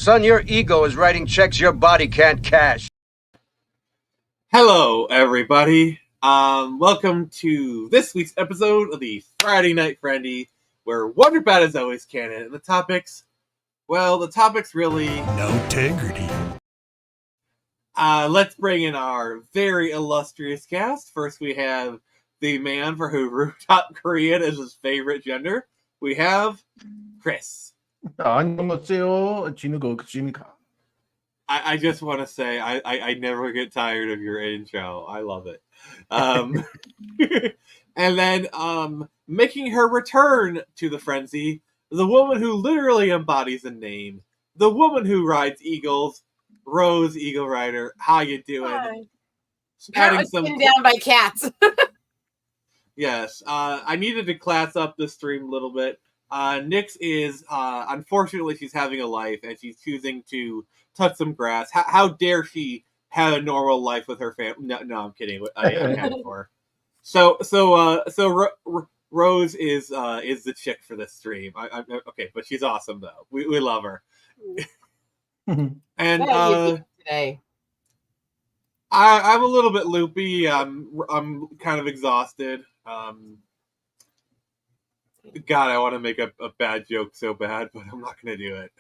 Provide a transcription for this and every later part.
Son, your ego is writing checks your body can't cash. Hello, everybody. Welcome to this week's episode of the Friday Night Friendly, where Wonder Bat is always canon. And the topics really... No integrity. Let's bring in our very illustrious cast. First, we have the man for who Rooftop Korean is his favorite gender. We have Chris. 안녕하세요. 지누고 그십니까? I just want to say, I never get tired of your intro. I love it. And then, making her return to the frenzy, the woman who literally embodies a name, the woman who rides eagles, Rose Eagle Rider. How you doing? Hi. Adding some down by cats. Yes, I needed to class up this stream a little bit. Nyx is, unfortunately, she's having a life, and she's choosing to touch some grass. How dare she have a normal life with her family? No, I'm kidding. I had it for her. So Rose is the chick for this stream. Okay, but she's awesome though. We love her. And today. I'm a little bit loopy. I'm kind of exhausted. God, I want to make a bad joke so bad, but I'm not going to do it.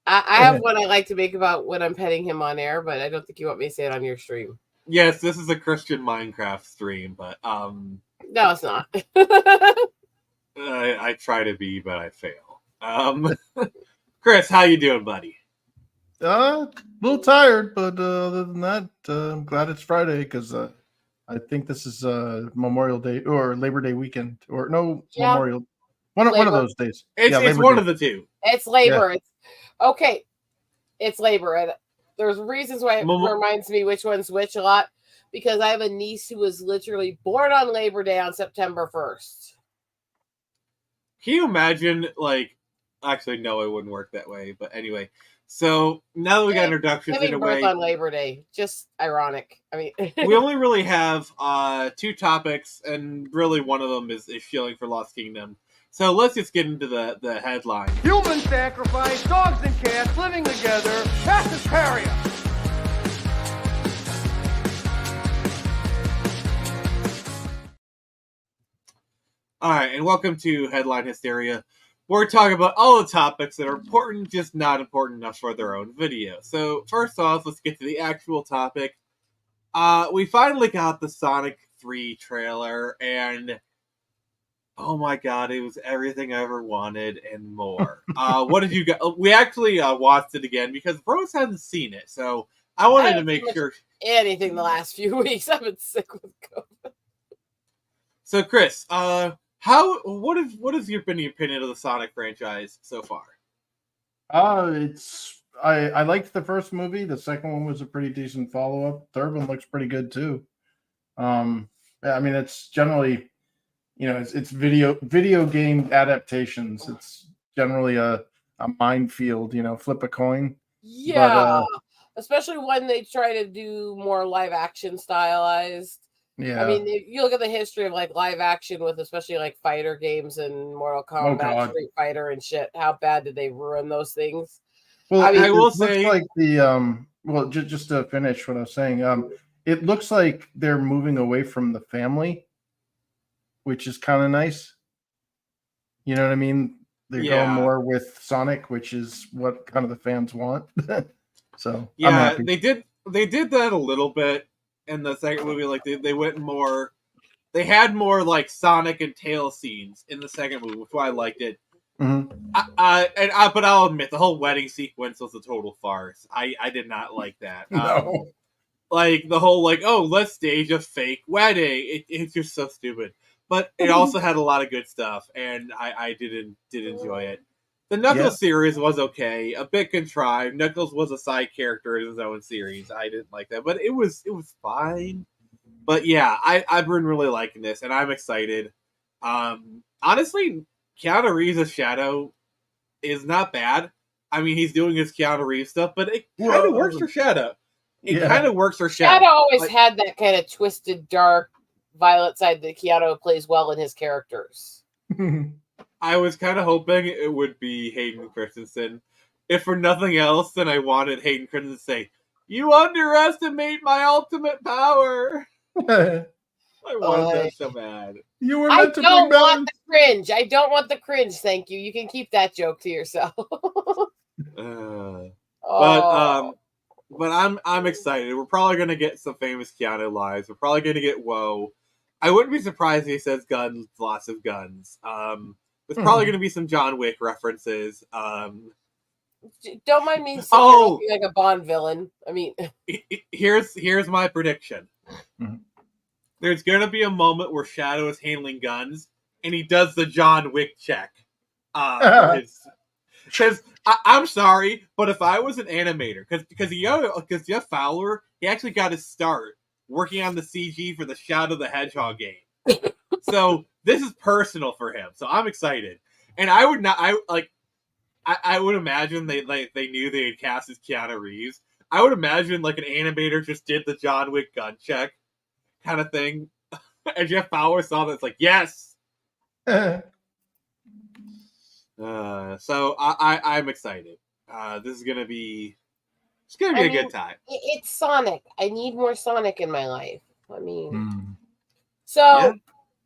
I have one I like to make about when I'm petting him on air, but I don't think you want me to say it on your stream. Yes, this is a Christian Minecraft stream, but no, it's not. I try to be, but I fail. Chris, how you doing, buddy? A little tired, but other than that, I'm glad it's Friday because I think this is Memorial Day or Labor Day weekend, or no, yeah. Memorial. One of those days. It's one of the two. It's labor. Yeah. It's labor. And there's reasons why it reminds me which one's which a lot, because I have a niece who was literally born on Labor Day on September 1st. Can you imagine, actually, no, it wouldn't work that way. But anyway, so now that we got introductions in a way. on Labor Day, just ironic. I mean, we only really have two topics, and really one of them is shilling for Lost Kingdom. So let's just get into the headline. Human sacrifice, dogs and cats living together, past hysteria. Alright, and welcome to Headline Hysteria. We're talking about all the topics that are important, just not important enough for their own video. So first off, let's get to the actual topic. We finally got the Sonic 3 trailer, and oh my god, it was everything I ever wanted and more. What did you guys... We actually watched it again because Rose hadn't seen it, so I wanted to make sure... anything the last few weeks. I've been sick with COVID. So, Chris, what has been the opinion of the Sonic franchise so far? I liked the first movie. The second one was a pretty decent follow-up. Third one looks pretty good too. I mean, it's generally... it's video game adaptations. It's generally a minefield, flip a coin. Yeah, but, especially when they try to do more live action stylized. Yeah. I mean, if you look at the history of live action with especially fighter games and Mortal Kombat, Street Fighter and shit, how bad did they ruin those things? Well, I will say like just to finish what I was saying, it looks like they're moving away from the family, which is kind of nice. You know what I mean? They're going more with Sonic, which is what kind of the fans want. So yeah, I'm happy. They did that a little bit in the second movie. They went more. They had more Sonic and Tails scenes in the second movie, which is why I liked it. Mm-hmm. But I'll admit the whole wedding sequence was a total farce. I did not like that. No. The whole let's stage a fake wedding. It's just so stupid. But it also had a lot of good stuff, and I did enjoy it. The Knuckles series was okay, a bit contrived. Knuckles was a side character in his own series. I didn't like that, but it was fine. But yeah, I've been really liking this, and I'm excited. Honestly, Keanu Reeves as Shadow is not bad. I mean, he's doing his Keanu Reeves stuff, but it kind of works for Shadow. It kind of works for Shadow. Shadow always had that kind of twisted, dark, violent side that Keanu plays well in his characters. I was kind of hoping it would be Hayden Christensen. if for nothing else, then I wanted Hayden Christensen to say, "You underestimate my ultimate power." I wanted that so bad. You were meant to bring balance. I don't want the cringe. I don't want the cringe. Thank you. You can keep that joke to yourself. But I'm excited. We're probably gonna get some famous Keanu lives. We're probably gonna get Woe. I wouldn't be surprised if he says guns, lots of guns. There's probably gonna be some John Wick references. Don't mind me looking like a Bond villain. I mean, here's my prediction. There's gonna be a moment where Shadow is handling guns, and he does the John Wick check. Because I'm sorry, but if I was an animator, because Jeff Fowler, he actually got his start working on the CG for the Shadow the Hedgehog game. So this is personal for him. So I'm excited, and I would imagine they knew they had cast as Keanu Reeves. I would imagine like an animator just did the John Wick gun check kind of thing, and Jeff Fowler saw that, it's like, yes. So I'm excited. This is gonna be a good time. It's Sonic. I need more Sonic in my life. I mean, so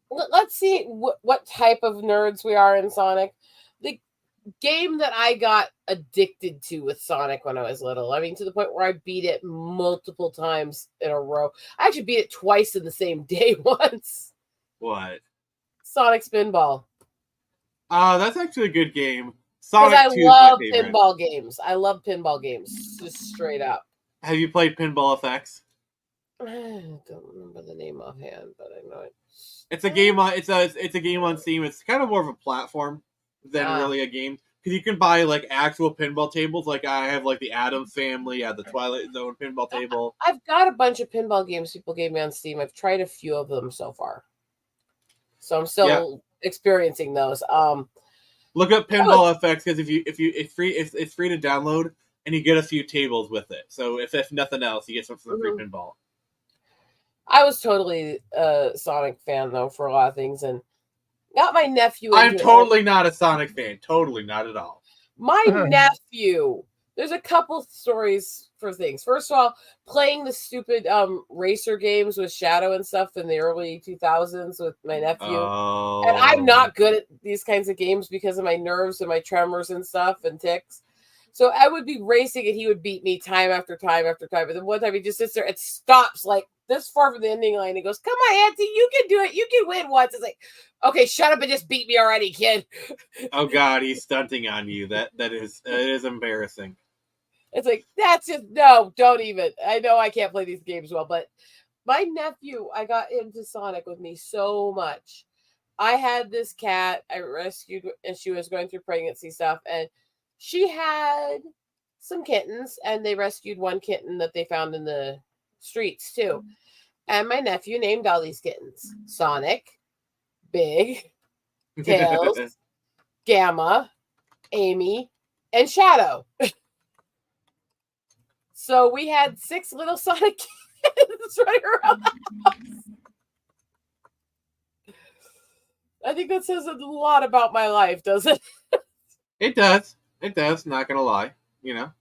let's see what type of nerds we are in Sonic. The game that I got addicted to with Sonic when I was little. I mean, to the point where I beat it multiple times in a row. I actually beat it twice in the same day once. What? Sonic Spinball. That's actually a good game. Sonic I 2 is love my favorite. pinball games. I love pinball games, just straight up. Have you played Pinball Effects? I don't remember the name offhand, but I know it. It's a game on it's a game on Steam. It's kind of more of a platform than really a game, because you can buy like actual pinball tables. Like I have like the Addams Family, the Twilight Zone pinball table. I've got a bunch of pinball games people gave me on Steam. I've tried a few of them so far, so I'm still experiencing those. Look up Pinball Effects, because it's free to download, and you get a few tables with it. So if nothing else, you get some free pinball. I was totally a Sonic fan though for a lot of things, and got my nephew. I'm totally not a Sonic fan. Totally not at all. My nephew. There's a couple stories for things. First of all, playing the stupid racer games with Shadow and stuff in the early 2000s with my nephew. Oh. And I'm not good at these kinds of games because of my nerves and my tremors and stuff and tics. So I would be racing and he would beat me time after time after time. But then one time he just sits there and stops like this far from the ending line and goes, "Come on, Auntie, you can do it. You can win once." It's like, okay, shut up and just beat me already, kid. Oh God, he's stunting on you. It is embarrassing. It's like, that's just, no, don't even. I know I can't play these games well, but my nephew, I got into Sonic with me so much. I had this cat I rescued, and she was going through pregnancy stuff, and she had some kittens, and they rescued one kitten that they found in the streets too. And my nephew named all these kittens Sonic, Big, Tails, Gamma, Amy, and Shadow. So we had 6 little Sonic kittens running around the house. I think that says a lot about my life, does it? It does. It does. Not gonna lie. You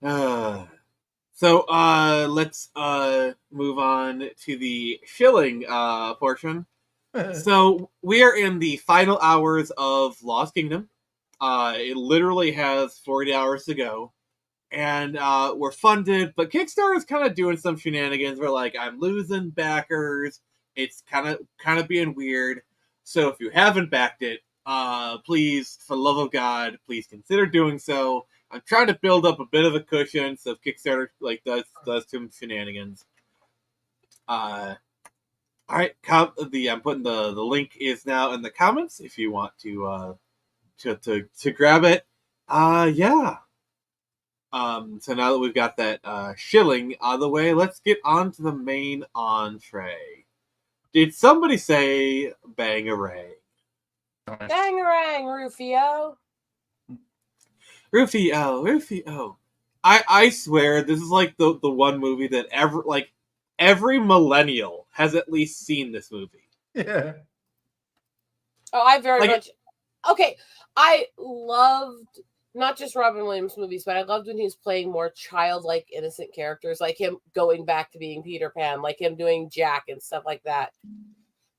know. So let's move on to the shilling portion. So we are in the final hours of Lost Kingdom. It literally has 40 hours to go. And we're funded, but Kickstarter's kind of doing some shenanigans where, like, I'm losing backers. It's kind of being weird. So if you haven't backed it, please, for the love of God, please consider doing so. I'm trying to build up a bit of a cushion, so if Kickstarter does some shenanigans. All right, I'm putting the link is now in the comments if you want to grab it. Yeah. So now that we've got that shilling out of the way, let's get on to the main entree. Did somebody say bangarang? Bangarang, Rufio. Rufio. I swear this is like the one movie that every millennial has at least seen this movie. Yeah. Oh, I very much. Okay, I loved not just Robin Williams movies, but I loved when he was playing more childlike, innocent characters, like him going back to being Peter Pan, like him doing Jack and stuff like that.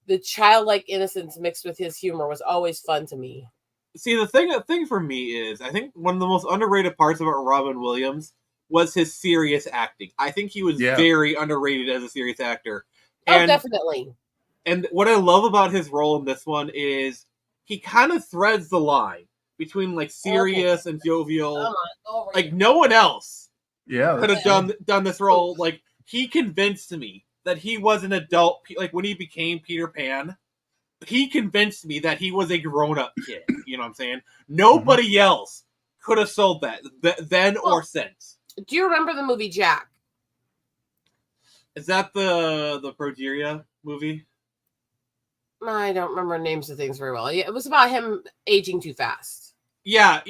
The childlike innocence mixed with his humor was always fun to me. See, the thing for me is, I think one of the most underrated parts about Robin Williams was his serious acting. I think he was very underrated as a serious actor. Oh, definitely. And what I love about his role in this one is he kind of threads the line between like serious and jovial. Like no one else could have done this role. Like he convinced me that he was an adult. Like when he became Peter Pan, he convinced me that he was a grown-up kid. You know what I'm saying? Nobody else could have sold that then or since. Do you remember the movie Jack? Is that the Progeria movie? I don't remember names of things very well. It was about him aging too fast. Yeah.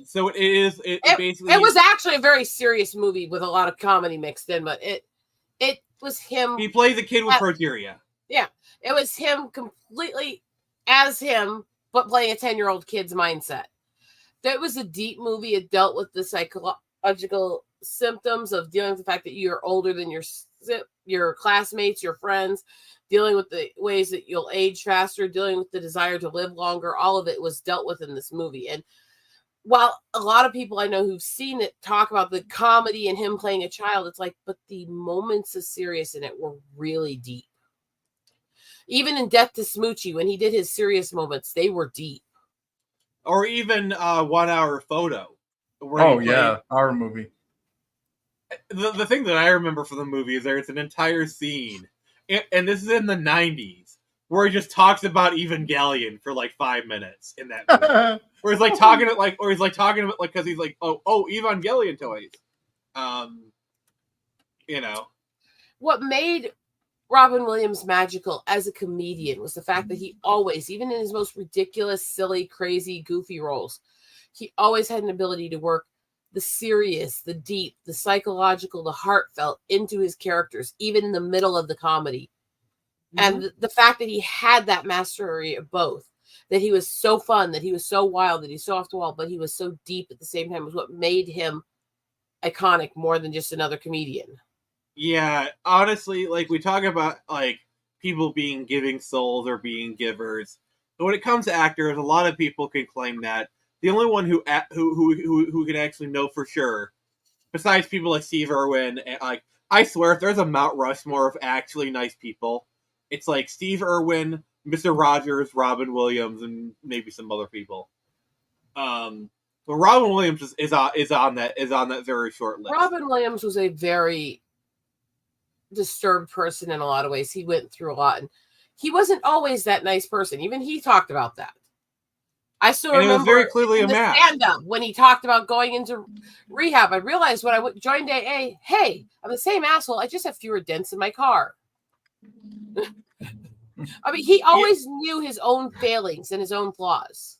So it is. It basically. It was actually a very serious movie with a lot of comedy mixed in, but it was him. He plays a kid with progeria. Yeah, it was him completely as him, but playing a 10-year-old kid's mindset. That was a deep movie. It dealt with the psychological symptoms of dealing with the fact that you're older than your classmates, your friends, dealing with the ways that you'll age faster, dealing with the desire to live longer. All of it was dealt with in this movie. And while a lot of people I know who've seen it talk about the comedy and him playing a child, it's like, but the moments of serious in it were really deep. Even in Death to Smoochie, when he did his serious moments, they were deep. Or even 1 Hour Photo. Our movie. The thing that I remember from the movie is there's an entire scene, and this is in the 90s, where he just talks about Evangelion for like 5 minutes in that movie. Where he's like talking about because he's like, oh, Evangelion toys. What made Robin Williams magical as a comedian was the fact that he always, even in his most ridiculous, silly, crazy, goofy roles, he always had an ability to work the serious, the deep, the psychological, the heartfelt into his characters, even in the middle of the comedy. Mm-hmm. And the fact that he had that mastery of both, that he was so fun, that he was so wild, that he's so off the wall, but he was so deep at the same time, was what made him iconic more than just another comedian. Yeah, honestly, like we talk about like people being giving souls or being givers, but when it comes to actors, a lot of people can claim that. The only one who can actually know for sure, besides people like Steve Irwin, and like I swear, if there's a Mount Rushmore of actually nice people, it's like Steve Irwin, Mr. Rogers, Robin Williams, and maybe some other people. But Robin Williams is on that very short list. Robin Williams was a very disturbed person in a lot of ways. He went through a lot, and he wasn't always that nice person. Even he talked about that. I still remember it was very clearly a match. Stand-up when he talked about going into rehab. I realized when I joined AA, hey, I'm the same asshole. I just have fewer dents in my car. I mean, he always knew his own failings and his own flaws.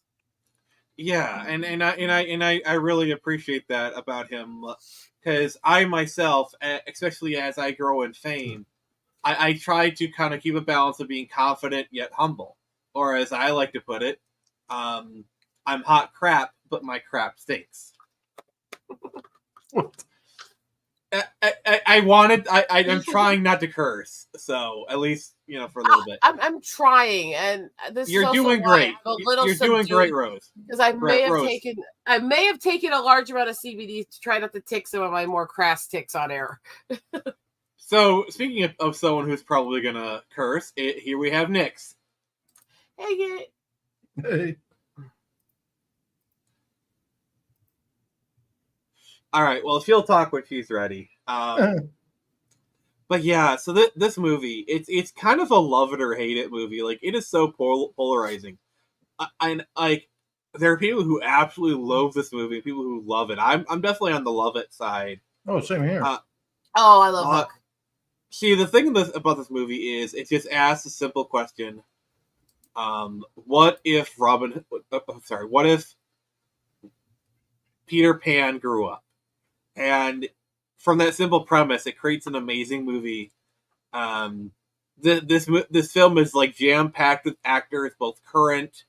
Yeah, and I really appreciate that about him, because I myself, especially as I grow in fame, I try to kind of keep a balance of being confident yet humble, or as I like to put it, I'm hot crap, but my crap stinks. What? I'm trying not to curse, so at least for a little bit. I'm trying, and this you're is doing great. You're doing great, Rose. Because I may have taken a large amount of CBD to try not to tick some of my more crass ticks on air. So speaking of someone who's probably gonna curse, here we have Nyx. Hey. All right. Well, she'll talk when she's ready. But yeah, so this movie, it's kind of a love it or hate it movie. Like it is so polarizing. And like there are people who absolutely love this movie, people who love it. I'm definitely on the love it side. Oh, same here. I love Hook. See, the thing about this movie is it just asks a simple question. What if Peter Pan grew up? And from that simple premise, it creates an amazing movie. This film is like jam packed with actors, both current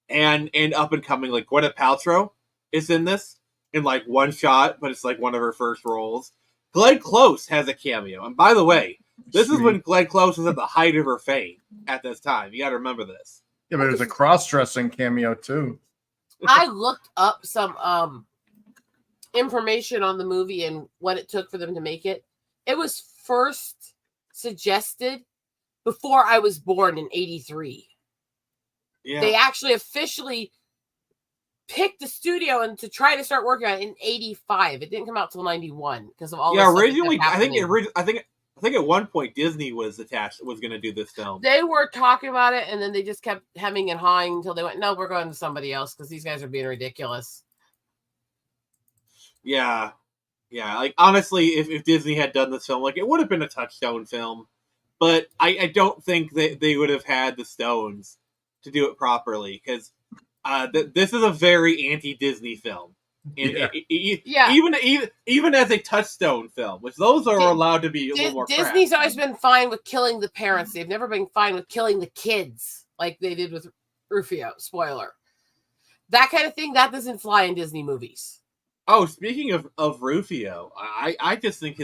and up and coming, like Gwyneth Paltrow. is in this in like one shot, but it's like one of her first roles. Glenn Close has a cameo, and by the way, this is when Glenn Close was at the height of her fame at this time. You got to remember this. Yeah, but it was a cross-dressing cameo too. I looked up some information on the movie and what it took for them to make it. It was first suggested before I was born in 1983. Yeah. They actually officially picked the studio and to try to start working on it in 1985. It didn't come out till 1991 because of all. Yeah, originally, I think at one point Disney was going to do this film. They were talking about it, and then they just kept hemming and hawing until they went, "No, we're going to somebody else because these guys are being ridiculous." Yeah. Like honestly, if Disney had done this film, like it would have been a Touchstone film, but I don't think that they would have had the stones to do it properly because this is a very anti-Disney film. Even as a Touchstone film, which those are allowed to be a little more. Disney's always been fine with killing the parents. They've never been fine with killing the kids, like they did with Rufio. Spoiler. That kind of thing that doesn't fly in Disney movies. Oh, speaking of Rufio, I just think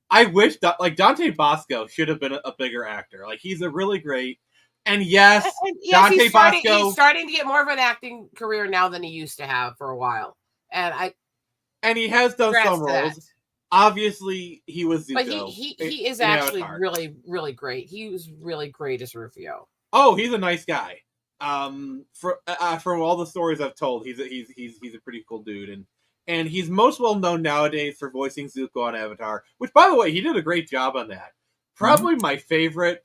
I wish that Dante Bosco should have been a bigger actor. Like he's a really great. And yes, Dante he's starting to get more of an acting career now than he used to have for a while. And he has done some roles. That. Obviously, he was Zuko. But he is actually really, really great. He was really great as Rufio. Oh, he's a nice guy. From all the stories I've told, he's a pretty cool dude, and he's most well known nowadays for voicing Zuko on Avatar. Which, by the way, he did a great job on that. Probably my favorite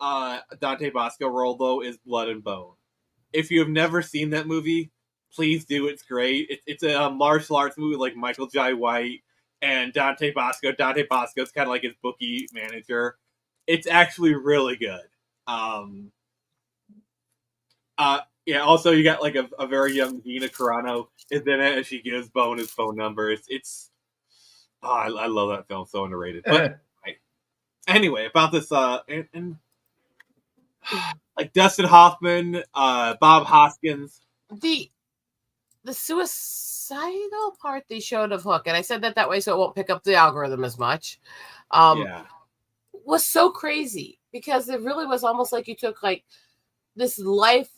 Dante Bosco role, though, is Blood and Bone. If you have never seen that movie, please do. It's great. It's a martial arts movie like Michael Jai White and Dante Bosco. Dante Bosco's kind of like his bookie manager. It's actually really good. Yeah, also you got like a very young Gina Carano is in it, and she gives Bone his phone number. I love that film. So underrated. But anyway, about this, and like Dustin Hoffman, Bob Hoskins. The suicidal part they showed of Hook, and I said that way so it won't pick up the algorithm as much, was so crazy because it really was almost like you took like this life.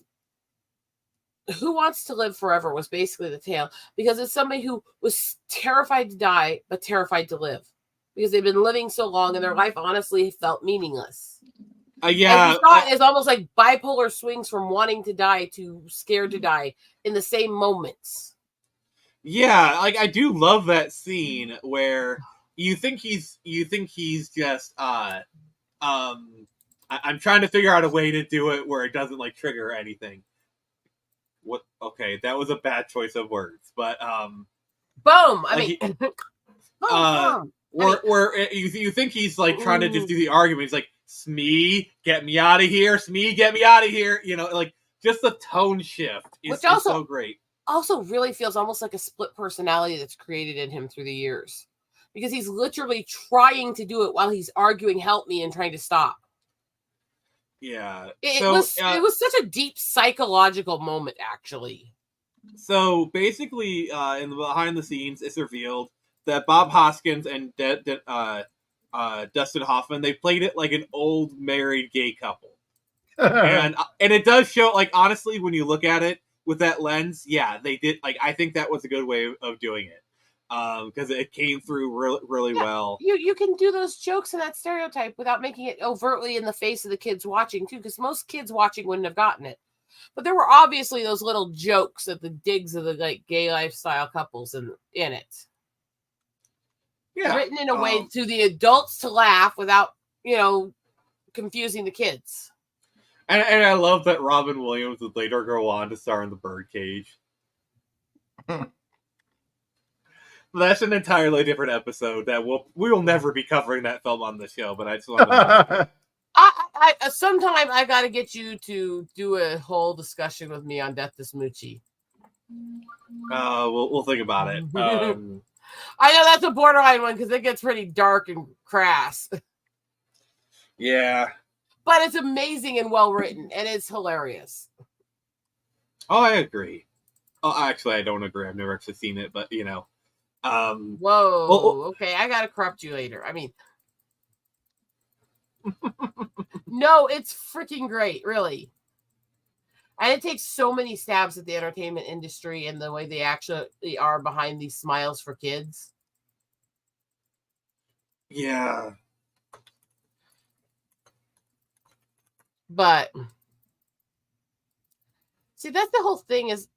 Who Wants to Live Forever was basically the tale because it's somebody who was terrified to die but terrified to live because they've been living so long and their life honestly felt meaningless. It's almost like bipolar swings from wanting to die to scared to die in the same moments. Yeah, like I do love that scene where you think he's just I'm trying to figure out a way to do it where it doesn't like trigger anything. What? Okay, that was a bad choice of words, but boom. Where you think he's like trying to just do the argument. He's like, Smee, get me out of here. Smee, get me out of here. You know, like just the tone shift is so great. Also really feels almost like a split personality that's created in him through the years because he's literally trying to do it while he's arguing, help me, and trying to stop. Yeah. It was such a deep psychological moment, actually. So basically, in the behind the scenes, it's revealed that Bob Hoskins and Dustin Hoffman, they played it like an old married gay couple. and it does show, like, honestly, when you look at it with that lens, yeah, they did. Like, I think that was a good way of doing it. Because it came through really well. You can do those jokes and that stereotype without making it overtly in the face of the kids watching too, because most kids watching wouldn't have gotten it. But there were obviously those little jokes at the digs of the like gay lifestyle couples in it. Yeah, written in a way to the adults to laugh without confusing the kids. And I love that Robin Williams would later go on to star in The Birdcage. That's an entirely different episode that we will never be covering that film on the show, but I just want to I sometime I got to get you to do a whole discussion with me on Death to Smoochie. We'll think about it. I know that's a borderline one because it gets pretty dark and crass. Yeah. But it's amazing and well written, and it's hilarious. Oh, I agree. Oh, actually, I don't agree. I've never actually seen it, but you know. Whoa. Okay, I gotta corrupt you later. I mean, no, it's freaking great, really. And it takes so many stabs at the entertainment industry and the way they actually are behind these smiles for kids. Yeah. But see, that's the whole thing, is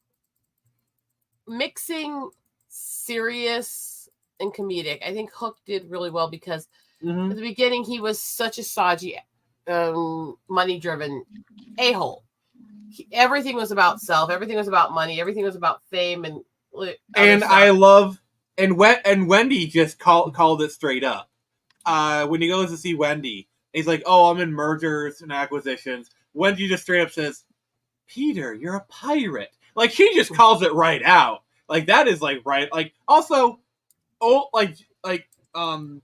mixing serious and comedic. I think Hook did really well because at the beginning he was such a stodgy, money-driven a-hole. Everything was about self. Everything was about money. Everything was about fame and stuff. I love and Wendy just called it straight up. When he goes to see Wendy, he's like, "Oh, I'm in mergers and acquisitions." Wendy just straight up says, "Peter, you're a pirate." Like, she just calls it right out. Like, that is like right. Like, also, McGonagall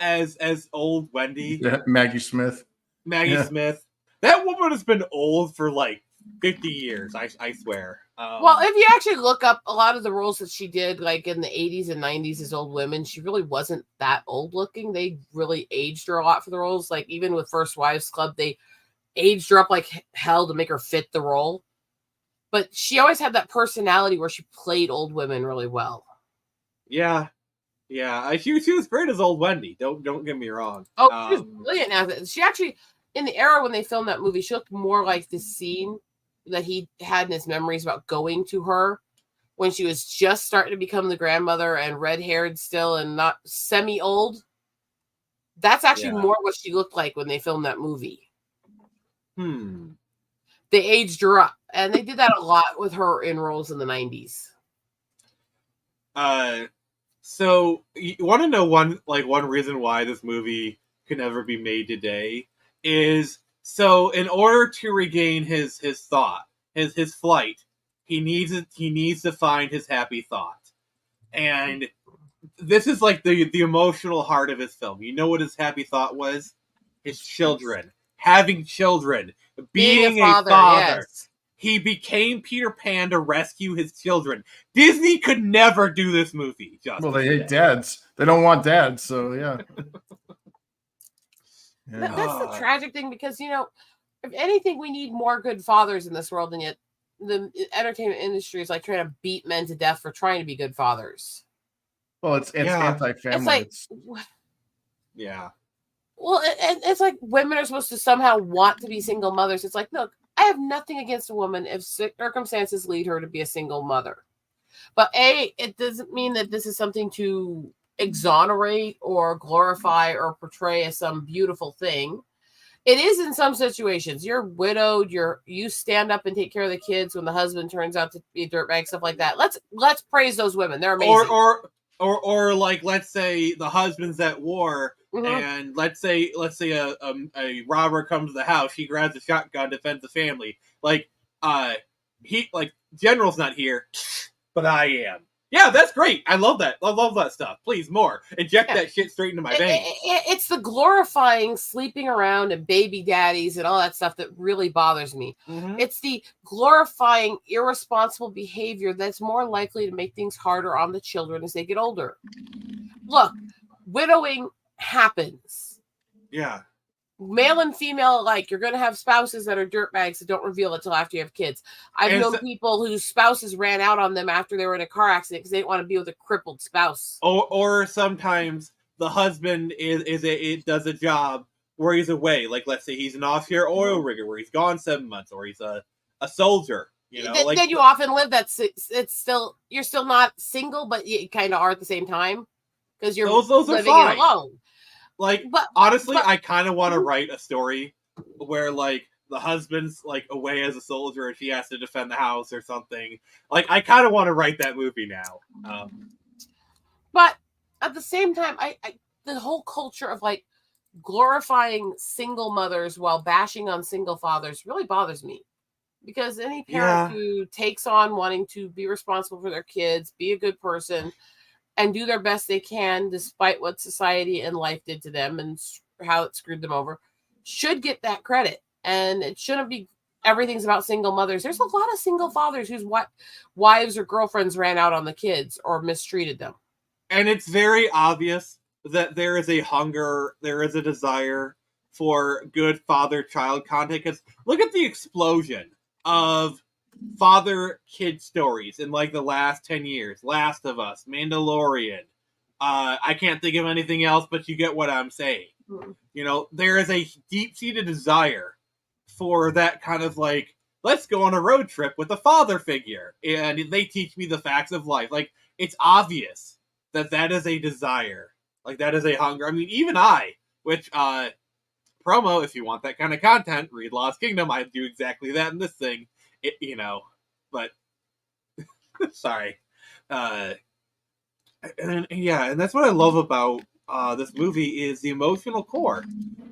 as old Wendy. Yeah, Maggie Smith. Smith. That woman has been old for like 50 years. I swear. Well, if you actually look up a lot of the roles that she did, like in the 80s and 90s as old women, she really wasn't that old looking. They really aged her a lot for the roles. Like, even with First Wives Club, they aged her up like hell to make her fit the role. But she always had that personality where she played old women really well. Yeah. Yeah. She was great as old Wendy. Don't get me wrong. Oh, she was brilliant as it. She actually, in the era when they filmed that movie, she looked more like the scene that he had in his memories about going to her when she was just starting to become the grandmother and red-haired still and not semi-old. That's actually more what she looked like when they filmed that movie. They aged her up, and they did that a lot with her in roles in the 90s. So you want to know one reason why this movie could never be made today is, so in order to regain his thought, his flight, he needs to find his happy thought. And this is like the emotional heart of his film. You know what his happy thought was? His children. Having children. Being a father. Yes. He became Peter Pan to rescue his children. Disney could never do this movie. Well, they hate dads. They don't want dads, so yeah. That's the tragic thing, because, you know, if anything, we need more good fathers in this world, and yet the entertainment industry is like trying to beat men to death for trying to be good fathers. Well, it's anti-family. It's like, yeah. Well, it's like women are supposed to somehow want to be single mothers. It's like, look, I have nothing against a woman if circumstances lead her to be a single mother. But it doesn't mean that this is something to exonerate or glorify or portray as some beautiful thing. It is in some situations. You're widowed. You stand up and take care of the kids when the husband turns out to be a dirtbag, stuff like that. Let's praise those women. They're amazing. Or like, let's say the husband's at war, and let's say a robber comes to the house. He grabs a shotgun, defends the family. General's not here, but I am. Yeah, that's great. I love that. I love that stuff. Please, more. Inject that shit straight into my veins. It's the glorifying sleeping around and baby daddies and all that stuff that really bothers me. It's the glorifying irresponsible behavior that's more likely to make things harder on the children as they get older. Look, widowing happens. Yeah. Male and female alike. You're going to have spouses that are dirtbags that don't reveal it till after you have kids. I've known people whose spouses ran out on them after they were in a car accident because they didn't want to be with a crippled spouse. Or sometimes the husband does a job where he's away. Like, let's say he's an offshore oil rigger where he's gone 7 months, or he's a soldier. You know, then you often live that. You're still not single, but you kind of are at the same time because you're living in alone. Honestly, I kind of want to write a story where, like, the husband's, like, away as a soldier and she has to defend the house or something. Like, I kind of want to write that movie now. But at the same time, the whole culture of, like, glorifying single mothers while bashing on single fathers really bothers me. Because any parent who takes on wanting to be responsible for their kids, be a good person, and do their best they can despite what society and life did to them and how it screwed them over, should get that credit. And it shouldn't be everything's about single mothers. There's a lot of single fathers whose wives or girlfriends ran out on the kids or mistreated them. And it's very obvious that there is a hunger, there is a desire for good father-child content. Because look at the explosion of father-kid stories in like the last 10 years. Last of Us, Mandalorian. I can't think of anything else, but you get what I'm saying. You know, there is a deep-seated desire for that kind of like, let's go on a road trip with a father figure, and they teach me the facts of life. Like, it's obvious that is a desire. Like, that is a hunger. I mean, even I, which, promo, if you want that kind of content, read Lost Kingdom. I do exactly that in this thing. You know, but, sorry. And that's what I love about this movie is the emotional core.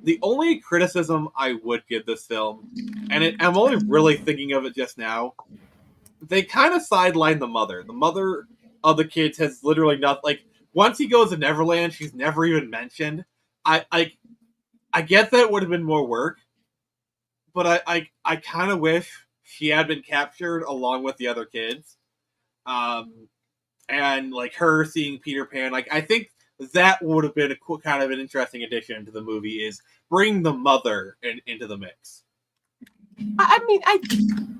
The only criticism I would give this film, and I'm only really thinking of it just now, they kind of sideline the mother. The mother of the kids has literally nothing. Like, once he goes to Neverland, she's never even mentioned. I get that would have been more work, but I kind of wish she had been captured along with the other kids. And like her seeing Peter Pan, like I think that would have been a kind of an interesting addition to the movie, is bring the mother into the mix. I mean, I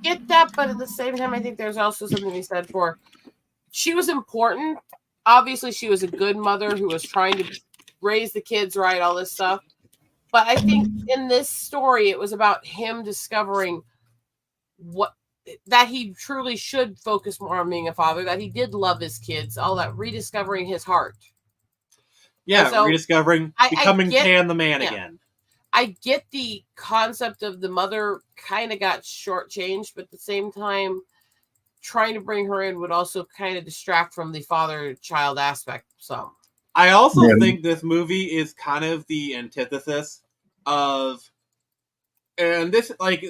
get that, but at the same time, I think there's also something to be said for she was important. Obviously, she was a good mother who was trying to raise the kids right, all this stuff. But I think in this story, it was about him discovering that he truly should focus more on being a father, that he did love his kids, all that, rediscovering his heart. Yeah, so rediscovering, becoming Pan the man again. I get the concept of the mother kind of got shortchanged, but at the same time, trying to bring her in would also kind of distract from the father-child aspect. So I also think this movie is kind of the antithesis of, and this, like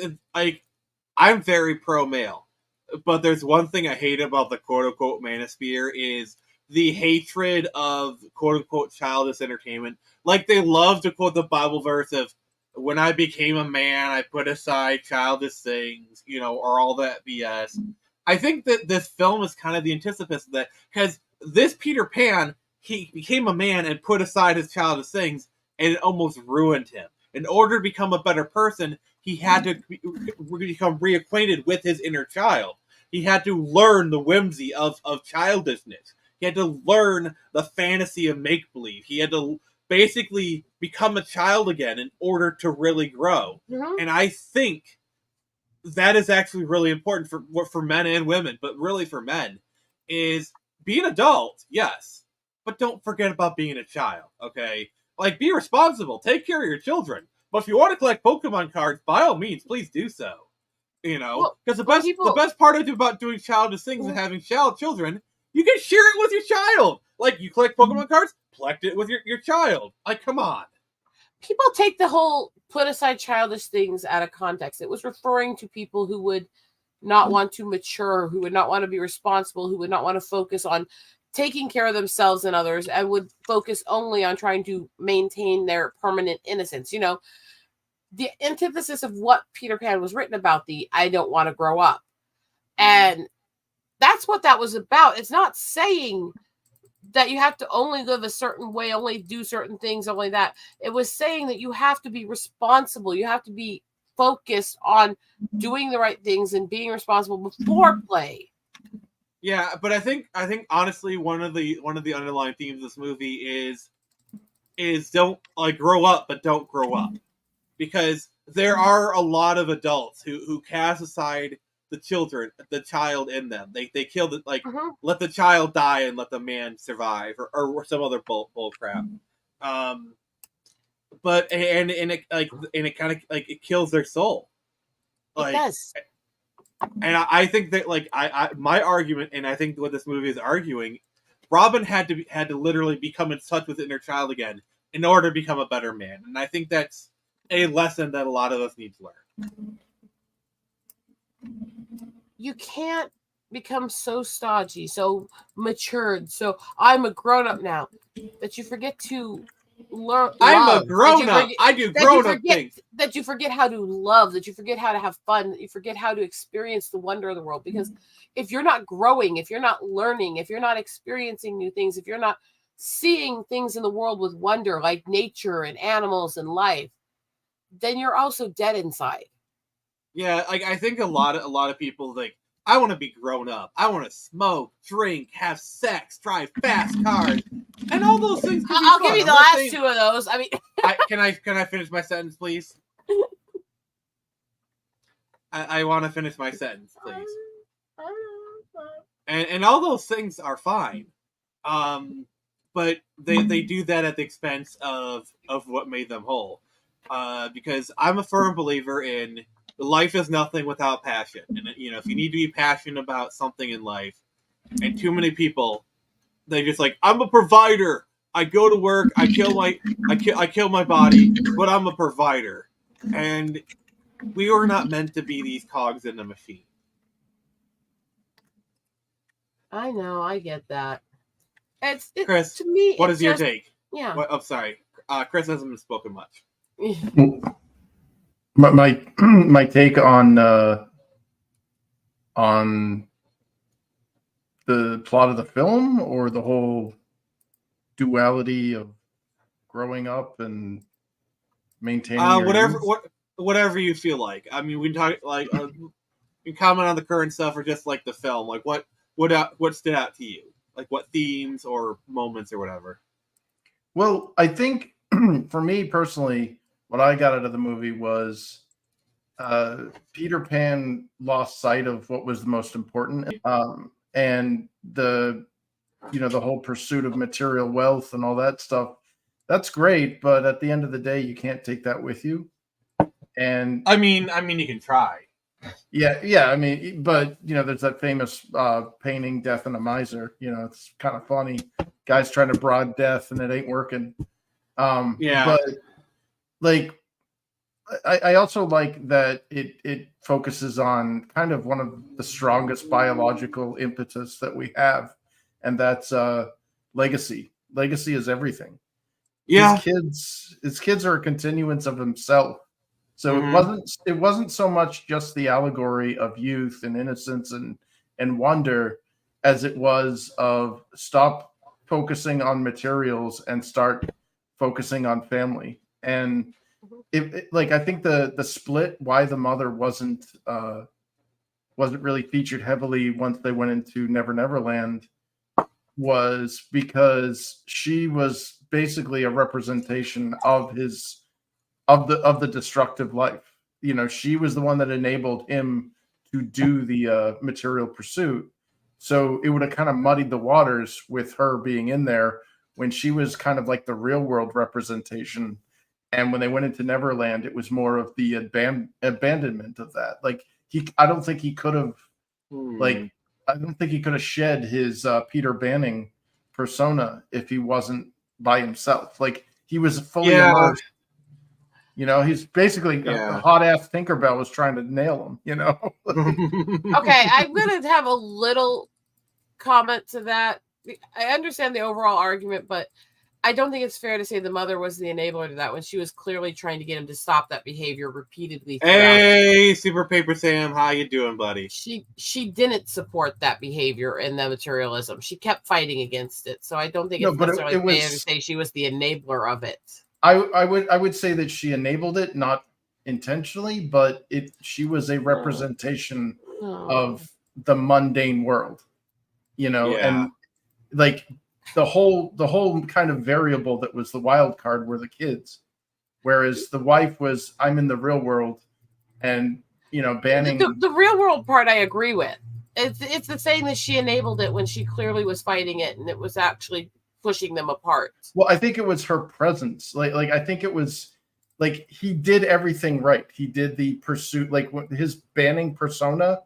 I'm very pro-male, but there's one thing I hate about the quote-unquote manosphere is the hatred of quote-unquote childish entertainment. Like, they love to quote the Bible verse of, when I became a man, I put aside childish things, you know, or all that BS. I think that this film is kind of the antithesis of that, because this Peter Pan, he became a man and put aside his childish things, and it almost ruined him. In order to become a better person, he had to become reacquainted with his inner child. He had to learn the whimsy of childishness. He had to learn the fantasy of make-believe. He had to basically become a child again in order to really grow. Mm-hmm. And I think that is actually really important for men and women, but really for men, is be an adult, yes, but don't forget about being a child, okay? Like, be responsible, take care of your children. But if you want to collect Pokemon cards, by all means, please do so. You know, because the best part about doing childish things and having children, you can share it with your child. Like, you collect Pokemon cards, collect it with your child. Like, come on. People take the whole put aside childish things out of context. It was referring to people who would not want to mature, who would not want to be responsible, who would not want to focus on taking care of themselves and others, and would focus only on trying to maintain their permanent innocence. You know, the antithesis of what Peter Pan was written about, the I don't want to grow up. And that's what that was about. It's not saying that you have to only live a certain way, only do certain things, only that. It was saying that you have to be responsible. You have to be focused on doing the right things and being responsible before play. Yeah, but I think honestly one of the underlying themes of this movie is don't, like, grow up, but don't grow up. Because there are a lot of adults who cast aside the child in them. They kill it, like, let the child die and let the man survive, or some other bull crap. But it kind of, like, it kills their soul. Like, it does. And I think that, like, my argument, and I think what this movie is arguing, Robin had to literally become in touch with the inner child again in order to become a better man. And I think that's a lesson that a lot of us need to learn. You can't become so stodgy, so matured, so I'm a grown-up now, that you forget to I'm a grown-up. I do grown-up things. That you forget how to love, that you forget how to have fun, that you forget how to experience the wonder of the world. Because if you're not growing, if you're not learning, if you're not experiencing new things, if you're not seeing things in the world with wonder, like nature and animals and life, then you're also dead inside. Yeah, like I think a lot of people like, I want to be grown up. I want to smoke, drink, have sex, drive fast cars, and all those things. I'll give you the last two of those. I mean, can I finish my sentence, please? I want to finish my sentence, please. And all those things are fine, but they do that at the expense of what made them whole. Because I'm a firm believer in life is nothing without passion, and if you need to be passionate about something in life, and too many people, they just like, I'm a provider. I go to work, I kill my body, but I'm a provider, and we were not meant to be these cogs in the machine. I know, I get that. Chris, to me. What is your take? Yeah. I'm sorry, Chris hasn't spoken much. My take on the plot of the film, or the whole duality of growing up and maintaining whatever you feel like. I mean, we can talk like you comment on the current stuff, or just like the film. Like what stood out to you? Like what themes or moments or whatever. Well, I think for me personally, what I got out of the movie was Peter Pan lost sight of what was the most important, and the whole pursuit of material wealth and all that stuff. That's great, but at the end of the day, you can't take that with you. And I mean, you can try. Yeah. I mean, but there's that famous painting, "Death and a Miser." It's kind of funny. Guys trying to broad death, and it ain't working. But like, I also like that it focuses on kind of one of the strongest biological impetus that we have, and that's legacy. Legacy is everything. Yeah, his kids are a continuance of himself. So it wasn't so much just the allegory of youth and innocence and wonder, as it was of stop focusing on materials and start focusing on family. And I think the split, why the mother wasn't really featured heavily once they went into Never Never Land, was because she was basically a representation of the destructive life. She was the one that enabled him to do the material pursuit. So it would have kind of muddied the waters with her being in there, when she was kind of like the real world representation. And when they went into Neverland, it was more of the abandonment of that. Like I don't think he could have shed his Peter Banning persona if he wasn't by himself. Like he was fully immersed. He's basically a hot ass Tinkerbell was trying to nail him. Okay, I'm gonna have a little comment to that. I understand the overall argument, but I don't think it's fair to say the mother was the enabler to that, when she was clearly trying to get him to stop that behavior repeatedly. Hey, Super Paper Sam, how you doing, buddy? She didn't support that behavior and the materialism. She kept fighting against it. So I don't think it's necessarily fair to say she was the enabler of it. I would say that she enabled it, not intentionally, but she was a representation of the mundane world, and like the whole kind of variable that was the wild card were the kids, whereas the wife was, I'm in the real world, and Banning the real world part. I agree with. It's the same as she enabled it when she clearly was fighting it, and it was actually pushing them apart. Well, I think it was her presence. Like I think it was like he did everything right. He did the pursuit, like his Banning persona.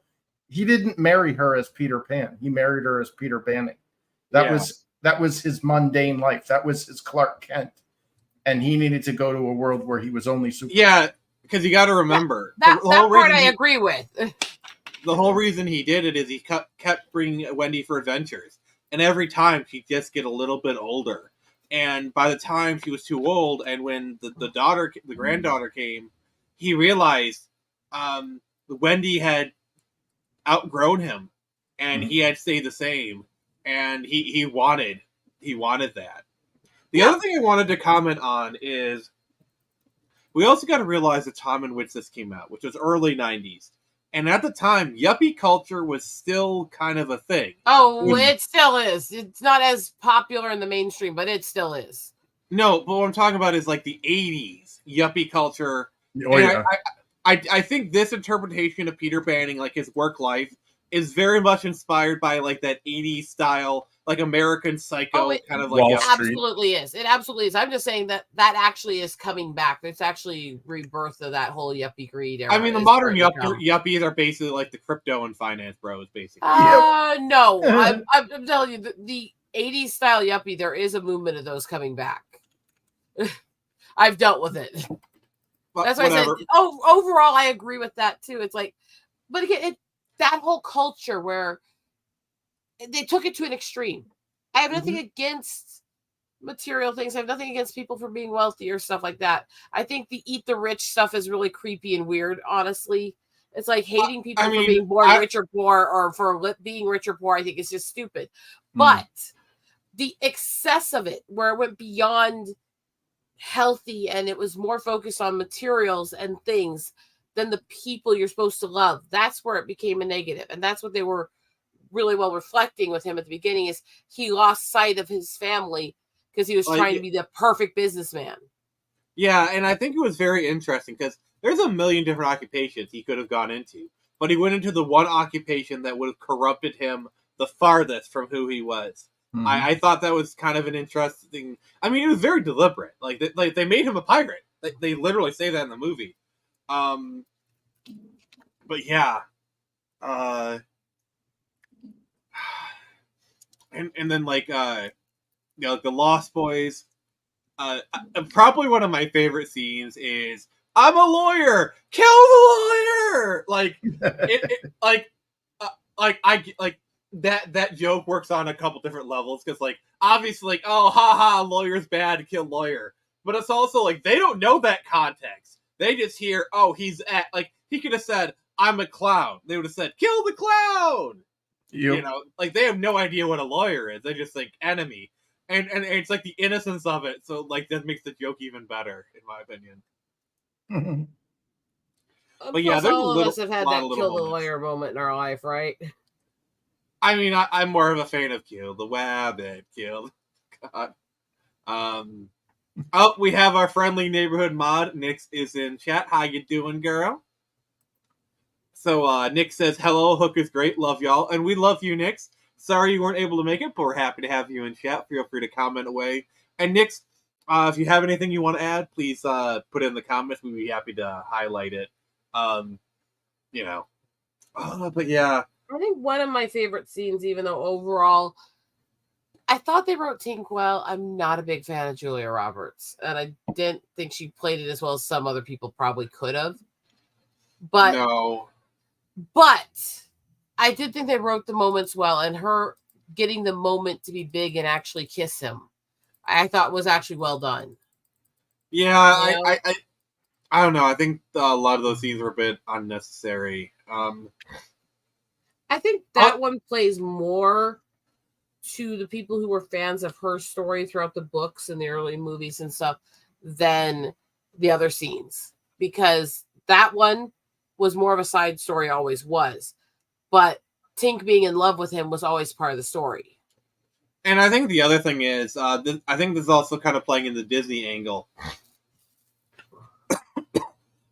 He didn't marry her as Peter Pan. He married her as Peter Banning. That was his mundane life. That was his Clark Kent. And he needed to go to a world where he was only super. Yeah, because you got to remember. That part I agree with. The whole reason he did it is he kept bringing Wendy for adventures. And every time she'd just get a little bit older. And by the time she was too old, and when the granddaughter came, he realized Wendy had outgrown him, and he had stayed the same, and he wanted that. The other thing I wanted to comment on is we also got to realize the time in which this came out, which was early 90s. And at the time, yuppie culture was still kind of a thing. Oh, it still is. It's not as popular in the mainstream, but it still is. No, but what I'm talking about is like the 80s yuppie culture. Oh, yeah. I think this interpretation of Peter Banning, like his work life, is very much inspired by like that 80s style, like American Psycho kind of like Wall It absolutely is. It absolutely is. I'm just saying that actually is coming back. It's actually rebirth of that whole yuppie greed era. I mean, the modern yuppies are basically like the crypto and finance bros, basically. No, I'm telling you, the 80s style yuppie, there is a movement of those coming back. I've dealt with it. That's why I said, overall, I agree with that too. It's like, but again, that whole culture where they took it to an extreme. I have nothing against material things. I have nothing against people for being wealthy or stuff like that. I think the eat the rich stuff is really creepy and weird, honestly. It's like hating people for being born rich or poor, or for being rich or poor. I think it's just stupid. But the excess of it, where it went beyond healthy and it was more focused on materials and things than the people you're supposed to love, that's where it became a negative. And that's what they were really well reflecting with him at the beginning, is he lost sight of his family because he was trying to be the perfect businessman. Yeah, and I think it was very interesting because there's a million different occupations he could have gone into, but he went into the one occupation that would have corrupted him the farthest from who he was. I thought that was kind of an interesting. I mean, it was very deliberate. Like they made him a pirate. They literally say that in the movie. But yeah, and then like the Lost Boys. Probably one of my favorite scenes is I'm a lawyer, kill the lawyer. That joke works on a couple different levels because like obviously like lawyer's bad, kill lawyer, but it's also like they don't know that context. They just hear he's he could have said I'm a clown. They would have said kill the clown. You know, like they have no idea what a lawyer is. They just think enemy. And it's like the innocence of it, so like that makes the joke even better, in my opinion. But yeah, there's all of us have had that kill the lawyer moment in our life, right? I mean, I'm more of a fan of kill the wabbit, kill. God. We have our friendly neighborhood mod. Nix is in chat. How you doing, girl? So Nick says, hello, Hook is great, love y'all. And we love you, Nix. Sorry you weren't able to make it, but we're happy to have you in chat. Feel free to comment away. And Nix, if you have anything you want to add, please put it in the comments. We'd be happy to highlight it. But yeah. I think one of my favorite scenes, even though overall I thought they wrote Tink well, I'm not a big fan of Julia Roberts. And I didn't think she played it as well as some other people probably could have. But I did think they wrote the moments well, and her getting the moment to be big and actually kiss him, I thought was actually well done. Yeah, I don't know. I think a lot of those scenes were a bit unnecessary. I think that one plays more to the people who were fans of her story throughout the books and the early movies and stuff than the other scenes, because that one was more of a side story, always was. But Tink being in love with him was always part of the story. And I think the other thing is, I think this is also kind of playing in the Disney angle.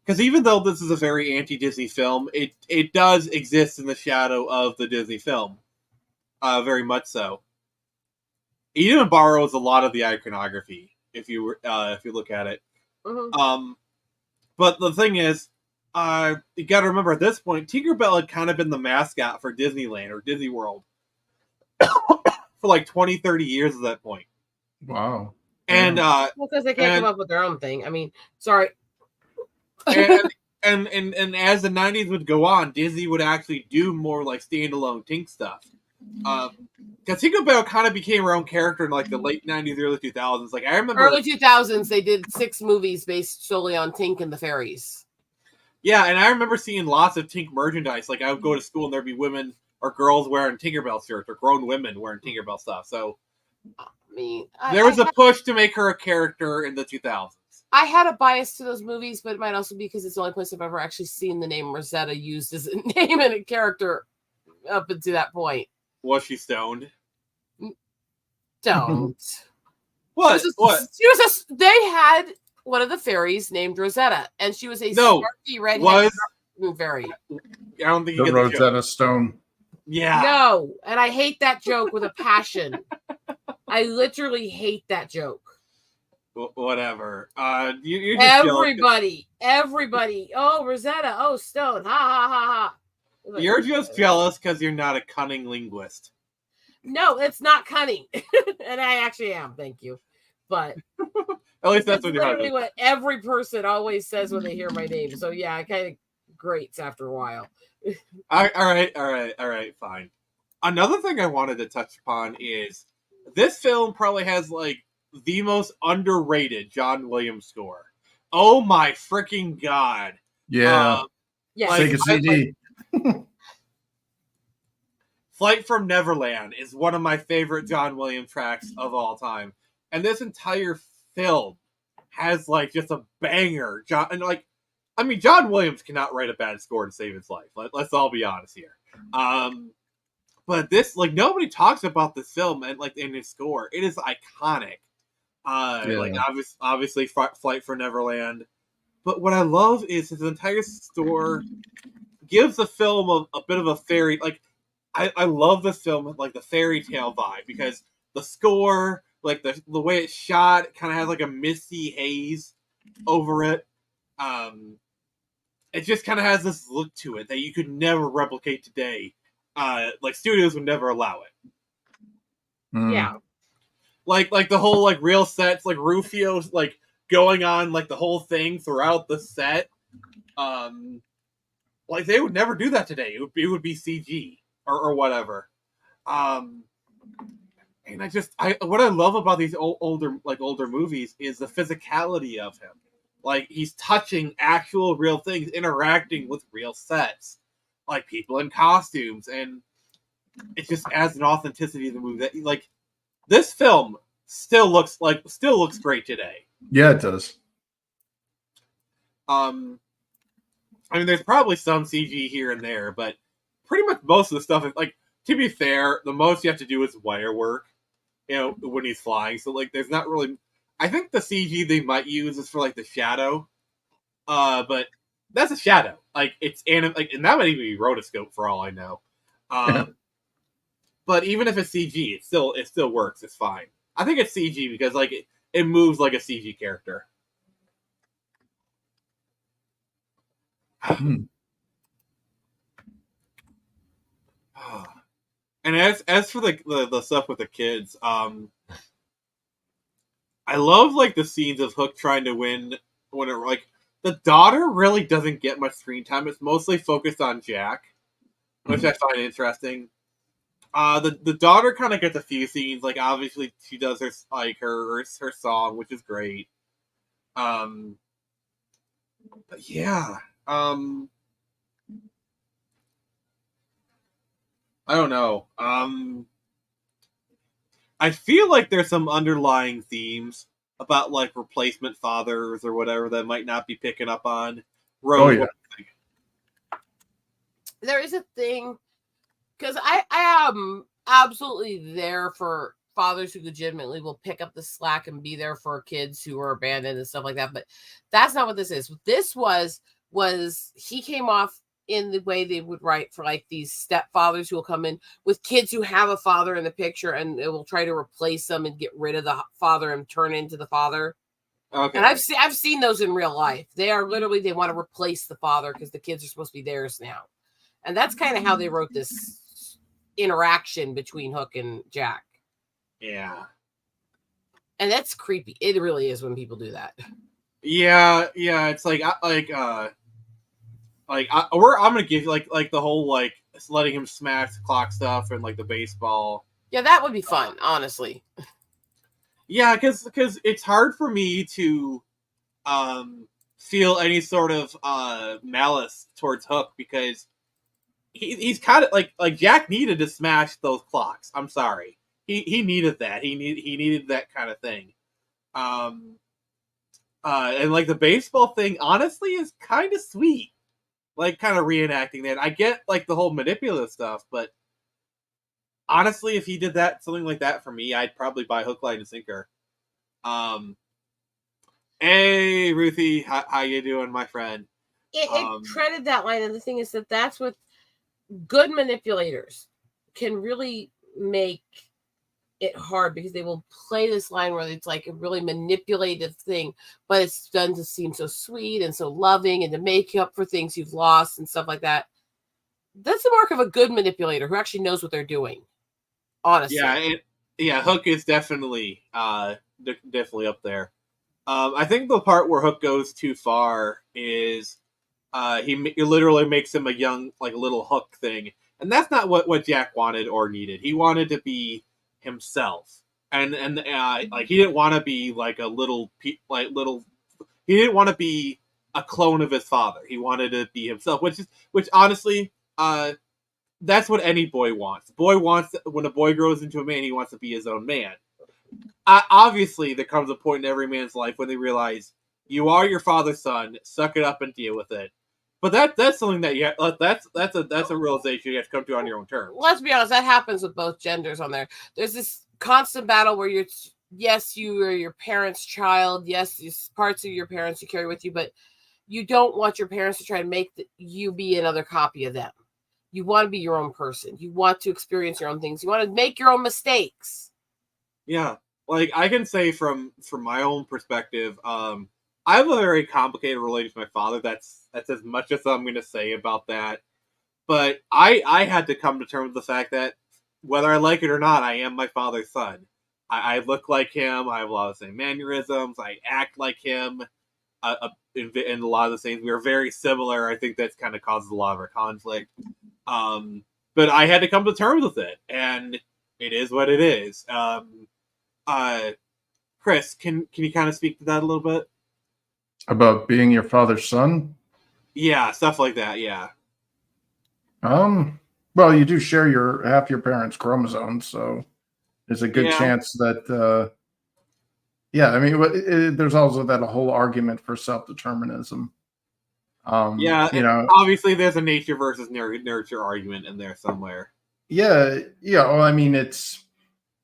Because even though this is a very anti-Disney film, it does exist in the shadow of the Disney film. Very much so. It even borrows a lot of the iconography, if you look at it. Mm-hmm. But the thing is, you got to remember at this point, Tinkerbell had kind of been the mascot for Disneyland or Disney World for like 20, 30 years at that point. Wow. And because they can't come up with their own thing. I mean, sorry. and as the 90s would go on, Disney would actually do more like standalone Tink stuff. because Tinkerbell kind of became her own character in like the late 90s, early 2000s. Like I remember early 2000s, they did 6 movies based solely on Tink and the Fairies. Yeah, and I remember seeing lots of Tink merchandise. Like I would go to school and there'd be women or girls wearing Tinkerbell shirts, or grown women wearing Tinkerbell stuff. So I mean, there was a push to make her a character in the 2000s. I had a bias to those movies, but it might also be because it's the only place I've ever actually seen the name Rosetta used as a name and a character up until that point. Was she stoned? Don't. What? They had one of the fairies named Rosetta, and she was a snarky redheaded fairy. I don't think you the get Rosetta the joke. Stone. Yeah. No, and I hate that joke with a passion. I literally hate that joke. Whatever. You're just everybody. Oh, Rosetta. Oh, Stone. Ha ha ha ha. You're just jealous because you're not a cunning linguist. No, it's not cunning, and I actually am. Thank you, but at least that's what literally what every person always says when they hear my name. So yeah, it kind of grates after a while. All right, fine. Another thing I wanted to touch upon is this film probably has like the most underrated John Williams score. Oh my freaking god! Yeah, Sega CD. Flight from Neverland is one of my favorite John Williams tracks of all time, and this entire film has like just a banger. John Williams cannot write a bad score to save his life. Let's all be honest here. But this, like, nobody talks about this film and like in his score. It is iconic. Like obviously Flight for Neverland. But what I love is his entire score gives the film a bit of a fairy. Like I love this film with like the fairy tale vibe because the score, like the way it's shot, kind of has like a misty haze over it. It just kind of has this look to it that you could never replicate today. Like studios would never allow it. Yeah. Like the whole like real sets, like Rufio's like going on like the whole thing throughout the set. Like they would never do that today. It would be CG or whatever. And what I love about these older movies is the physicality of him. Like he's touching actual real things, interacting with real sets, like people in costumes, and it just adds an authenticity to the movie that like this film still looks great today. Yeah, it does. I mean, there's probably some CG here and there, but pretty much most of the stuff is like, to be fair, the most you have to do is wire work, you know, when he's flying. So like, there's not really. I think the CG they might use is for like the shadow, but that's a shadow. Like it's and that might even be rotoscope for all I know. But even if it's CG, it still works. It's fine. I think it's CG because like it moves like a CG character. And as for the stuff with the kids, I love like the scenes of Hook trying to win when it like the daughter really doesn't get much screen time. It's mostly focused on Jack, which I find interesting. The daughter kind of gets a few scenes. Like obviously she does her song, which is great. But yeah. I don't know. I feel like there's some underlying themes about like replacement fathers or whatever that might not be picking up on. Rose, what do you think? There is a thing because I am absolutely there for fathers who legitimately will pick up the slack and be there for kids who are abandoned and stuff like that. But that's not what this is. What this was he came off in the way they would write for like these stepfathers who will come in with kids who have a father in the picture and it will try to replace them and get rid of the father and turn into the father. Okay. And I've seen those in real life. They are literally, they want to replace the father because the kids are supposed to be theirs now. And that's kind of how they wrote this interaction between Hook and Jack. Yeah. And that's creepy. It really is when people do that. Yeah. It's like I'm gonna give you like the whole like letting him smash the clock stuff and like the baseball. Yeah, that would be fun, honestly. Yeah, because it's hard for me to feel any sort of malice towards Hook because he's kind of like Jack needed to smash those clocks. I'm sorry, he needed that. He needed that kind of thing. Um, and like the baseball thing, honestly, is kind of sweet. Like kind of reenacting that. I get like the whole manipulative stuff, but honestly, if he did that something like that for me, I'd probably buy hook, line, and sinker. Um, hey Ruthie, how you doing, my friend? It treaded that line, and the thing is that that's what good manipulators can really make it hard, because they will play this line where it's like a really manipulative thing, but it's done to seem so sweet and so loving and to make up for things you've lost and stuff like that. That's the mark of a good manipulator who actually knows what they're doing. Honestly. Yeah, Hook is definitely definitely up there. I think the part where Hook goes too far is he literally makes him a young, like, little Hook thing, and that's not what Jack wanted or needed. He wanted to be himself, and like he didn't want to be like a little. He didn't want to be a clone of his father. He wanted to be himself, which honestly, that's what any boy wants. When a boy grows into a man, he wants to be his own man. Obviously, there comes a point in every man's life when they realize you are your father's son. Suck it up and deal with it. But that's something that that's a realization you have to come to on your own terms. Let's be honest, that happens with both genders on there. There's this constant battle where you are your parents' child. Yes, these parts of your parents you carry with you, but you don't want your parents to try and make you be another copy of them. You want to be your own person. You want to experience your own things. You want to make your own mistakes. Yeah, like I can say from my own perspective, I have a very complicated relationship with my father. That's as much as I'm going to say about that. But I had to come to terms with the fact that whether I like it or not, I am my father's son. I look like him. I have a lot of the same mannerisms. I act like him. In a lot of the things, we are very similar. I think that's kind of causes a lot of our conflict. But I had to come to terms with it, and it is what it is. Chris, can you kind of speak to that a little bit? About being your father's son? Yeah, stuff like that, yeah. Well, you do share half your parents' chromosomes, so there's a good chance that, I mean, there's also that whole argument for self-determinism. Obviously there's a nature versus nurture argument in there somewhere. Yeah. Well, I mean, it's,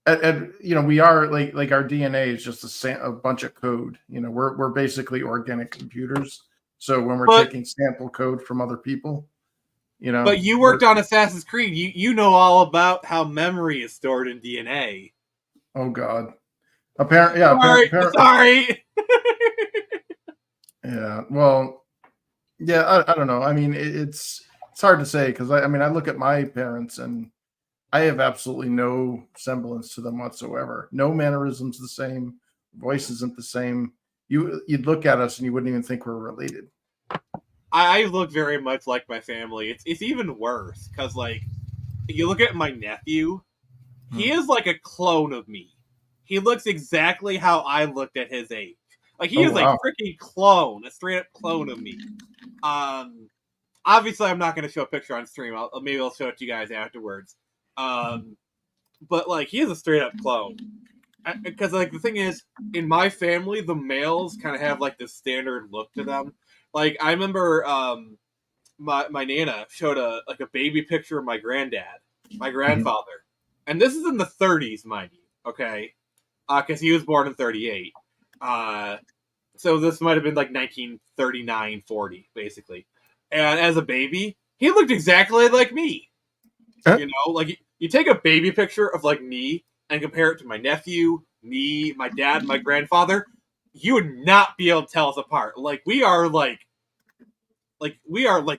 we are like our DNA is just a bunch of code. We're basically organic computers. So when we're taking sample code from other people, But you worked on Assassin's Creed. You know all about how memory is stored in DNA. Oh God. Apparently. Sorry. Yeah. Well. Yeah. I don't know. I mean, it's hard to say because I look at my parents and I have absolutely no semblance to them whatsoever. No mannerisms the same. Voice isn't the same. You'd look at us and you wouldn't even think we're related. I look very much like my family. It's even worse because, like, you look at my nephew, he is like a clone of me. He looks exactly how I looked at his age. Like, he is a freaking clone, a straight up clone of me. Obviously, I'm not going to show a picture on stream. Maybe I'll show it to you guys afterwards. But like, he is a straight up clone. Because like the thing is, in my family, the males kind of have like this standard look to them. Like I remember, my nana showed a baby picture of my grandfather, and this is in the 30s, mind you. Okay, because he was born in 38. So this might have been like 1939, 40, basically. And as a baby, he looked exactly like me. Like you take a baby picture of like me and compare it to my nephew, me, my dad, my grandfather, you would not be able to tell us apart. Like we are like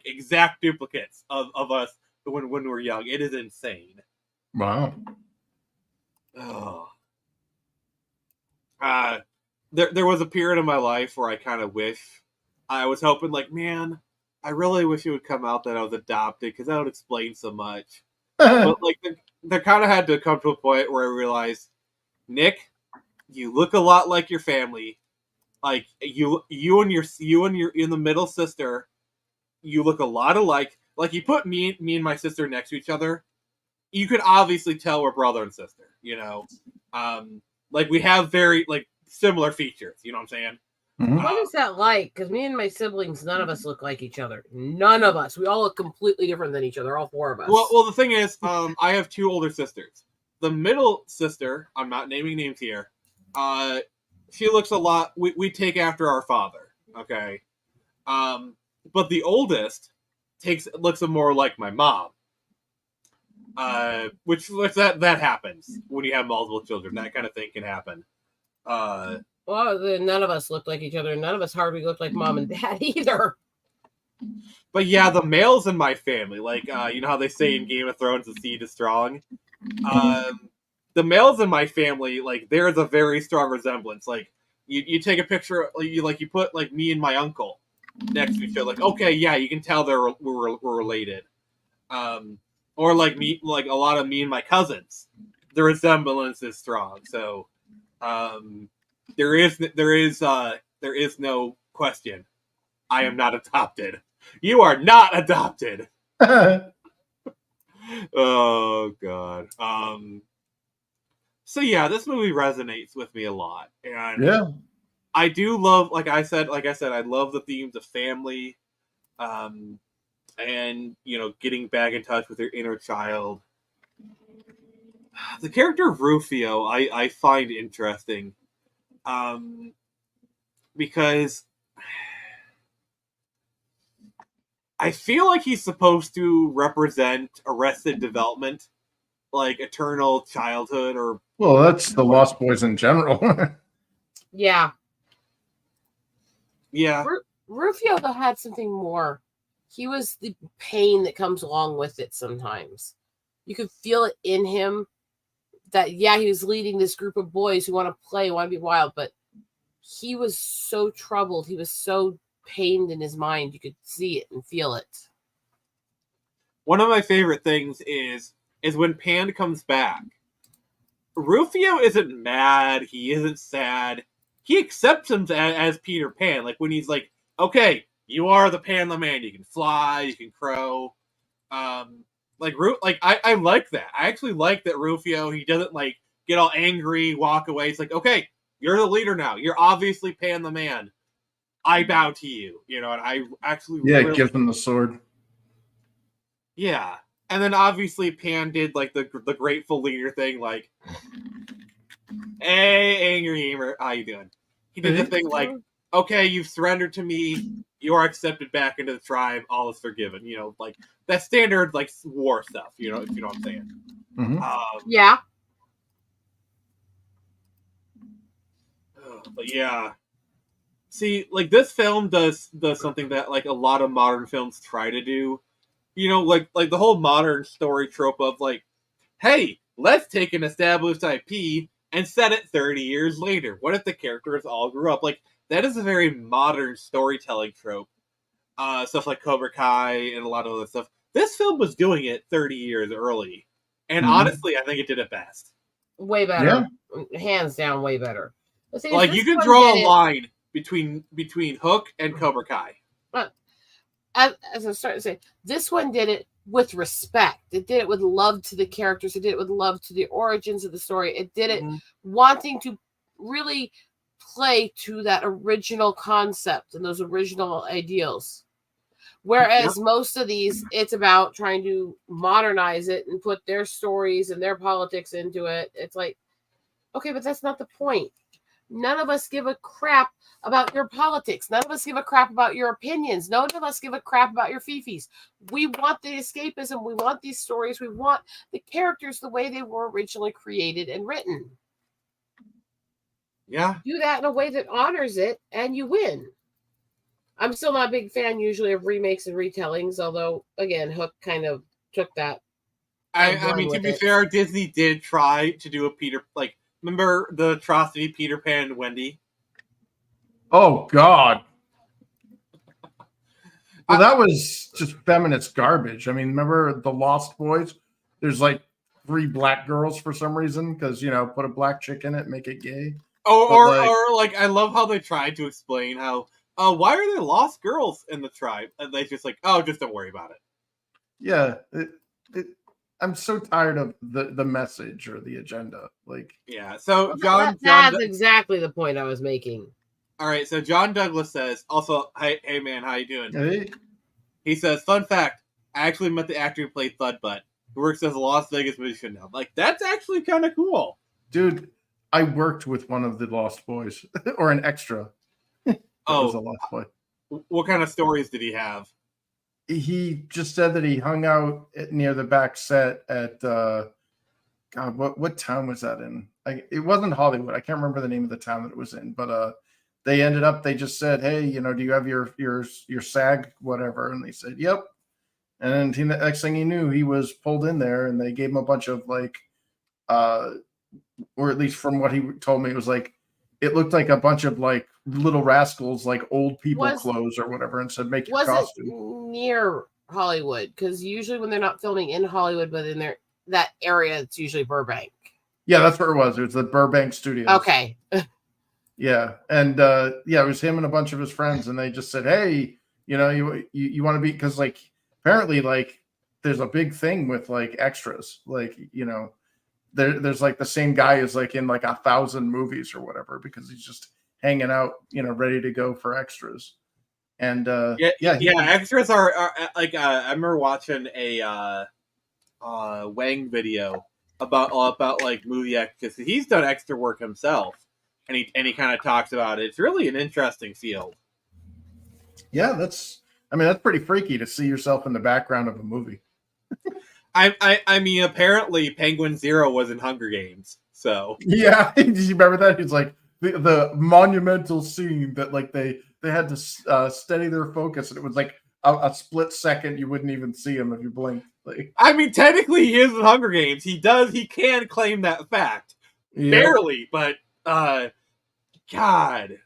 exact duplicates of us when we're young. It is insane. Wow. Oh. There was a period in my life where I kind of I was hoping, like, man, I really wish it would come out that I was adopted because that would explain so much. But like, they kind of had to come to a point where I realized, Nick, you look a lot like your family. Like you and your in the middle sister, you look a lot alike. Like you put me and my sister next to each other, you could obviously tell we're brother and sister. Like we have very like similar features. You know what I'm saying? Mhm. What is that like? Because me and my siblings, none of us look like each other. None of us. We all look completely different than each other. All four of us. Well, the thing is, I have two older sisters. The middle sister, I'm not naming names here. She looks a lot. We take after our father. Okay. But the oldest looks more like my mom. Which that happens when you have multiple children. That kind of thing can happen. Well, then none of us looked like each other. None of us hardly looked like mom and dad either. But yeah, the males in my family, like you know how they say in Game of Thrones, the seed is strong. The males in my family, like there is a very strong resemblance. Like you take a picture, you put like me and my uncle next to each other. Like okay, yeah, you can tell we're related. Or like me, like a lot of me and my cousins, the resemblance is strong. So there is no question. I am not adopted. You are not adopted. Oh god. So yeah, this movie resonates with me a lot, and Yeah. I do love, like I said, I love the themes of family, and getting back in touch with your inner child. The character of Rufio, I find interesting, because I feel like he's supposed to represent Arrested Development, like eternal childhood, or Well, that's the Lost Boys in general. Yeah. yeah. Rufio though had something more. He was the pain that comes along with it sometimes. You could feel it in him that, yeah, he was leading this group of boys who want to play, want to be wild, but he was so troubled. He was so pained in his mind. You could see it and feel it. One of my favorite things is when Pan comes back. Rufio isn't mad. He isn't sad. He accepts him as Peter Pan. Like when he's like, okay, you are the Pan the Man. You can fly. You can crow. I like that. I actually like that Rufio. He doesn't like get all angry, walk away. It's like, okay, you're the leader now. You're obviously Pan the Man. I bow to you. And I actually Gives him the sword. Yeah. And then obviously Pan did like the grateful leader thing, like, hey, Angry Gamer, how you doing? He did the thing like, okay, you've surrendered to me, you are accepted back into the tribe, all is forgiven. Like that standard like war stuff. If you know what I'm saying. Mm-hmm. Yeah. But yeah. See, like this film does something that like a lot of modern films try to do. Like the whole modern story trope of like, hey, let's take an established IP and set it 30 years later. What if the characters all grew up? Like, that is a very modern storytelling trope. Stuff like Cobra Kai and a lot of other stuff. This film was doing it 30 years early. And honestly, I think it did it best. Way better. Yeah. Hands down, way better. Like, you can draw a line between Hook and Cobra Kai. As I started to say, this one did it with respect. It did it with love to the characters. It did it with love to the origins of the story. It did it wanting to really play to that original concept and those original ideals. Whereas most of these, it's about trying to modernize it and put their stories and their politics into it. It's like, okay, but that's not the point. None of us give a crap about your politics. None of us give a crap about your opinions. None of us give a crap about your fifis. We want the escapism. We want these stories. We want the characters the way they were originally created and written. Yeah. Do that in a way that honors it, and you win. I'm still not a big fan usually of remakes and retellings, although, again, Hook kind of took that. I mean, to be fair, Disney did try to do a Peter, like, remember the atrocity Peter Pan and Wendy? Oh, God. Well, that was just feminist garbage. I mean, remember the Lost Boys there's like 3 black girls for some reason because put a black chick in it, make it gay. Or I love how they tried to explain how why are there lost girls in the tribe, and they just like, oh, just don't worry about it. Yeah, I'm so tired of the message or the agenda. Like, yeah. So that's exactly the point I was making. All right. So John Douglas says also, hey man, how you doing? Hey. He says, fun fact: I actually met the actor who played Thudbutt, who works as a Las Vegas musician now. Like, that's actually kind of cool, dude. I worked with one of the Lost Boys, or an extra. Was a Lost Boy. What kind of stories did he have? He just said that he hung out near the back set at God, what town was that in? It wasn't Hollywood. I can't remember the name of the town that it was in, but they just said, hey, do you have your SAG whatever? And they said, yep. And then the next thing he knew, he was pulled in there, and they gave him a bunch of or at least from what he told me, it was like it looked like a bunch of like Little Rascals, like old people clothes or whatever, and said make your costume. Was it near Hollywood? Because usually when they're not filming in Hollywood, but in that area, it's usually Burbank. Yeah, that's where it was. It was the Burbank Studios. Okay. Yeah, and it was him and a bunch of his friends, and they just said, hey, you want to be, because like apparently like there's a big thing with like extras, like there's like the same guy is like in like 1,000 movies or whatever because he's just hanging out, ready to go for extras. And extras are like I remember watching a Wang video about like movie extras. He's done extra work himself, and he kind of talks about it. It's really an interesting field. Yeah, that's pretty freaky to see yourself in the background of a movie. I mean, apparently Penguin Zero was in Hunger Games, so yeah. Did you remember that? It's like the monumental scene that like they had to steady their focus, and it was like a split second. You wouldn't even see him if you blinked. Like, I mean, technically he is in Hunger Games. He can claim that fact, barely, but God,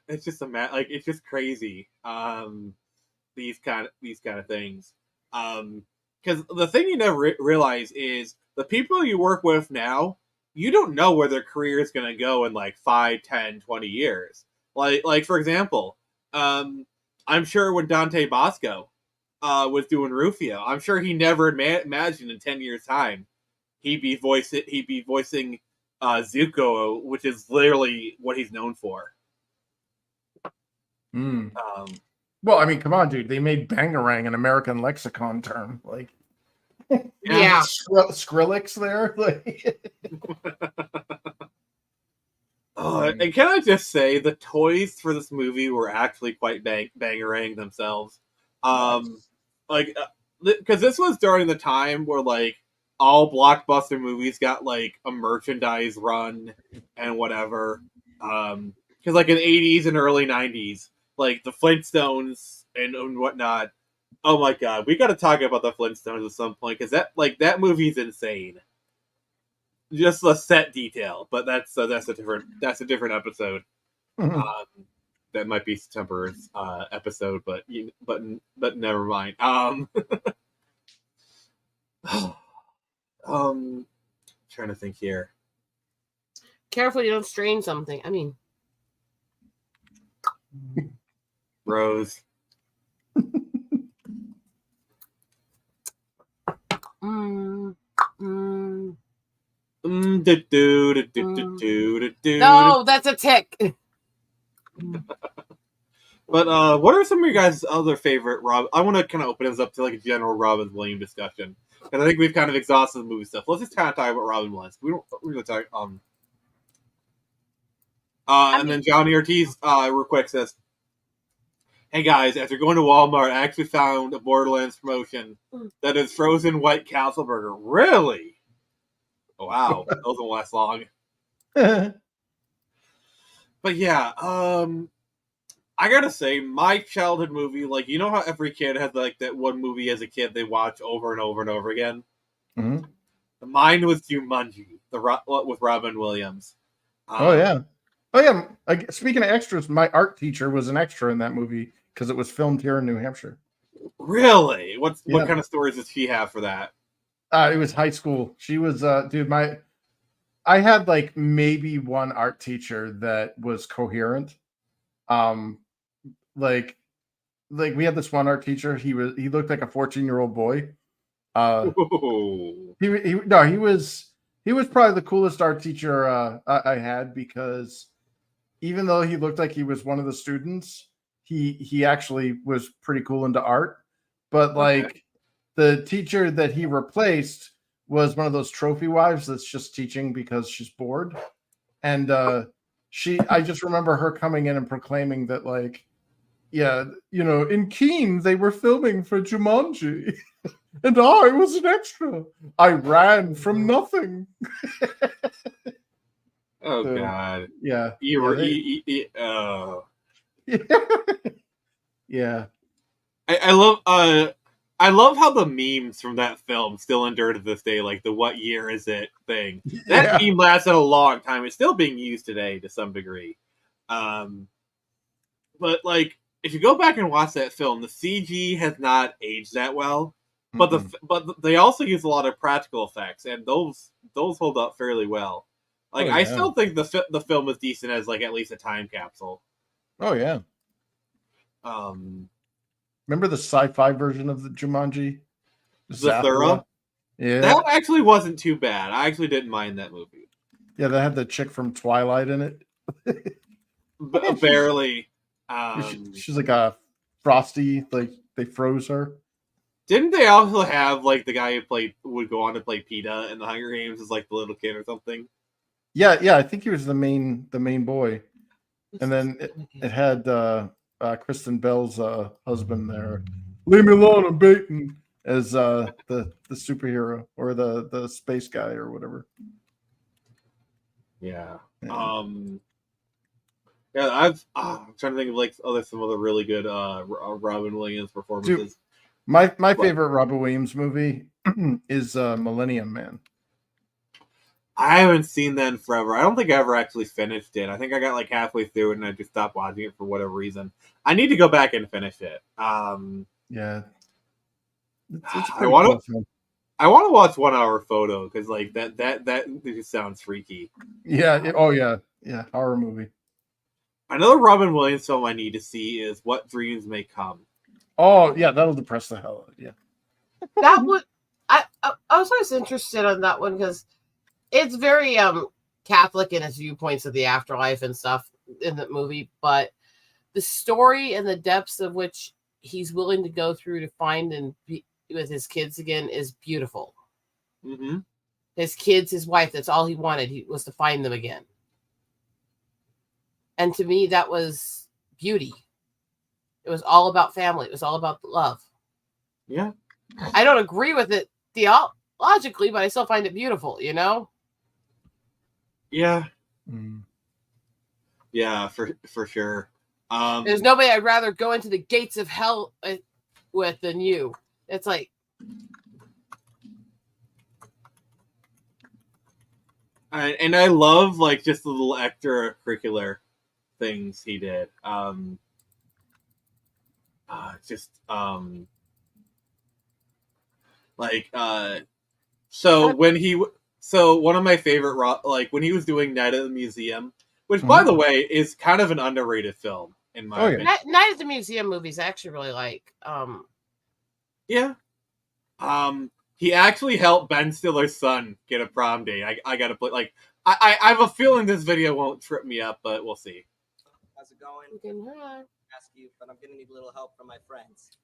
it's just it's just crazy. These kind of things. Because the thing you never realize is the people you work with now, you don't know where their career is going to go in like 5, 10, 20 years. Like for example, I'm sure when Dante Bosco was doing Rufio, I'm sure he never imagined in 10 years' time he'd be voicing Zuko, which is literally what he's known for. Well, I mean, come on, dude. They made Bangarang an American lexicon term. Like, yeah. Skrillex there. Like, and can I just say, the toys for this movie were actually quite Bangarang themselves. Because this was during the time where like all blockbuster movies got like a merchandise run and whatever. Because like in the 80s and early 90s, like the Flintstones and whatnot. Oh my God, we got to talk about the Flintstones at some point because that movie's insane. Just the set detail, but that's a different episode. That might be September's episode, but never mind. Trying to think here. Careful, you don't strain something. I mean, Rose. No, that's a tick. But what are some of your guys' other favorite Rob? I want to kind of open this up to like a general Robin Williams discussion, and I think we've kind of exhausted the movie stuff. Let's just kind of talk about Robin Williams. We're gonna talk. And then Johnny Ortiz, real quick, says, "Hey guys, after going to Walmart, I actually found a Borderlands promotion that is frozen white castle burger. Really? Oh, wow, those don't last long." But yeah, I gotta say, my childhood movie, like, you know how every kid has like that one movie as a kid they watch over and over and over again? Mm-hmm. Mine was Jumanji, with Robin Williams. Oh yeah. Speaking of extras, my art teacher was an extra in that movie because it was filmed here in New Hampshire. Really? What kind of stories does she have for that? It was high school. She was, dude. I had like maybe one art teacher that was coherent. Like we had this one art teacher. He looked like a 14-year-old boy. He was probably the coolest art teacher I had, because even though he looked like he was one of the students, he actually was pretty cool into art. But like the teacher that he replaced was one of those trophy wives that's just teaching because she's bored. And I just remember her coming in and proclaiming that, like, yeah, in Keene they were filming for Jumanji. And I was an extra. I ran from nothing. Oh, so, God. Yeah. You were yeah. I love how the memes from that film still endure to this day, like the "what year is it" thing. That meme lasted a long time. It's still being used today to some degree. But like, if you go back and watch that film, the CG has not aged that well. But but they also use a lot of practical effects, and those hold up fairly well. Like, I still think the film is decent as, like, at least a time capsule. Oh yeah. Remember the sci-fi version of the Jumanji? Zathura? Yeah. That actually wasn't too bad. I actually didn't mind that movie. Yeah, that had the chick from Twilight in it. Barely. She's like a Frosty, like they froze her. Didn't they also have, like, the guy who would go on to play PETA in the Hunger Games as, like, the little kid or something? Yeah, I think he was the main boy. And then it had Kristen Bell's husband there. Leave me alone, I'm baiting, as the superhero or the space guy or whatever. Yeah. I'm trying to think of, like, some other really good Robin Williams performances. Dude, my favorite Robin Williams movie is Millennium Man. I haven't seen that in forever. I don't think I ever actually finished it. I think I got like halfway through it and I just stopped watching it for whatever reason. I need to go back and finish it. Yeah. I want to watch 1 Hour Photo, because like that just sounds freaky. Yeah. Yeah. Horror movie. Another Robin Williams film I need to see is What Dreams May Come. Oh yeah, that'll depress the hell out of you. That would I was always interested on that one because it's very Catholic in its viewpoints of the afterlife and stuff in the movie, but the story and the depths of which he's willing to go through to find and be with his kids again is beautiful. Mm-hmm. His kids, his wife, that's all he wanted. He was to find them again. And to me, that was beauty. It was all about family. It was all about love. Yeah. I don't agree with it theologically, but I still find it beautiful, you know? Yeah. Yeah, for sure. There's nobody I'd rather go into the gates of hell with than you. It's like, and I love like just the little extracurricular things he did. So one of my favorite, like when he was doing Night at the Museum, which by the way is kind of an underrated film in my opinion. Night at the Museum movies I actually really like. Yeah. He actually helped Ben Stiller's son get a prom date. I gotta play, like, I have a feeling this video won't trip me up, but we'll see. How's it going? Ask you, but I'm gonna need a little help from my friends.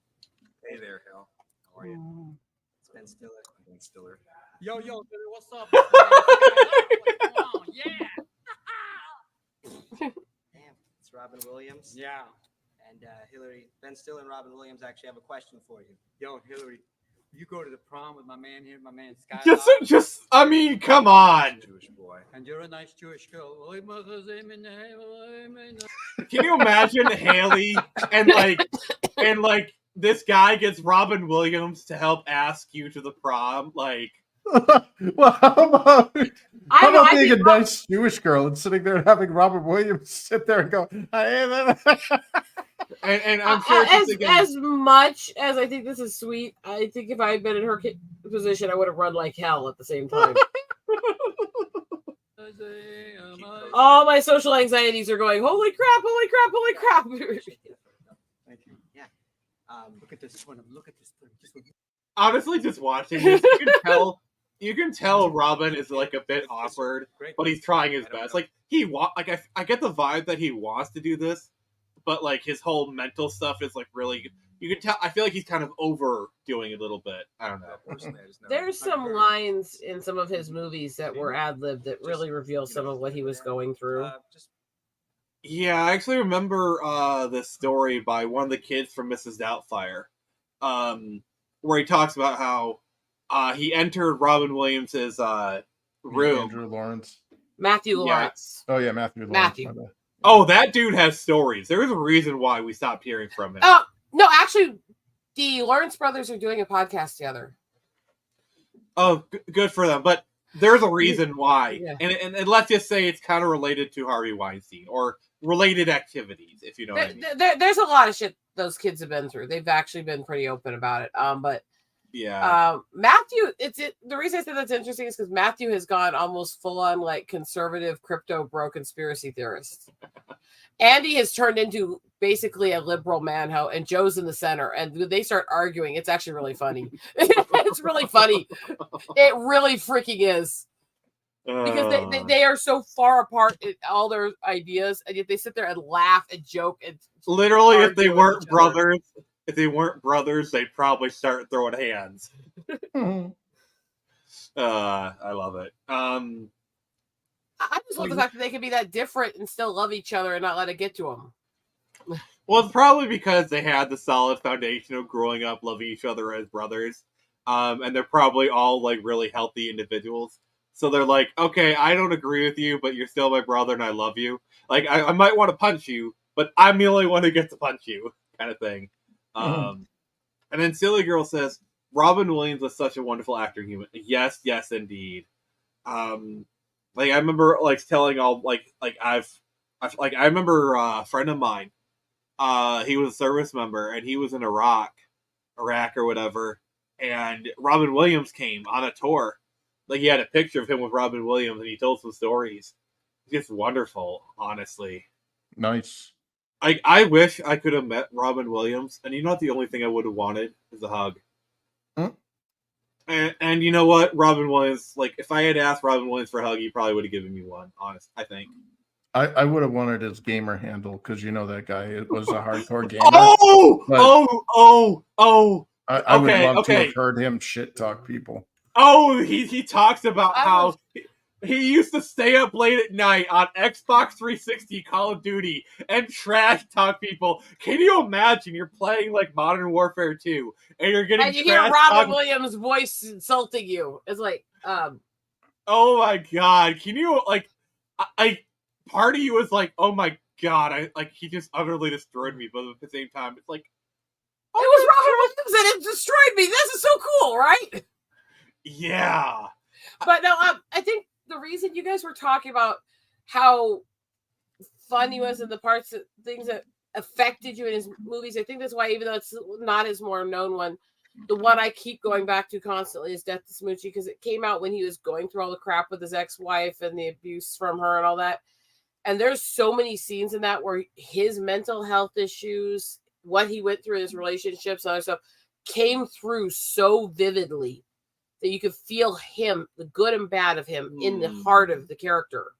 Hey there, Hal. How are you? It's Ben Stiller. Ben Stiller. Yo, what's up? Oh, yeah. Damn, it's Robin Williams. Yeah. And Hillary, Ben Stiller and Robin Williams actually have a question for you. Yo, Hillary, you go to the prom with my man here, my man Sky. Just, I mean, come on. Jewish boy. And you're a nice Jewish girl. Can you imagine Haley and like this guy gets Robin Williams to help ask you to the prom? Like, well, how about being a nice Jewish girl and sitting there and having Robin Williams sit there and go, and I'm sure as much as I think this is sweet, I think if I had been in her position, I would have run like hell at the same time. All my social anxieties are going, holy crap, holy crap, holy crap. Thank you. Yeah. Look at this one. Look at this one. Honestly, just watching this, you can tell Robin is like a bit awkward, but he's trying his best. Like I get the vibe that he wants to do this, but like his whole mental stuff is like really. You can tell. I feel like he's kind of overdoing it a little bit. I don't know. There's some lines in some of his movies that were ad-libbed that really reveal some of what he was going through. Yeah, I actually remember this story by one of the kids from Mrs. Doubtfire, where he talks about how he entered Robin Williams' room. Andrew Lawrence. Matthew Lawrence. Oh yeah, Matthew Lawrence. Matthew. Oh, that dude has stories. There's a reason why we stopped hearing from him. No, actually, the Lawrence brothers are doing a podcast together. Oh, good for them. But there's a reason why. Yeah. And let's just say it's kind of related to Harvey Weinstein or related activities, if you know what I mean. There's a lot of shit those kids have been through. They've actually been pretty open about it. But yeah, Matthew, the reason I said that's interesting is because Matthew has gone almost full on like conservative crypto bro conspiracy theorist. Andy has turned into basically a liberal man, and Joe's in the center. And when they start arguing, it's actually really funny. It's really funny. It really freaking is. Because they are so far apart in all their ideas, and yet they sit there and laugh and joke and literally, if they weren't brothers, they'd probably start throwing hands. I love it. I just love the fact that they can be that different and still love each other and not let it get to them. Well, it's probably because they had the solid foundation of growing up loving each other as brothers, and they're probably all like really healthy individuals. So they're like, okay, I don't agree with you, but you're still my brother and I love you. Like, I might want to punch you, but I'm the only one who gets to punch you, kind of thing. And then Silly Girl says, Robin Williams was such a wonderful actor and human. Yes, indeed. Like, I remember, like, telling all, I remember a friend of mine, he was a service member, and he was in Iraq or whatever, and Robin Williams came on a tour. Like, he had a picture of him with Robin Williams, and he told some stories. It's just wonderful, honestly. Nice. I wish I could have met Robin Williams, and you know what? The only thing I would have wanted is a hug. And you know what? Robin Williams, like, if I had asked Robin Williams for a hug, he probably would have given me one, honest, I think. I would have wanted his gamer handle, because you know that guy was a hardcore gamer. I would love to have heard him shit talk people. Oh, he talks about how he used to stay up late at night on Xbox 360 Call of Duty and trash talk people. Can you imagine you're playing like Modern Warfare 2 and you're getting you hear Robin Williams' voice insulting you? It's like, oh my god! Can you part of you was like, oh my god! He just utterly destroyed me, but at the same time, it's like, it was Robin Williams and it destroyed me. This is so cool, right? Yeah. But no, I think the reason you guys were talking about how fun he was and the things that affected you in his movies, I think that's why, even though it's not his more known one, the one I keep going back to constantly is Death to Smoochie, because it came out when he was going through all the crap with his ex-wife and the abuse from her and all that. And there's so many scenes in that where his mental health issues, what he went through in his relationships and other stuff, came through so vividly that you could feel him, the good and bad of him, in the heart of the character.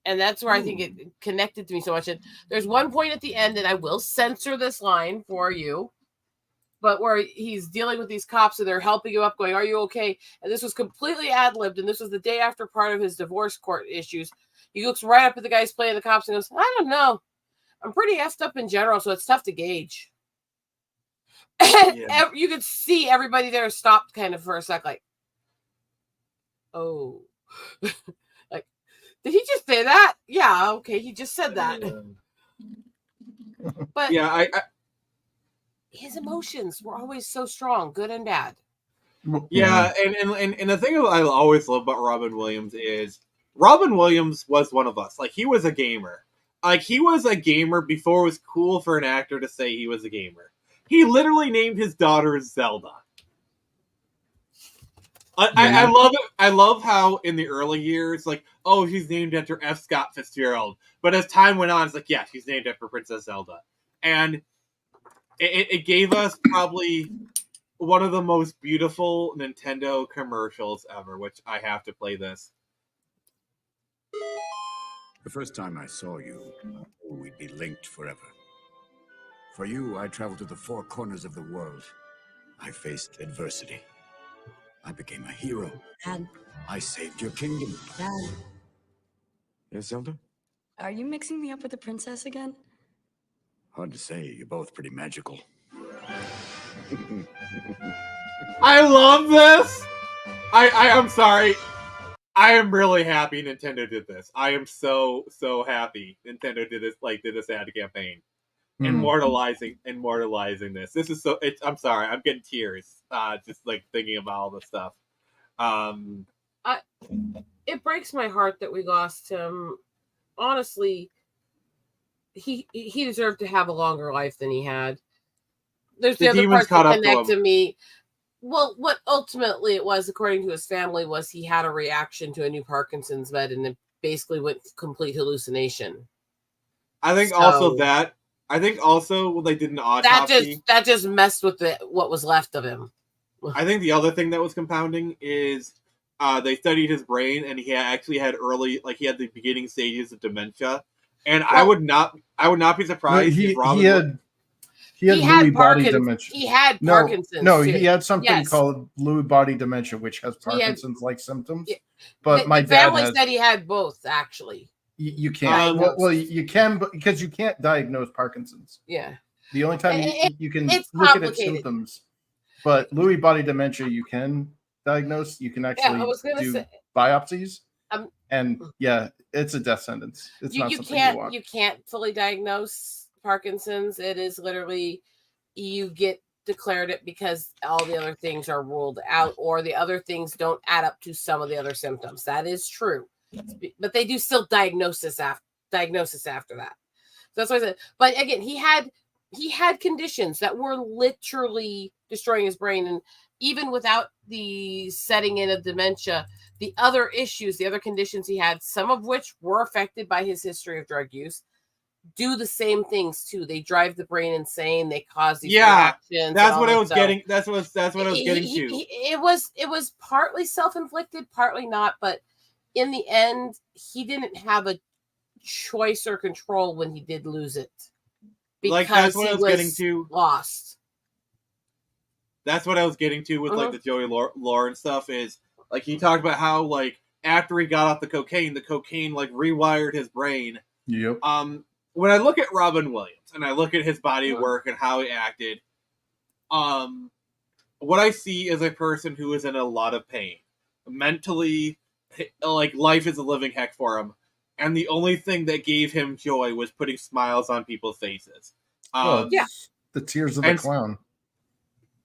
And that's where I think it connected to me so much. And there's one point at the end, and I will censor this line for you, but where he's dealing with these cops and they're helping him up, going, are you okay? And this was completely ad-libbed, and this was the day after part of his divorce court issues. He looks right up at the guys playing the cops and goes, I don't know. I'm pretty effed up in general, so it's tough to gauge. Yeah. You could see everybody there stopped kind of for a sec, like, oh. Like, did he just say that? Yeah, okay, he just said that. But yeah, his emotions were always so strong, good and bad. Yeah, and the thing I always love about Robin Williams is Robin Williams was one of us. Like, he was a gamer. Like, he was a gamer before it was cool for an actor to say he was a gamer. He literally named his daughter Zelda. I love it. I love how in the early years, like, oh, she's named after F. Scott Fitzgerald. But as time went on, it's like, yeah, she's named after Princess Zelda. And it gave us probably one of the most beautiful Nintendo commercials ever, which I have to play this. The first time I saw you, I knew we'd be linked forever. For you, I traveled to the four corners of the world. I faced adversity. I became a hero. Dad. I saved your kingdom. Dad. Yes, Zelda? Are you mixing me up with the princess again? Hard to say. You're both pretty magical. I love this! I'm sorry. I am really happy Nintendo did this. I am so happy Nintendo did this ad campaign. Immortalizing this. This is so. I'm sorry. I'm getting tears. Just like thinking about all this stuff. It breaks my heart that we lost him. Honestly, he deserved to have a longer life than he had. There's the other parts that connect to me. Well, what ultimately it was, according to his family, was he had a reaction to a new Parkinson's med and it basically went complete hallucination. I think also when they did an autopsy, that just messed with what was left of him. I think the other thing that was compounding is they studied his brain and he actually had he had the beginning stages of dementia, and I would not be surprised if Robin. He had Lewy body dementia. He had Parkinson's. No, he had something called Lewy body dementia, which has Parkinson's-like symptoms. But my family said he had both, actually. You can't. Well, you can, because you can't diagnose Parkinson's. Yeah. The only time you can look at its symptoms. But Lewy body dementia, you can diagnose. You can actually do biopsies. And yeah, it's a death sentence. It's not something you want. You can't fully diagnose Parkinson's. It is literally you get declared it because all the other things are ruled out, or the other things don't add up to some of the other symptoms. That is true, but they do still diagnosis after that. So that's what I said. But again, he had conditions that were literally destroying his brain, and even without the setting in of dementia, the other issues, the other conditions he had, some of which were affected by his history of drug use, do the same things too. They drive the brain insane. They cause these reactions. That's what I was getting. That's what I was getting to. It was partly self-inflicted, partly not. But in the end, he didn't have a choice or control when he did lose it, because that's what I was getting to. Lost. That's what I was getting to with the Joey Lauren stuff. Is like he talked about how after he got off the cocaine rewired his brain. Yep. When I look at Robin Williams and I look at his body of work and how he acted, what I see is a person who is in a lot of pain. Mentally, life is a living heck for him. And the only thing that gave him joy was putting smiles on people's faces. The tears of the clown.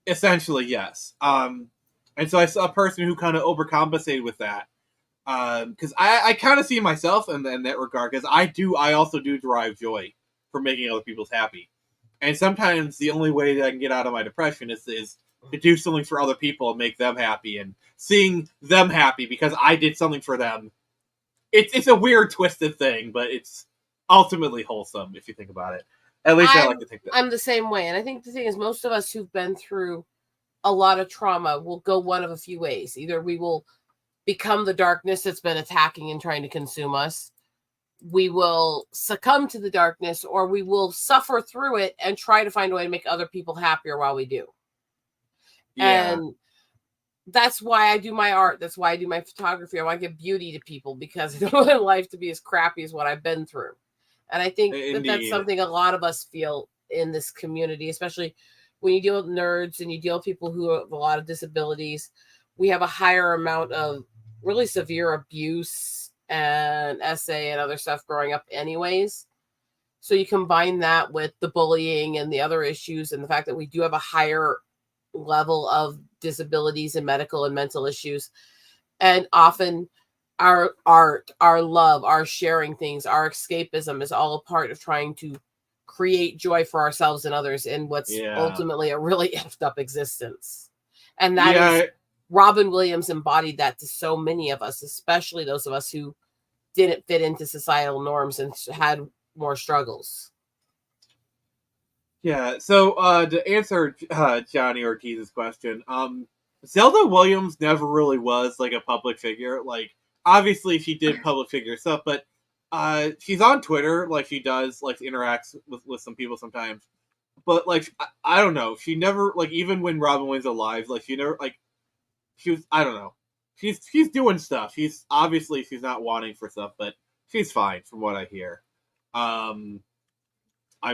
Essentially, yes. And so I saw a person who kind of overcompensated with that. Because I kind of see myself in that regard, because I also do derive joy from making other people happy, and sometimes the only way that I can get out of my depression is to do something for other people and make them happy, and seeing them happy because I did something for them. It's a weird, twisted thing, but it's ultimately wholesome if you think about it. At least I like to think that. I'm the same way, and I think the thing is, most of us who've been through a lot of trauma will go one of a few ways. Either we will become the darkness that's been attacking and trying to consume us. We will succumb to the darkness, or we will suffer through it and try to find a way to make other people happier while we do. Yeah. And that's why I do my art. That's why I do my photography. I want to give beauty to people, because I don't want life to be as crappy as what I've been through. And I think that's something a lot of us feel in this community, especially when you deal with nerds and you deal with people who have a lot of disabilities. We have a higher amount of really severe abuse and SA and other stuff growing up anyways. So you combine that with the bullying and the other issues, and the fact that we do have a higher level of disabilities and medical and mental issues. And often our art, our love, our sharing things, our escapism is all a part of trying to create joy for ourselves and others in what's ultimately a really effed up existence. And that is Robin Williams embodied that to so many of us, especially those of us who didn't fit into societal norms and had more struggles. Yeah, so to answer Johnny Ortiz's question, Zelda Williams never really was like a public figure. Like, obviously she did public figure stuff, but she's on Twitter, like she does, like interacts with some people sometimes. But like I don't know, she never, like, even when Robin Williams alive, like she never, like, she was, I don't know. She's doing stuff. She's not wanting for stuff, but she's fine from what I hear. I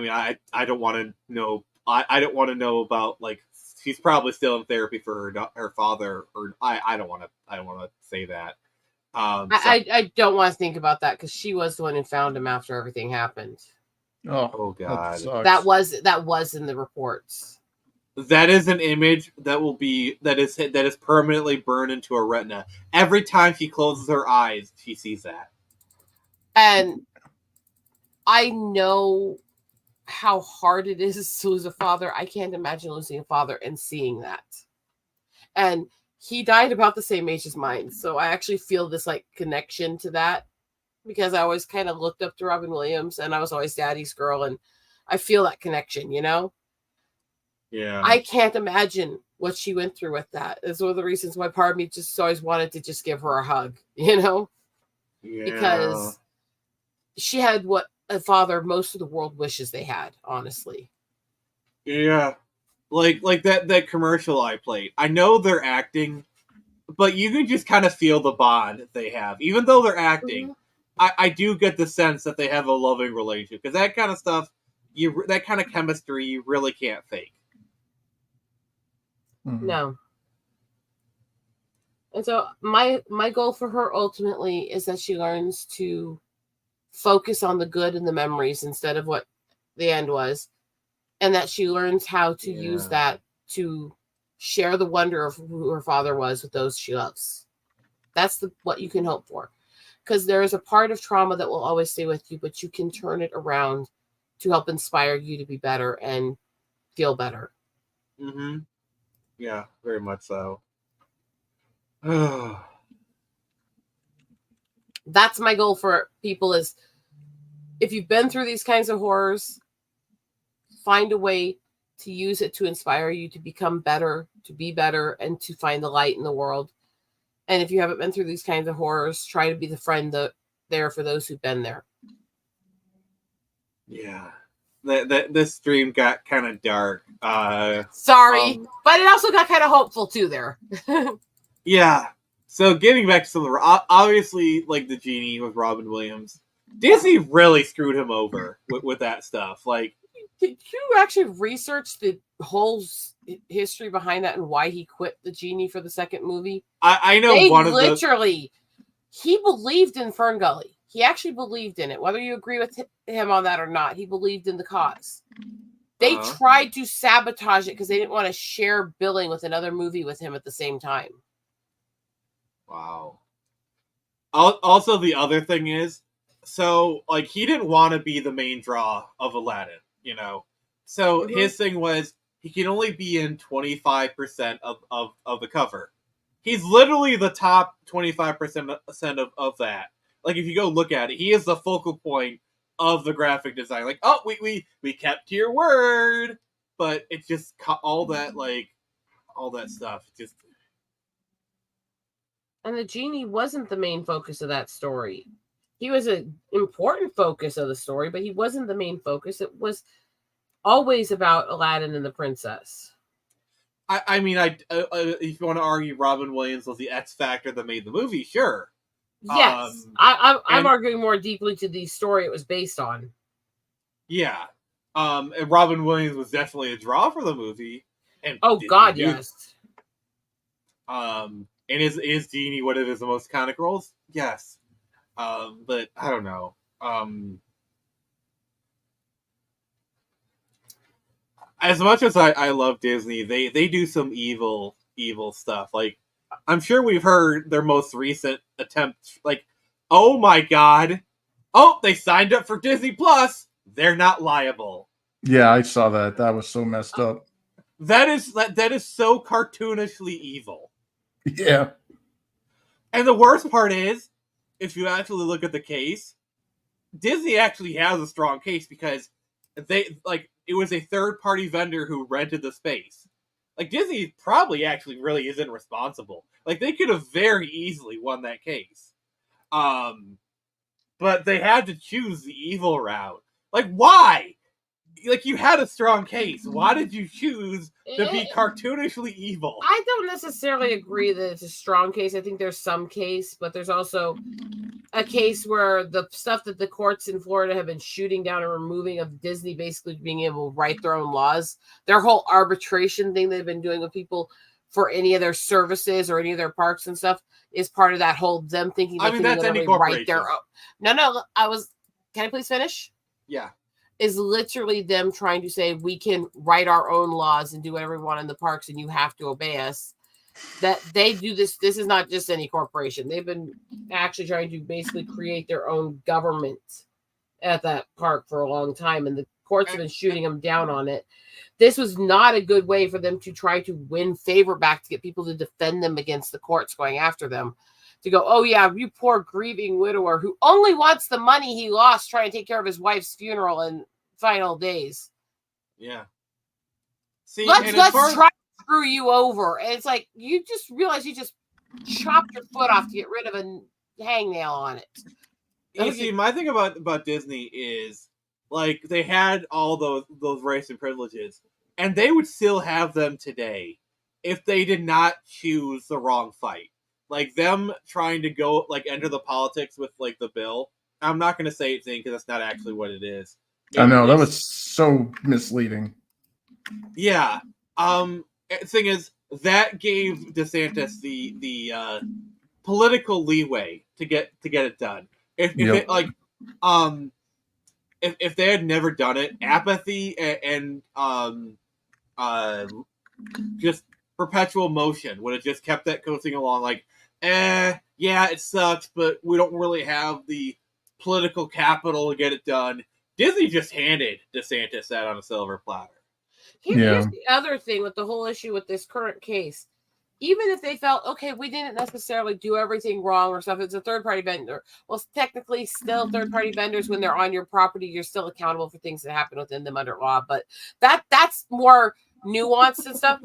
mean, I don't want to know. I don't want to know about, like, she's probably still in therapy for her father, or I don't want to say that. I don't want to think about that because she was the one who found him after everything happened. Oh God, that was in the reports. That is an image that is permanently burned into her retina. Every time she closes her eyes, she sees that. And I know how hard it is to lose a father. I can't imagine losing a father and seeing that. And he died about the same age as mine. So I actually feel this like connection to that because I always kind of looked up to Robin Williams and I was always daddy's girl. And I feel that connection, you know? Yeah. I can't imagine what she went through with that. It's one of the reasons why part of me just always wanted to just give her a hug, you know? Yeah. Because she had what a father most of the world wishes they had, honestly. Yeah. Like that commercial I played. I know they're acting, but you can just kind of feel the bond they have. Even though they're acting, I do get the sense that they have a loving relationship. Because that kind of stuff, that kind of chemistry, you really can't fake. No. And so my goal for her ultimately is that she learns to focus on the good and the memories instead of what the end was, and that she learns how to use that to share the wonder of who her father was with those she loves. That's what you can hope for, because there is a part of trauma that will always stay with you, but you can turn it around to help inspire you to be better and feel better. Mm-hmm. Yeah, very much so. That's my goal for people is, if you've been through these kinds of horrors, find a way to use it to inspire you to become better, to be better, and to find the light in the world. And if you haven't been through these kinds of horrors, try to be the friend there for those who've been there. Yeah. This stream got kind of dark. Sorry, but it also got kind of hopeful too there. Yeah. So getting back to some of the, obviously, like the genie with Robin Williams, Disney really screwed him over with that stuff. Like, did you actually research the whole history behind that and why he quit the genie for the second movie? I know he believed in Ferngully. He actually believed in it, whether you agree with him on that or not. He believed in the cause. They tried to sabotage it because they didn't want to share billing with another movie with him at the same time. Wow. Also, the other thing is, so, like, he didn't want to be the main draw of Aladdin, you know? So his thing was, he can only be in 25% of the cover. He's literally the top 25% of that. Like, if you go look at it, he is the focal point of the graphic design. Like, oh, we kept to your word, but it's just all that stuff. Just. And the genie wasn't the main focus of that story. He was an important focus of the story, but he wasn't the main focus. It was always about Aladdin and the princess. I mean, if you want to argue Robin Williams was the X factor that made the movie, sure. Yes, I'm arguing more deeply to the story it was based on. Yeah, and Robin Williams was definitely a draw for the movie. And God, yes. And is Genie one of his most iconic roles? Yes. But I don't know. As much as I love Disney, they do some evil stuff. Like, I'm sure we've heard their most recent attempt. Like, oh my God, they signed up for Disney Plus. They're not liable. Yeah, I saw that. That was so messed up. That is so cartoonishly evil. Yeah. And the worst part is, if you actually look at the case, Disney actually has a strong case because it was a third-party vendor who rented the space. Like, Disney probably actually really isn't responsible. Like, they could have very easily won that case. But they had to choose the evil route. Like, why? Like, you had a strong case. Why did you choose to be cartoonishly evil? I don't necessarily agree that it's a strong case. I think there's some case, but there's also a case where the stuff that the courts in Florida have been shooting down and removing of Disney basically being able to write their own laws, their whole arbitration thing they've been doing with people for any of their services or any of their parks and stuff is part of that whole them thinking they can literally write their own. No, can I please finish? Yeah. Is literally them trying to say we can write our own laws and do whatever we want in the parks and you have to obey us. That they do this. This is not just any corporation. They've been actually trying to basically create their own government at that park for a long time, and the courts have been shooting them down on it. This was not a good way for them to try to win favor back, to get people to defend them against the courts going after them. To go, oh yeah, you poor grieving widower who only wants the money he lost trying to take care of his wife's funeral and final days. Yeah. See, let's try to screw you over. And it's like, you just realize you just chopped your foot off to get rid of a hangnail on it. You see, my thing about Disney is, like, they had all those rights and privileges, and they would still have them today if they did not choose the wrong fight. Like, them trying to go, like, enter the politics with, like, the bill. I'm not going to say anything because that's not actually what it is. I know, that was so misleading. Yeah. The thing is, that gave DeSantis the political leeway to get it done. If they had never done it, apathy and just perpetual motion would have just kept that coasting along. Like, yeah, it sucks, but we don't really have the political capital to get it done. Disney just handed DeSantis that on a silver platter. Here's the other thing with the whole issue with this current case. Even if they felt, okay, we didn't necessarily do everything wrong or stuff, it's a third-party vendor. Well, technically, still third-party vendors, when they're on your property, you're still accountable for things that happen within them under law. But that's more nuanced and stuff.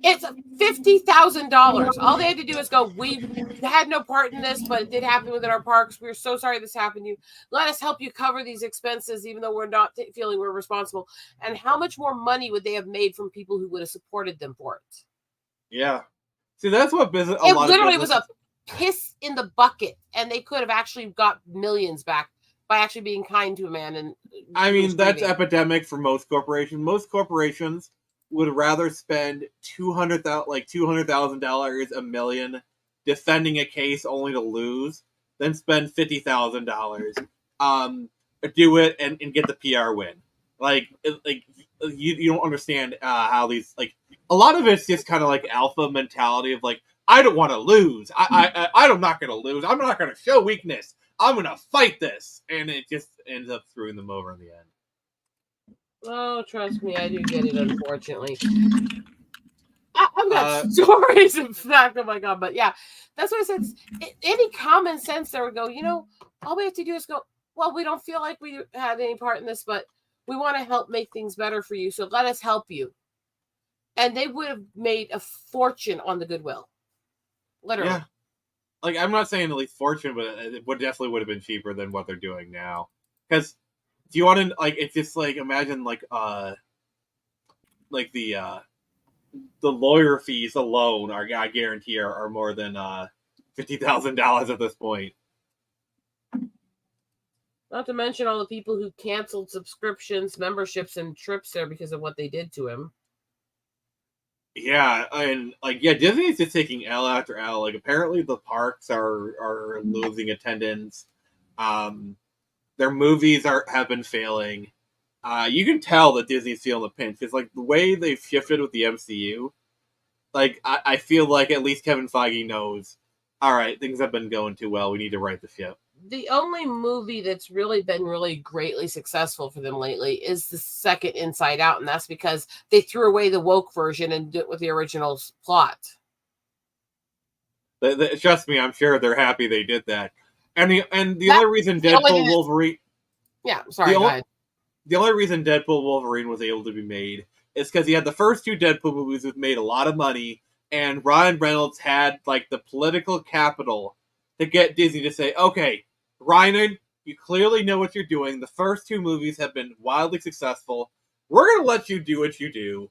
It's $50,000. All they had to do is go, we had no part in this, but it did happen within our parks. We're so sorry this happened to you. Let us help you cover these expenses, even though we're not feeling we're responsible. And how much more money would they have made from people who would have supported them for it? Yeah. See, that's what business. It literally was a piss in the bucket, and they could have actually got millions back by actually being kind to a man. And I mean, that's epidemic for most corporations. Most corporations would rather spend $200,000, $1 million defending a case only to lose than spend $50,000, do it and get the PR win. Like you don't understand how these, like, a lot of it's just kind of like alpha mentality of like, I don't want to lose. I'm not going to lose. I'm not going to show weakness. I'm going to fight this, and it just ends up screwing them over in the end. Oh, trust me, I do get it, unfortunately. I've got stories, in fact, oh my God. But yeah, that's what I said. Any common sense there would go, all we have to do is go, well, we don't feel like we had any part in this, but we want to help make things better for you, so let us help you. And they would have made a fortune on the goodwill. Literally. Yeah. Like, I'm not saying at least fortune, but it definitely would have been cheaper than what they're doing now. Because do you want to, like, it's just like, imagine like the lawyer fees alone I guarantee are more than $50,000 at this point. Not to mention all the people who canceled subscriptions, memberships, and trips there because of what they did to him. Yeah, and Disney is just taking L after L. Like, apparently the parks are losing attendance. Their movies have been failing. You can tell that Disney's feeling the pinch. It's like the way they've shifted with the MCU. Like, I feel like at least Kevin Feige knows, all right, things have been going too well. We need to right the ship. The only movie that's really been really greatly successful for them lately is the second Inside Out, and that's because they threw away the woke version and did it with the original plot. Trust me, I'm sure they're happy they did that. And the only reason Deadpool Wolverine, go ahead. The only reason Deadpool Wolverine was able to be made is because he had the first two Deadpool movies that made a lot of money, and Ryan Reynolds had like the political capital to get Disney to say, "Okay, Ryan, you clearly know what you're doing. The first two movies have been wildly successful. We're gonna let you do what you do.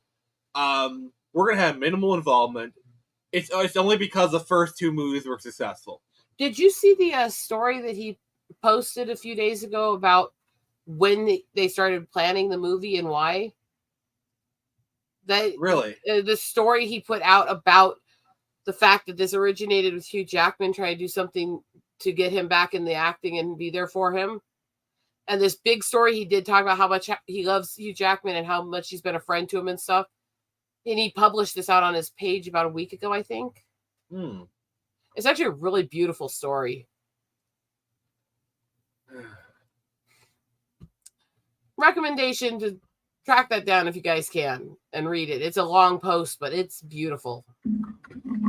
We're gonna have minimal involvement. It's only because the first two movies were successful." Did you see the story that he posted a few days ago about when they started planning the movie and why? Really? The story he put out about the fact that this originated with Hugh Jackman trying to do something to get him back in the acting and be there for him. And this big story he did talk about how much he loves Hugh Jackman and how much he's been a friend to him and stuff. And he published this out on his page about a week ago, I think. It's actually a really beautiful story. Recommendation to track that down if you guys can and read it. It's a long post, but it's beautiful.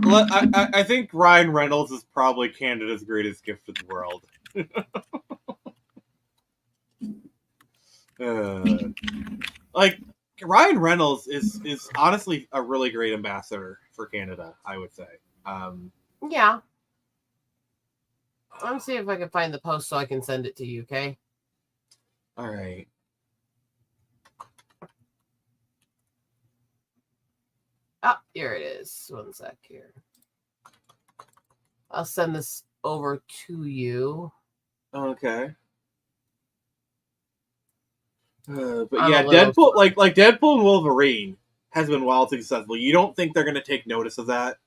Well, I think Ryan Reynolds is probably Canada's greatest gift to the world. Like Ryan Reynolds is honestly a really great ambassador for Canada, I would say. Yeah. Let me see if I can find the post so I can send it to you, okay? All right. Oh, here it is. One sec here. I'll send this over to you. Okay. But yeah, Deadpool, like Deadpool and Wolverine has been wildly successful. You don't think they're going to take notice of that?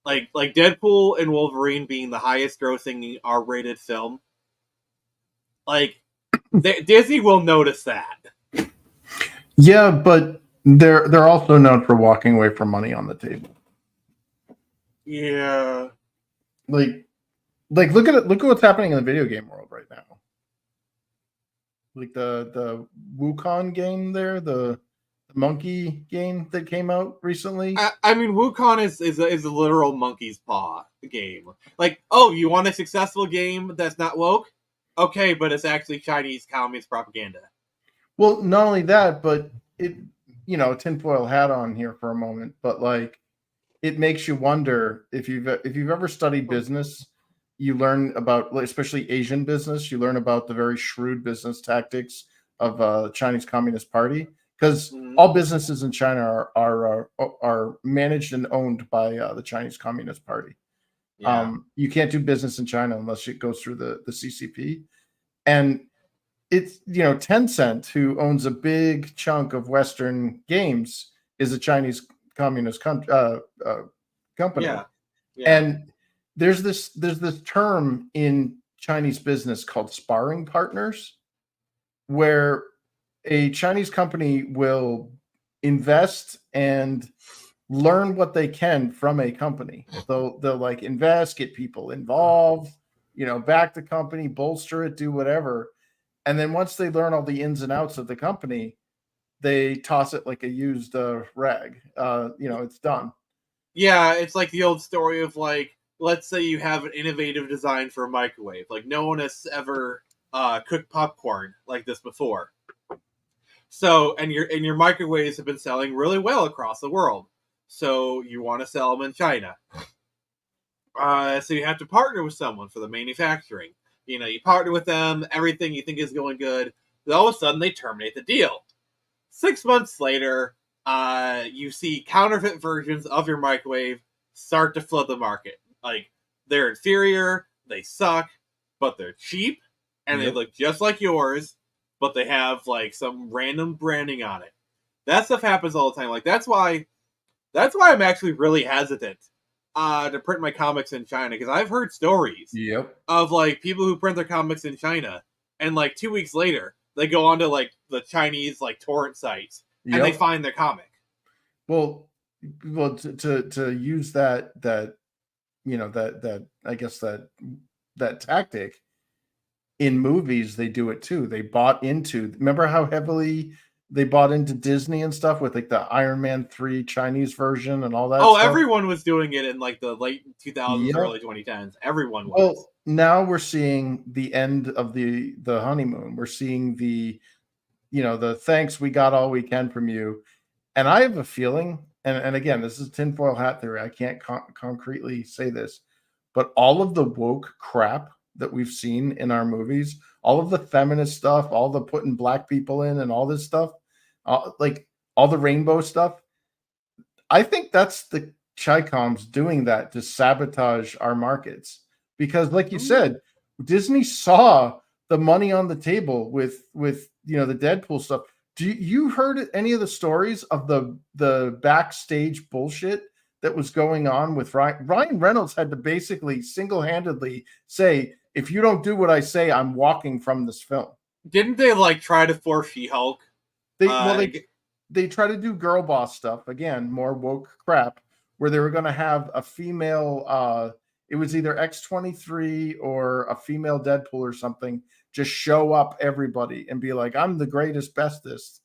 Like Deadpool and Wolverine being the highest grossing R-rated film. Like Disney will notice that. Yeah, but they're also known for walking away from money on the table. Yeah. Like look at what's happening in the video game world right now. Like the Wukong game there, the monkey game that came out recently. I mean, Wukong is a literal monkey's paw game. Like, oh, you want a successful game that's not woke? Okay, but it's actually Chinese communist propaganda. Well, not only that, but it, tinfoil hat on here for a moment, but like, it makes you wonder if you've ever studied business, you learn about, especially Asian business, you learn about the very shrewd business tactics of the Chinese Communist Party, because all businesses in China are managed and owned by the Chinese Communist Party. Yeah. You can't do business in China unless it goes through the CCP, and it's Tencent, who owns a big chunk of Western games, is a Chinese communist company. Yeah. And there's this term in Chinese business called sparring partners, where a Chinese company will invest and learn what they can from a company. They'll like invest, get people involved, back the company, bolster it, do whatever. And then once they learn all the ins and outs of the company, they toss it like a used rag. It's done. Yeah, it's like the old story of like, let's say you have an innovative design for a microwave. Like no one has ever cooked popcorn like this before. So, and your microwaves have been selling really well across the world. So you want to sell them in China. So you have to partner with someone for the manufacturing. You partner with them, everything you think is going good. Then all of a sudden, they terminate the deal. 6 months later, you see counterfeit versions of your microwave start to flood the market. Like, they're inferior, they suck, but they're cheap, and they look just like yours, but they have, like, some random branding on it. That stuff happens all the time. Like, that's why I'm actually really hesitant to print my comics in China, because I've heard stories of like people who print their comics in China, and like 2 weeks later they go onto like the Chinese like torrent sites and they find their comic. Well, to use that I guess that tactic in movies, they do it too. They bought into. Remember how heavily they bought into Disney and stuff with like the Iron Man 3 Chinese version and all that Oh, stuff. everyone was doing it in like the late 2000s, early 2010s. Everyone was. Well, now we're seeing the end of the honeymoon. We're seeing the thanks, we got all we can from you. And I have a feeling, and again, this is tinfoil hat theory. I can't concretely say this, but all of the woke crap that we've seen in our movies, all of the feminist stuff, all the putting black people in and all this stuff, like all the rainbow stuff, I think that's the Chi-Coms doing that to sabotage our markets. Because like you said, Disney saw the money on the table with the Deadpool stuff. You heard any of the stories of the backstage bullshit that was going on with Ryan Reynolds had to basically single-handedly say, if you don't do what I say, I'm walking from this film. Didn't they like try to force She-Hulk? They try to do girl boss stuff again, more woke crap, where they were going to have a female. It was either X-23 or a female Deadpool or something. Just show up everybody and be like, I'm the greatest, bestest.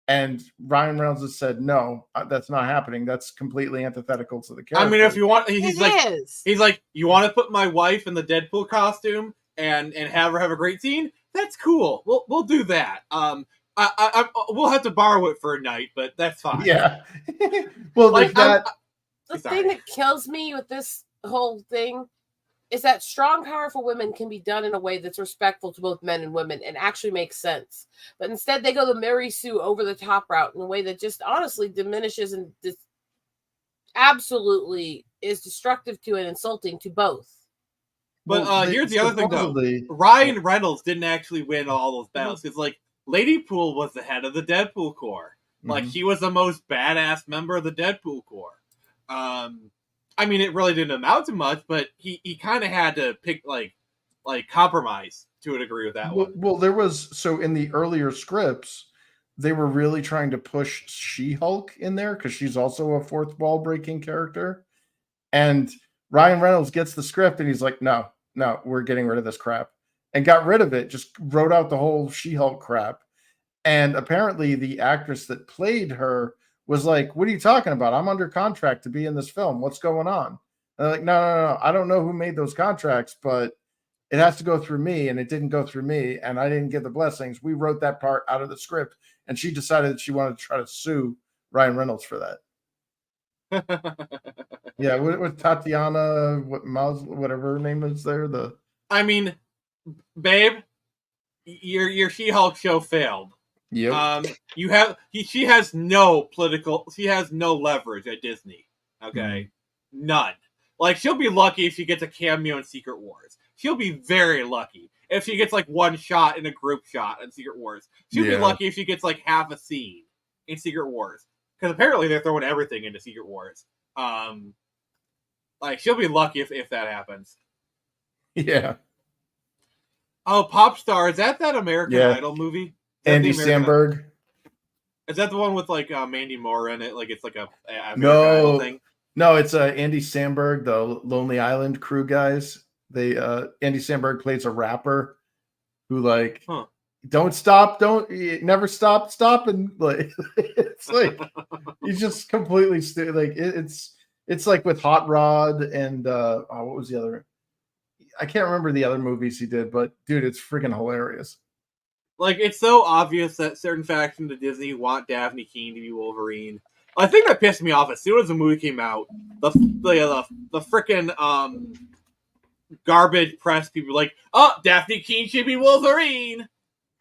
And Ryan Reynolds has said, no, that's not happening. That's completely antithetical to the character. I mean, if you want, he's like, you want to put my wife in the Deadpool costume and have her have a great scene? That's cool. We'll do that. We'll have to borrow it for a night, but that's fine. Yeah. Well, like that. The thing that kills me with this whole thing is that strong, powerful women can be done in a way that's respectful to both men and women and actually makes sense. But instead, they go the Mary Sue over the top route in a way that just honestly diminishes and absolutely is destructive to and insulting to both. But here's the other thing, though. Ryan Reynolds didn't actually win all those battles because, like, Lady Pool was the head of the Deadpool Corps. Like, he was the most badass member of the Deadpool Corps. I mean, it really didn't amount to much, but he kind of had to pick, like compromise to a degree with that one. Well, there was, so in the earlier scripts, they were really trying to push She-Hulk in there because she's also a fourth wall breaking character. And Ryan Reynolds gets the script and he's like, no, we're getting rid of this crap. And got rid of it, just wrote out the whole She-Hulk crap. And apparently the actress that played her was like, what are you talking about? I'm under contract to be in this film. What's going on? And they're like, no. I don't know who made those contracts, but it has to go through me. And it didn't go through me. And I didn't get the blessings. We wrote that part out of the script. And she decided that she wanted to try to sue Ryan Reynolds for that. Yeah, with Tatiana, whatever her name is there. I mean, babe, your She-Hulk show failed. Yep. She has no leverage at Disney. Okay. None. Like, she'll be lucky if she gets a cameo in Secret Wars. She'll be very lucky if she gets like one shot in a group shot in Secret Wars. She'll be lucky if she gets like half a scene in Secret Wars. Because apparently they're throwing everything into Secret Wars. Like, she'll be lucky if that happens. Yeah. Oh, Pop Star, is that American Idol movie? Andy Samberg. Is that the one with like Mandy Moore in it? Like it's like a American Idol thing? No, it's Andy Samberg, the Lonely Island crew guys. Andy Samberg plays a rapper who like never stop stopping. Like it's like he's just completely like it's like with Hot Rod and what was the other? I can't remember the other movies he did, but dude, it's freaking hilarious. Like, it's so obvious that certain factions of Disney want Daphne Keane to be Wolverine. I think that pissed me off as soon as the movie came out. The freaking garbage press people were like, oh, Daphne Keane should be Wolverine.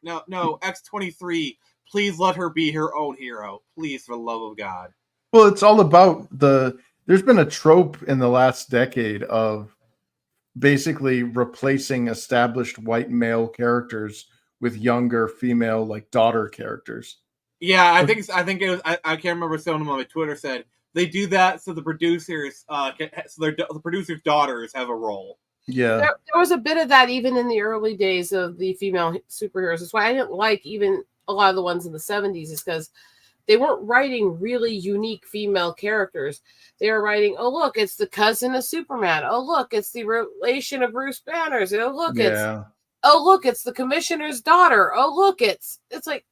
No, X-23, please let her be her own hero. Please, for the love of God. Well, it's all about there's been a trope in the last decade of basically replacing established white male characters with younger female like daughter characters. Yeah, I think it was. I can't remember. Someone on my Twitter said they do that so the producers, the producers' daughters have a role. Yeah, there was a bit of that even in the early days of the female superheroes. That's why I didn't like even a lot of the ones in the 70s, is because they weren't writing really unique female characters. They were writing, oh look, it's the cousin of Superman. Oh look, it's the relation of Bruce Banner. Oh look, it's the commissioner's daughter. Oh look, it's like,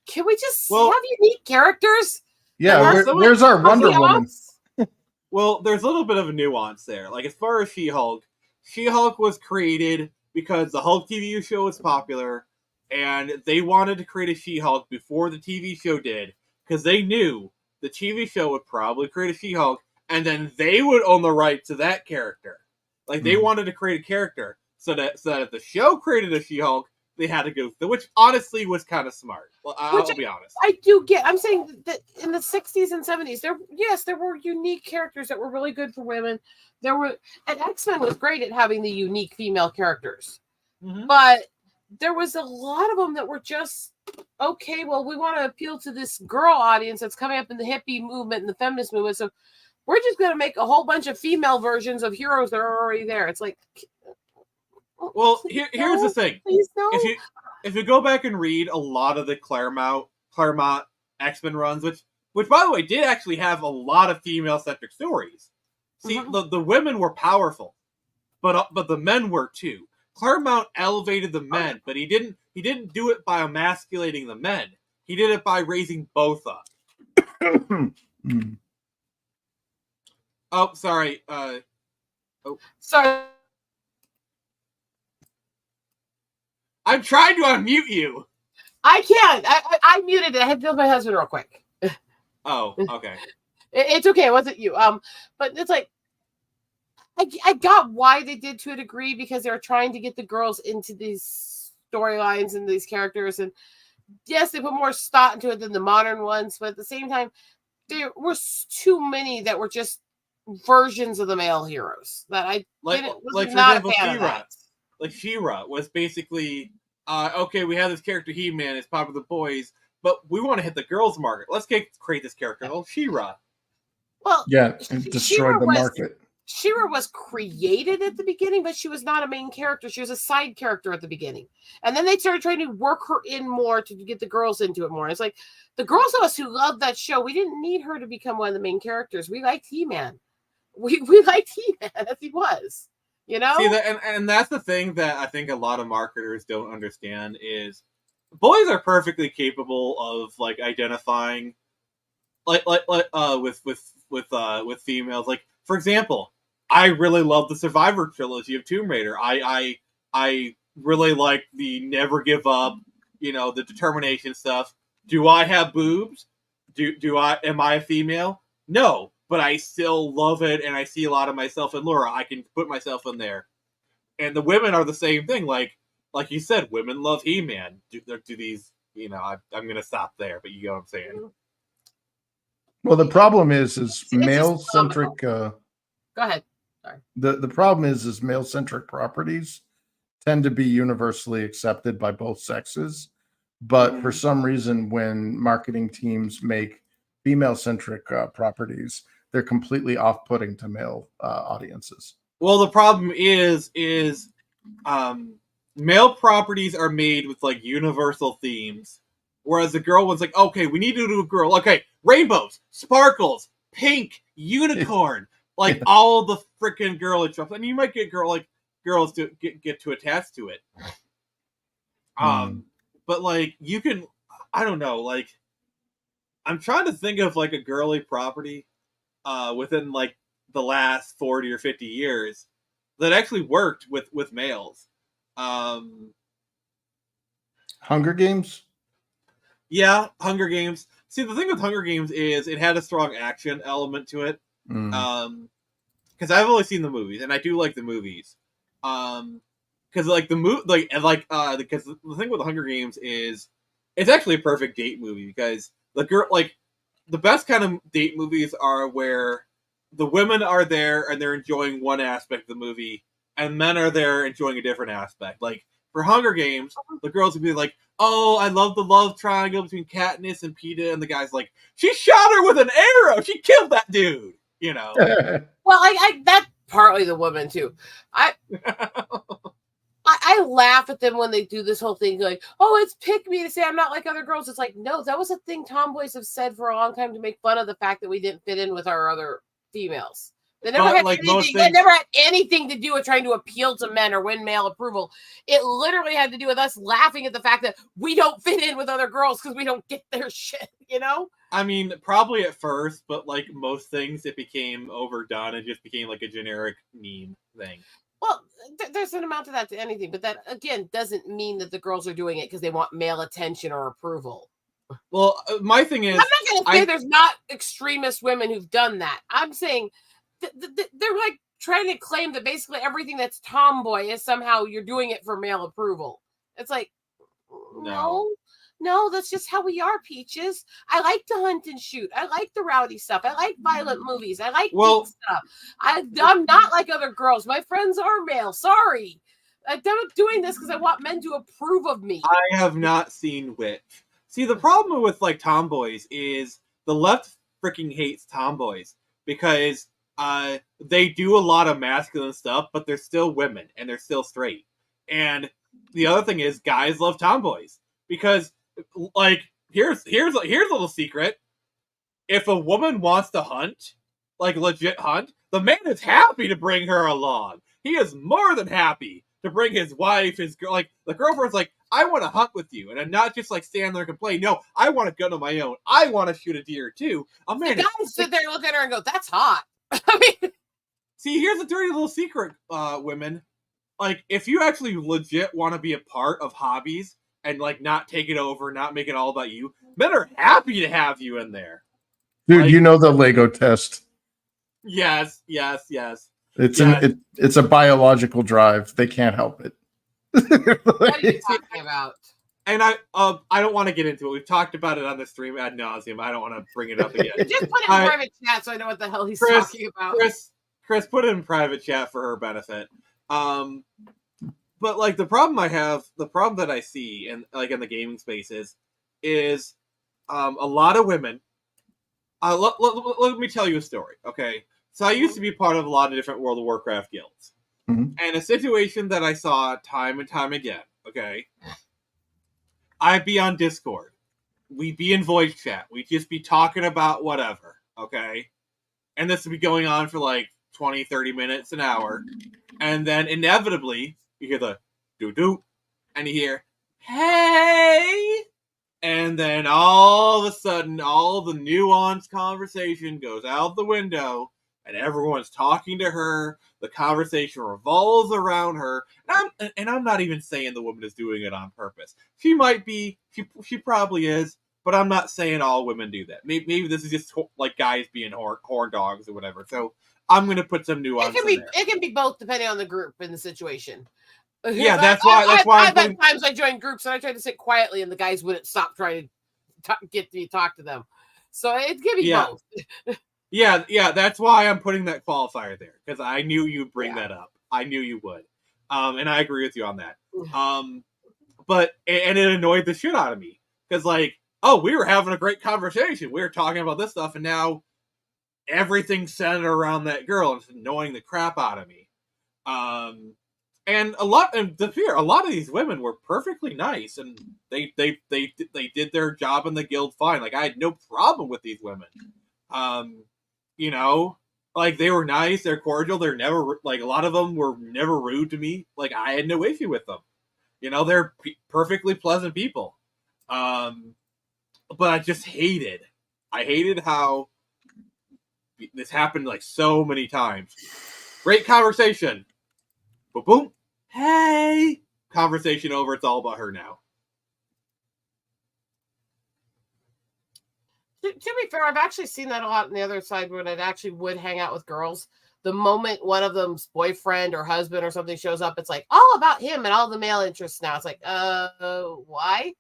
Can we just have unique characters? Yeah, where's our Wonder Woman? Well, there's a little bit of a nuance there. Like, as far as She-Hulk was created because the Hulk TV show was popular, and they wanted to create a She-Hulk before the TV show did, because they knew the TV show would probably create a She-Hulk, and then they would own the right to that character. Like, they wanted to create a character so that if the show created a She-Hulk, they had to go through, which honestly was kind of smart. Well, I'll be honest. I do get. I'm saying that in the 60s and 70s, there were unique characters that were really good for women. And X-Men was great at having the unique female characters, but there was a lot of them that were just okay. Well, we want to appeal to this girl audience that's coming up in the hippie movement and the feminist movement, so we're just going to make a whole bunch of female versions of heroes that are already there. It's like. Well, here's the thing. If you go back and read a lot of the Claremont X-Men runs, which by the way did actually have a lot of female-centric stories. See, the women were powerful, but the men were too. Claremont elevated the men, but he didn't do it by emasculating the men. He did it by raising both up. Oh, sorry. Sorry. I'm trying to unmute you. I can't. I muted it. I had to deal with my husband real quick. Oh, okay. It's okay. It wasn't you. But it's like I got why they did to a degree, because they were trying to get the girls into these storylines and these characters, and yes, they put more thought into it than the modern ones. But at the same time, there was too many that were just versions of the male heroes that I was not a fan of that. Like She-Ra was basically, okay, we have this character He-Man, it's popular with the boys, but we want to hit the girls' market. Let's create this character called She-Ra. Well, yeah, it destroyed the market. She-Ra was created at the beginning, but she was not a main character. She was a side character at the beginning. And then they started trying to work her in more to get the girls into it more. It's like, the girls of us who loved that show, we didn't need her to become one of the main characters. We liked He-Man. We liked He-Man as he was. You know? See, and that's the thing that I think a lot of marketers don't understand is boys are perfectly capable of like identifying with females. Like, for example, I really love the Survivor trilogy of Tomb Raider. I really like the never give up, the determination stuff. Do I have boobs? Am I a female? No. But I still love it, and I see a lot of myself in Laura. I can put myself in there. And the women are the same thing. Like you said, women love He-Man. Do these, I'm going to stop there, but you know what I'm saying. Well, the problem is male-centric... Go ahead. Sorry. The problem is male-centric properties tend to be universally accepted by both sexes. But for some reason, when marketing teams make female-centric properties, they're completely off-putting to male audiences. Well, the problem is male properties are made with like universal themes, whereas the girl one's like, okay, we need to do a girl. Okay, rainbows, sparkles, pink, unicorn, like all the freaking girly stuff, and you might get girls to get to attach to it. But like you can, I don't know, like I'm trying to think of like a girly property within like the last 40 or 50 years that actually worked with males. Hunger Games? Yeah, Hunger Games. See, the thing with Hunger Games is it had a strong action element to it. Because I've only seen the movies, and I do like the movies. Because like because the thing with the Hunger Games is it's actually a perfect date movie, because the girl, like, the best kind of date movies are where the women are there and they're enjoying one aspect of the movie, and men are there enjoying a different aspect. Like, for Hunger Games, the girls would be like, oh, I love the love triangle between Katniss and Peeta, and the guy's like, she shot her with an arrow! She killed that dude! Well, I that's partly the woman, too. I laugh at them when they do this whole thing like, oh, it's pick me to say I'm not like other girls. It's like, no, that was a thing tomboys have said for a long time to make fun of the fact that we didn't fit in with our other females. They never had anything. They never had anything to do with trying to appeal to men or win male approval. It literally had to do with us laughing at the fact that we don't fit in with other girls because we don't get their shit. You know? I mean, probably at first, but like most things, it became overdone. It just became like a generic meme thing. Well, there's an amount to that to anything, but that again doesn't mean that the girls are doing it because they want male attention or approval. Well, my thing is, I'm not going to say there's not extremist women who've done that. I'm saying they're like trying to claim that basically everything that's tomboy is somehow you're doing it for male approval. It's like, no, that's just how we are, Peaches. I like to hunt and shoot. I like the rowdy stuff. I like violent movies. I like deep stuff. I'm not like other girls. My friends are male. Sorry. I'm not doing this because I want men to approve of me. I have not seen Witch. See, the problem with like tomboys is the left freaking hates tomboys because they do a lot of masculine stuff, but they're still women and they're still straight. And the other thing is guys love tomboys because like here's a little secret. If a woman wants to hunt, like legit hunt, the man is happy to bring her along. He is more than happy to bring his wife, his girl, like the girlfriend's like, I want to hunt with you, and I'm not just like stand there and complain. No, I want to gun on my own. I want to shoot a deer too. Oh man, the guys sit there and look at her and go, "That's hot." I mean, see, here's a dirty little secret, women. Like, if you actually legit want to be a part of hobbies and like not take it over, not make it all about you, men are happy to have you in there. Dude, like, you know the Lego test. Yes. It's a biological drive. They can't help it. What are you talking about? And I don't want to get into it. We've talked about it on the stream ad nauseum. I don't want to bring it up again. Just put it in private chat so I know what the hell he's talking about. Chris, put it in private chat for her benefit. But like the problem that I see in like in the gaming spaces is a lot of women. Let me tell you a story, okay? So I used to be part of a lot of different World of Warcraft guilds. Mm-hmm. And a situation that I saw time and time again, okay? I'd be on Discord. We'd be in voice chat. We'd just be talking about whatever, okay? And this would be going on for like 20, 30 minutes, an hour. And then inevitably, you hear the doo-doo, and you hear, hey! And then all of a sudden, all the nuanced conversation goes out the window, and everyone's talking to her. The conversation revolves around her. And I'm not even saying the woman is doing it on purpose. She might be. She probably is. But I'm not saying all women do that. Maybe this is just like guys being horn dogs or whatever. So I'm going to put some nuance in there. It can be both depending on the group and the situation. Yeah, that's why. I've had times I joined groups and I tried to sit quietly and the guys wouldn't stop trying to get me to talk to them. So it can be both. Yeah, that's why I'm putting that qualifier there, because I knew you'd bring that up. I knew you would. And I agree with you on that. But it annoyed the shit out of me. Because, like, we were having a great conversation. We were talking about this stuff, and now everything's centered around that girl, and it's annoying the crap out of me. And a lot of these women were perfectly nice, and they did their job in the guild fine. Like, I had no problem with these women. You know, like, they were nice, they're cordial, they're never, like, a lot of them were never rude to me. Like, I had no issue with them. You know, they're perfectly pleasant people. But I just hated how this happened, like, so many times. Great conversation. Boom, boom. Hey! Conversation over, it's all about her now. To be fair, I've actually seen that a lot on the other side when it actually would hang out with girls. The moment one of them's boyfriend or husband or something shows up, it's like all about him and all the male interests now. It's like, why?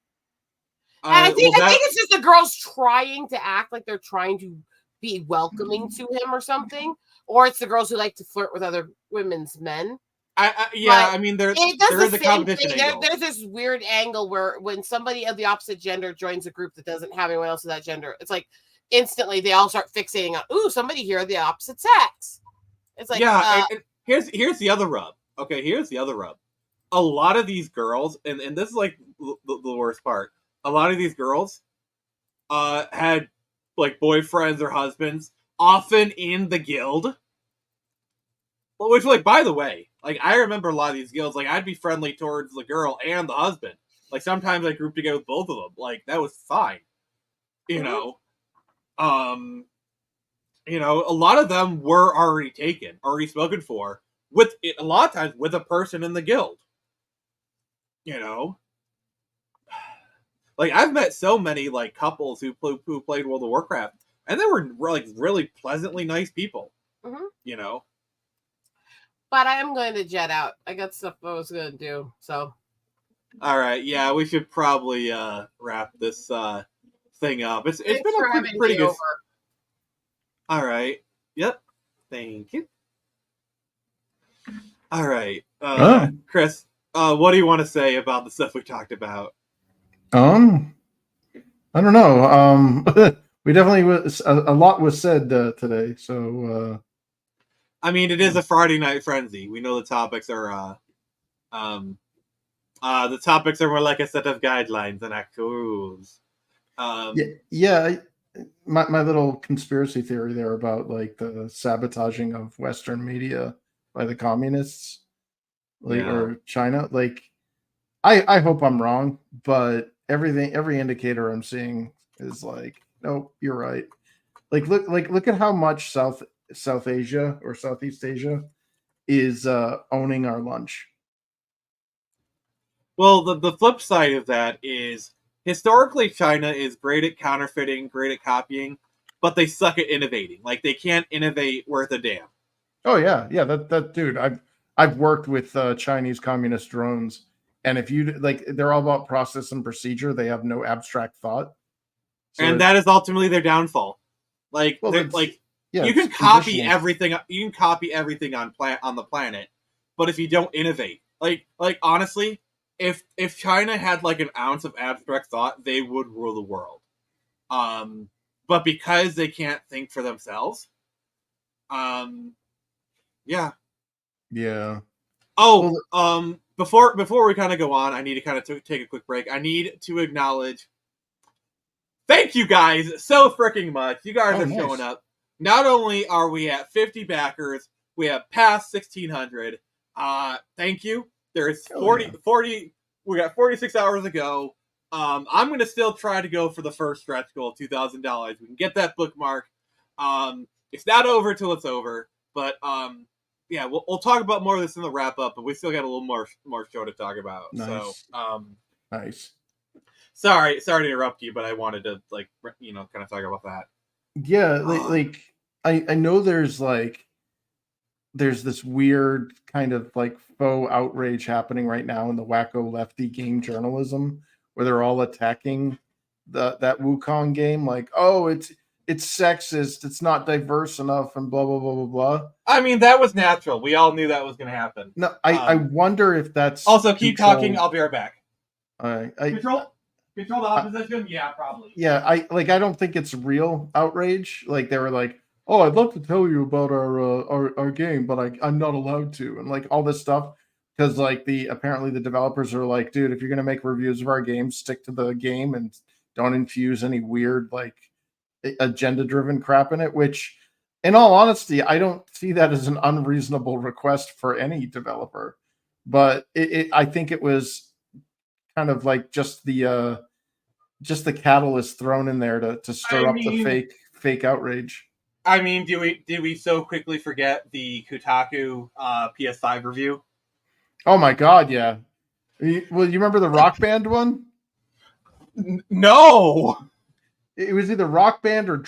And I think it's just the girls trying to act like they're trying to be welcoming to him or something. Or it's the girls who like to flirt with other women's men. I mean, there is a competition angle. There's this weird angle where when somebody of the opposite gender joins a group that doesn't have anyone else of that gender, it's like instantly they all start fixating on, ooh, somebody here of the opposite sex. It's like, and here's the other rub. Okay, here's the other rub. A lot of these girls, and this is like the worst part. A lot of these girls had like boyfriends or husbands, often in the guild. Which, like, by the way, like, I remember a lot of these guilds. Like, I'd be friendly towards the girl and the husband. Like, sometimes I grouped together with both of them. Like, that was fine. You know, a lot of them were already taken, already spoken for, with a lot of times with a person in the guild. Like, I've met so many like couples who played World of Warcraft, and they were like really pleasantly nice people. But I am going to jet out. I got stuff I was going to do. So. All right, yeah, we should probably wrap this thing up. It's been a pretty good. Over. All right. Yep. Thank you. All right, Chris. What do you want to say about the stuff we talked about? I don't know. We definitely was a lot was said today. So. I mean, it is a Friday night frenzy. We know the topics are more like a set of guidelines than actual rules. My little conspiracy theory there about like the sabotaging of Western media by the communists, or China. Like, I hope I'm wrong, but every indicator I'm seeing is like, nope, you're right. Like, look at how much South Asia or Southeast Asia is owning our lunch. Well, the flip side of that is historically China is great at counterfeiting, great at copying, but they suck at innovating. Like, they can't innovate worth a damn. Oh yeah. That dude. I've worked with Chinese communist drones, and if you like, they're all about process and procedure. They have no abstract thought, and that is ultimately their downfall. Like, you can copy everything. You can copy everything on the planet, but if you don't innovate, like honestly, if China had like an ounce of abstract thought, they would rule the world. But because they can't think for themselves, yeah. Oh, before we kind of go on, I need to kind of take a quick break. I need to acknowledge. Thank you guys so freaking much. You guys are showing up. Not only are we at 50 backers, we have passed 1,600. Thank you. There's 40. We got 46 hours to go. I'm going to still try to go for the first stretch goal, $2,000. We can get that bookmark. It's not over till it's over. But yeah, we'll talk about more of this in the wrap up. But we still got a little more show to talk about. Nice. So nice. Sorry to interrupt you, but I wanted to kind of talk about that. Yeah, I know there's this weird kind of like faux outrage happening right now in the wacko lefty game journalism, where they're all attacking that Wukong game, like, oh, it's sexist, it's not diverse enough, and blah blah blah blah blah. I mean, that was natural. We all knew that was going to happen. No, I wonder if that's also keep talking. I'll be right back. All right, Control the opposition? Yeah, probably. Yeah, I don't think it's real outrage. Like, they were like, oh, I'd love to tell you about our game, but I'm not allowed to, and like all this stuff, because like apparently the developers are like, dude, if you're gonna make reviews of our game, stick to the game and don't infuse any weird like agenda-driven crap in it. Which, in all honesty, I don't see that as an unreasonable request for any developer. But I think it was kind of like just the catalyst thrown in there to stir up the fake outrage. I mean, did we so quickly forget the Kotaku PS5 review? Oh my god, yeah. Well, you remember the Rock Band one? No. It was either Rock Band or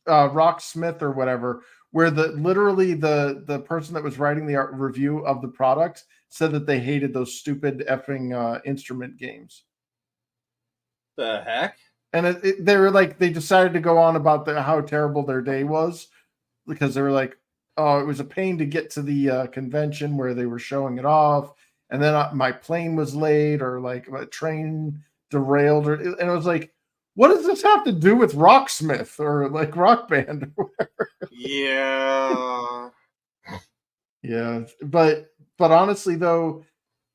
Rock Smith or whatever, where literally the person that was writing the review of the product said that they hated those stupid effing instrument games. The heck? And they were like, they decided to go on about how terrible their day was, because they were like, oh, it was a pain to get to the convention where they were showing it off, and then my plane was late, or like a train derailed, and it was like, what does this have to do with Rocksmith or like Rock Band or whatever? Yeah. Yeah, but honestly though,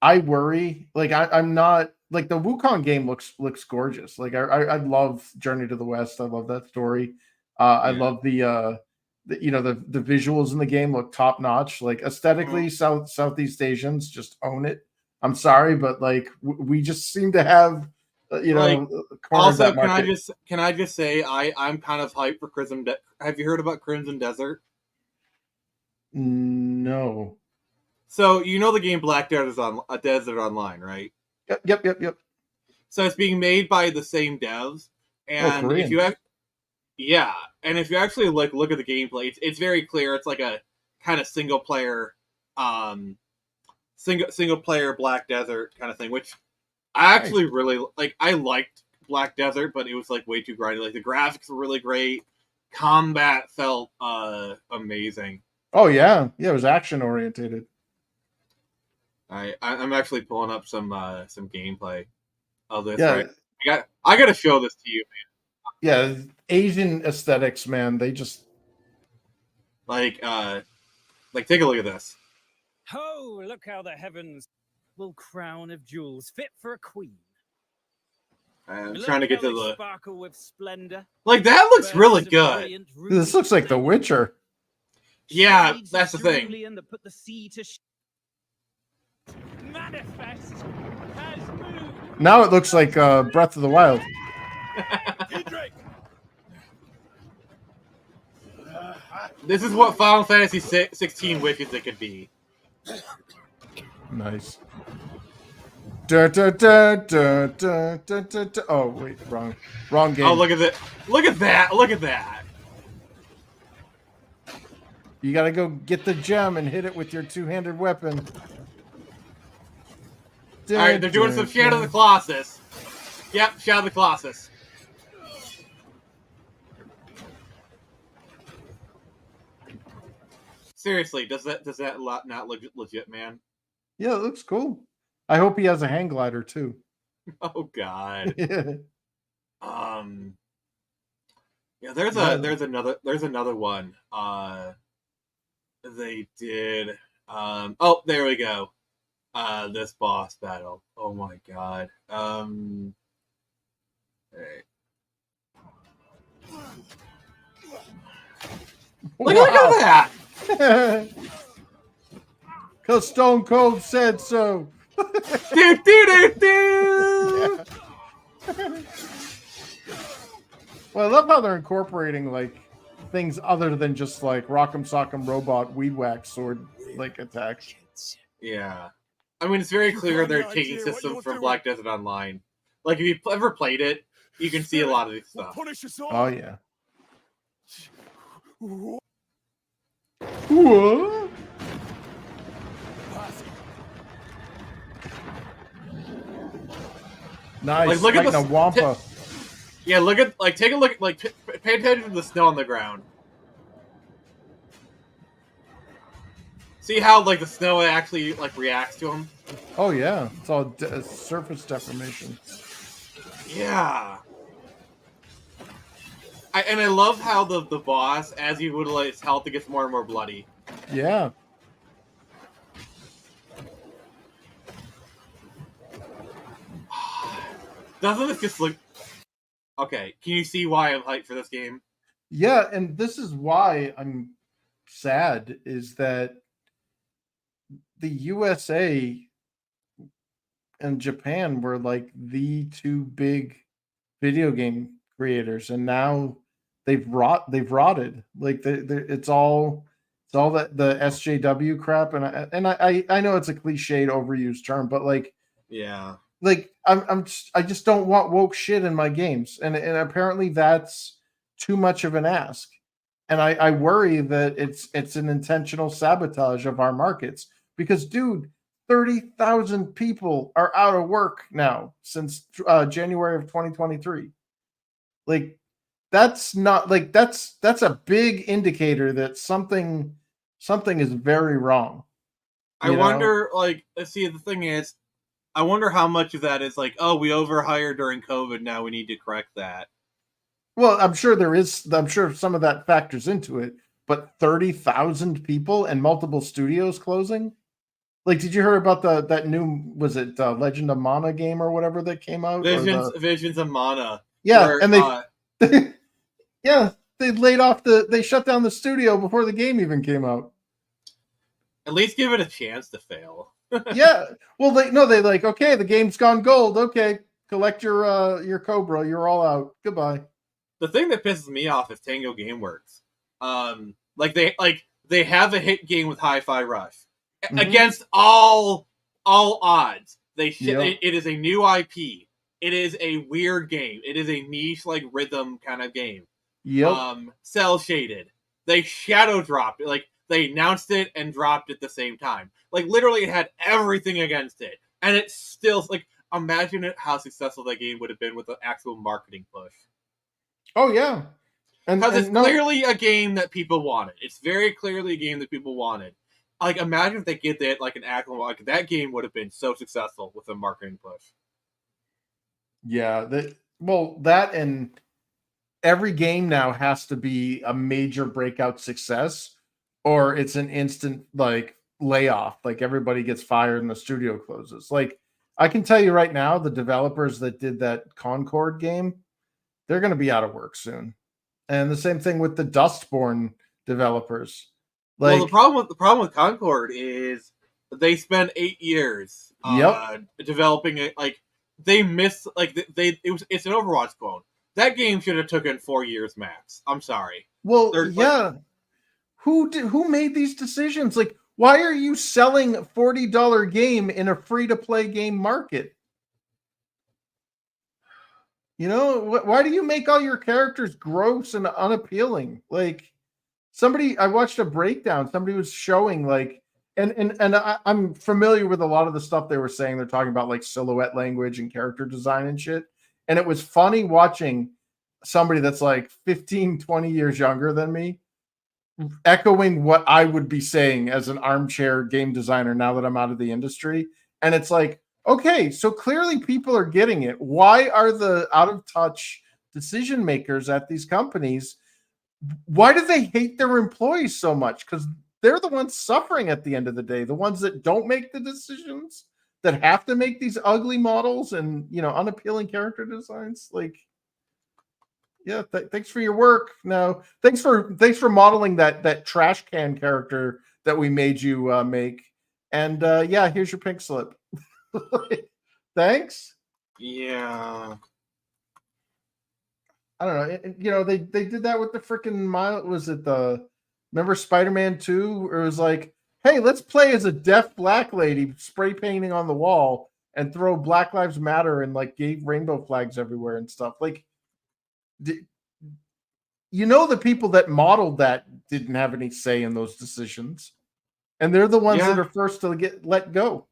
I worry. Like, I'm not like, the Wukong game looks gorgeous. Like, I love Journey to the West. I love that story. I love the the visuals in the game look top notch. Like aesthetically, Southeast Asians just own it. I'm sorry, but like we just seem to have also, can I just say I'm kind of hyped for Crimson. Have you heard about Crimson Desert? No. So you know the game Black Desert Online, right? Yep. So it's being made by the same devs, and if you actually like look at the gameplay, it's very clear. It's like a kind of single player Black Desert kind of thing, which I actually really like. I liked Black Desert, but it was like way too grindy. Like the graphics were really great, combat felt amazing. Oh yeah, it was action orientated. I'm actually pulling up some gameplay of this. Yeah. Right, I got to show this to you, man. Yeah, Asian aesthetics, man. They just like take a look at this. Oh, look how the heavens will crown of jewels fit for a queen. I'm trying to get to the sparkle with splendor. Like that looks really good. This looks like The Witcher. Yeah, that's the thing. That put the sea to manifest has moved. Now it looks like Breath of the Wild. This is what Final Fantasy 16 wishes it could be. Nice. Oh wait, wrong game. Oh, look at it! Look at that! Look at that! You gotta go get the gem and hit it with your two-handed weapon. All right, they're doing some Shadow of the Colossus. Yep, Shadow of the Colossus. Seriously, does that not look legit, man? Yeah, it looks cool. I hope he has a hang glider too. Oh God. Yeah. Yeah, there's another one. They did. Oh, there we go. This boss battle. Oh my God. Hey. Look at that. Because Stone Cold said so. Do. Yeah. Well, I love how they're incorporating like things other than just like Rock'em Sock'em Robot Weed Whack sword like attacks. Yeah, I mean it's very clear they're taking systems from Black Desert Online. Like if you've ever played it, you can see a lot of this stuff. Oh yeah. What? Nice. Like, look at the Wampa. Yeah, take a look. Pay attention to the snow on the ground. See how the snow actually reacts to him. Oh yeah, it's all surface deformation. Yeah. I love how the boss, as you utilize his health, it gets more and more bloody. Yeah. Doesn't this just look... Okay, can you see why I'm hyped for this game? Yeah, and this is why I'm sad, is that the USA and Japan were the two big video game creators, and now they've rotted. It's all that the SJW crap, and I know it's a cliched, overused term, but yeah. I just don't want woke shit in my games, and apparently that's too much of an ask, and I worry that it's an intentional sabotage of our markets because, dude, 30,000 people are out of work now since January of 2023. That's not that's a big indicator that something is very wrong. I wonder, see, the thing is, I wonder how much of that is oh, we overhired during COVID, now we need to correct that. Well, I'm sure there is. I'm sure some of that factors into it. But 30,000 people and multiple studios closing? Did you hear about that new, was it Legend of Mana game or whatever that came out? Visions of Mana. Yeah, and they... yeah, they shut down the studio before the game even came out. At least give it a chance to fail. Yeah. Well, they like, okay, the game's gone gold. Okay, collect your Cobra. You're all out. Goodbye. The thing that pisses me off is Tango Gameworks. They have a hit game with Hi-Fi Rush against all odds. It is a new IP. It is a weird game. It is a niche like rhythm kind of game. Yep. Cell shaded. They shadow dropped it. Like they announced it and dropped it at the same time. Like literally, it had everything against it, and it's still like imagine how successful that game would have been with an actual marketing push. Oh yeah, because it's clearly a game that people wanted. It's very clearly a game that people wanted. Like imagine if they get that like an actual like that game would have been so successful with a marketing push. Yeah, that and every game now has to be a major breakout success, or it's an instant like layoff. Like everybody gets fired and the studio closes. Like I can tell you right now, the developers that did that Concord game, they're going to be out of work soon. And the same thing with the Dustborn developers. Like, well, the problem with Concord is they spent 8 years developing it. Like they missed it's an Overwatch clone. That game should have taken 4 years max. I'm sorry. Well, who made these decisions? Like, why are you selling a $40 game in a free-to-play game market? You know, why do you make all your characters gross and unappealing? Like, I watched a breakdown. Somebody was showing like, and I'm familiar with a lot of the stuff they were saying. They're talking about like silhouette language and character design and shit. And it was funny watching somebody that's like 15, 20 years younger than me echoing what I would be saying as an armchair game designer now that I'm out of the industry. And it's like, okay, so clearly people are getting it. Why are the out of touch decision makers at these companies, why do they hate their employees so much? Because they're the ones suffering at the end of the day, the ones that don't make the decisions, that have to make these ugly models and, you know, unappealing character designs. Like, yeah, thanks for your work. No, thanks for modeling that trash can character that we made you make. And yeah, here's your pink slip. Thanks. Yeah. I don't know. You know, they did that with the freaking remember Spider-Man 2? Where it was like, hey, let's play as a deaf black lady spray painting on the wall and throw Black Lives Matter and like gave rainbow flags everywhere and stuff. Like, you know, the people that modeled that didn't have any say in those decisions. And they're the ones that are first to get let go.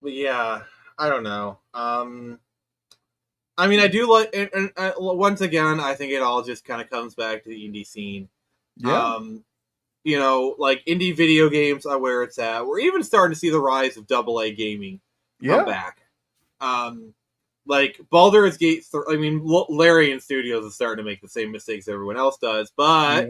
But yeah, I don't know. I mean, I do like, and once again, I think it all just kind of comes back to the indie scene. Yeah. You know, like indie video games are where it's at. We're even starting to see the rise of AA gaming come back. Like Baldur's Gate. I mean, Larian Studios is starting to make the same mistakes everyone else does, but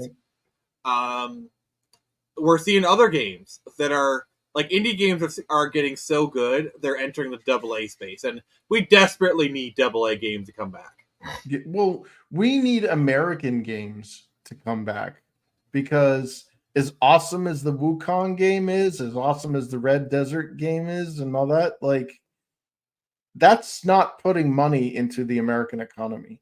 we're seeing other games that are like indie games are getting so good they're entering the AA space, and we desperately need AA games to come back. Well, we need American games to come back, because as awesome as the Wukong game is, as awesome as the Red Desert game is, and all that, like, that's not putting money into the American economy.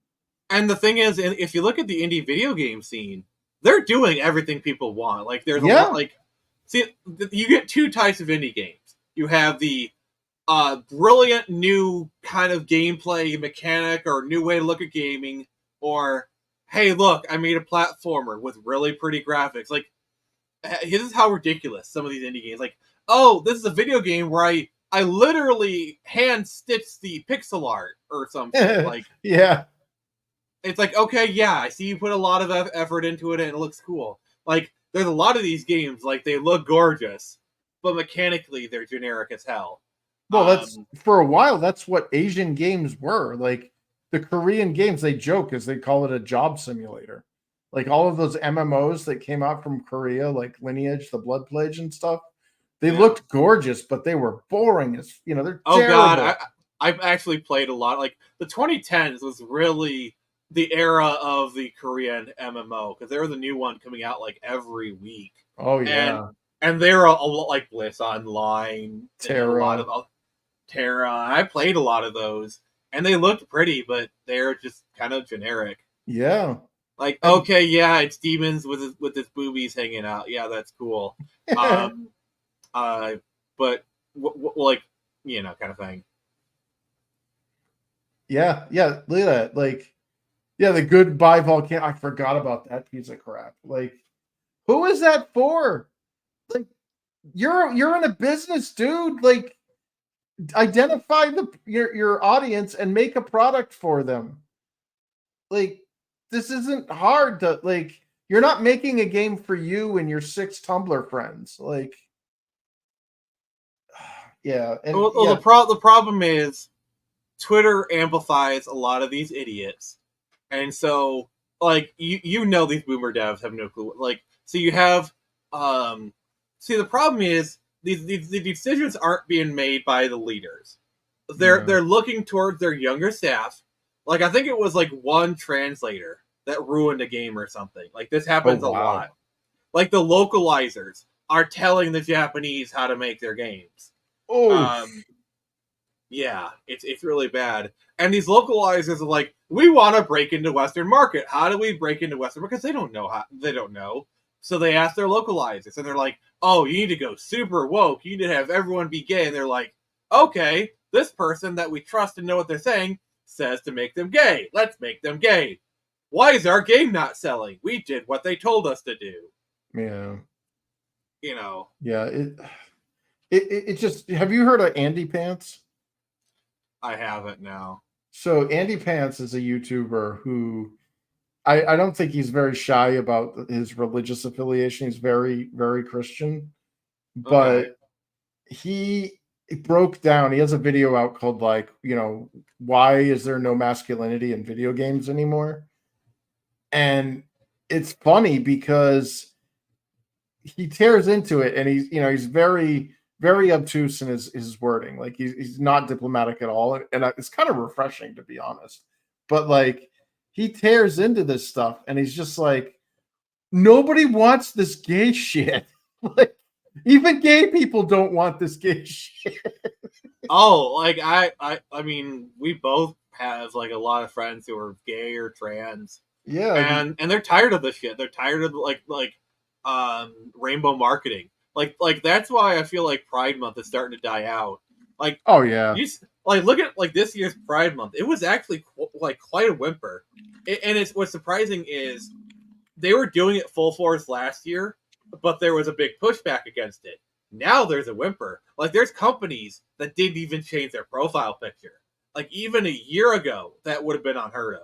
And the thing is, if you look at the indie video game scene, they're doing everything people want. Like, there's a lot, like, see, you get two types of indie games. You have the brilliant new kind of gameplay mechanic or new way to look at gaming, or, hey, look, I made a platformer with really pretty graphics. Like, this is how ridiculous some of these indie games. Like, oh, this is a video game where I literally hand stitched the pixel art or something. Like, yeah. It's like, okay, yeah, I see you put a lot of effort into it and it looks cool. Like, there's a lot of these games, like, they look gorgeous, but mechanically they're generic as hell. Well, that's, for a while, that's what Asian games were. Like, the Korean games, they joke as they call it a job simulator. Like, all of those MMOs that came out from Korea, like Lineage, the Blood Pledge and stuff, they looked gorgeous, but they were boring as, you know, they're terrible. God, I've actually played a lot. Like the 2010s was really the era of the Korean MMO because there was a new one coming out like every week. Oh yeah, and they're a lot like Bliss Online, Terra. a lot of Terra. I played a lot of those, and they looked pretty, but they're just kind of generic. Yeah. Like, okay, yeah, it's demons with his boobies hanging out. Yeah, that's cool. But like, you know, kind of thing. Yeah, look at that. Like, yeah, the Goodbye Volcano. I forgot about that piece of crap. Like, who is that for? Like, you're in a business, dude. Like, identify your audience and make a product for them. Like, this isn't hard to like. You're not making a game for you and your 6 Tumblr friends. Like, yeah. And well, the problem is Twitter amplifies a lot of these idiots, and so like you know these boomer devs have no clue. Like, so you have the problem is these decisions aren't being made by the leaders. They're looking towards their younger staff. Like, I think it was like one translator that ruined a game or something. Like, this happens a lot. Like, the localizers are telling the Japanese how to make their games. Yeah, it's really bad. And these localizers are like, we want to break into Western market. How do we break into Western market? Because they don't know how. They don't know. So they ask their localizers, and they're like, oh, you need to go super woke. You need to have everyone be gay. And they're like, okay, this person that we trust and know what they're saying says to make them gay. Let's make them gay. Why is our game not selling? We did what they told us to do. Yeah. You know. Yeah. It just. Have you heard of Andy Pants? I haven't now. So Andy Pants is a YouTuber who I don't think he's very shy about his religious affiliation. He's very, very Christian. But he broke down, he has a video out called like, you know, why is there no masculinity in video games anymore? And it's funny because he tears into it and he's very, very obtuse in his wording. Like he's not diplomatic at all. And it's kind of refreshing, to be honest. But like he tears into this stuff and he's just like, nobody wants this gay shit. Like, even gay people don't want this gay shit. Oh, like I mean, we both have like a lot of friends who are gay or trans. Yeah. And they're tired of this shit. They're tired of like rainbow marketing. Like that's why I feel like Pride Month is starting to die out. Like, oh yeah. Like, look at like this year's Pride Month. It was actually like quite a whimper. And it's what's surprising is they were doing it full force last year, but there was a big pushback against it. Now there's a whimper. Like, there's companies that didn't even change their profile picture. Like, even a year ago, that would have been unheard of.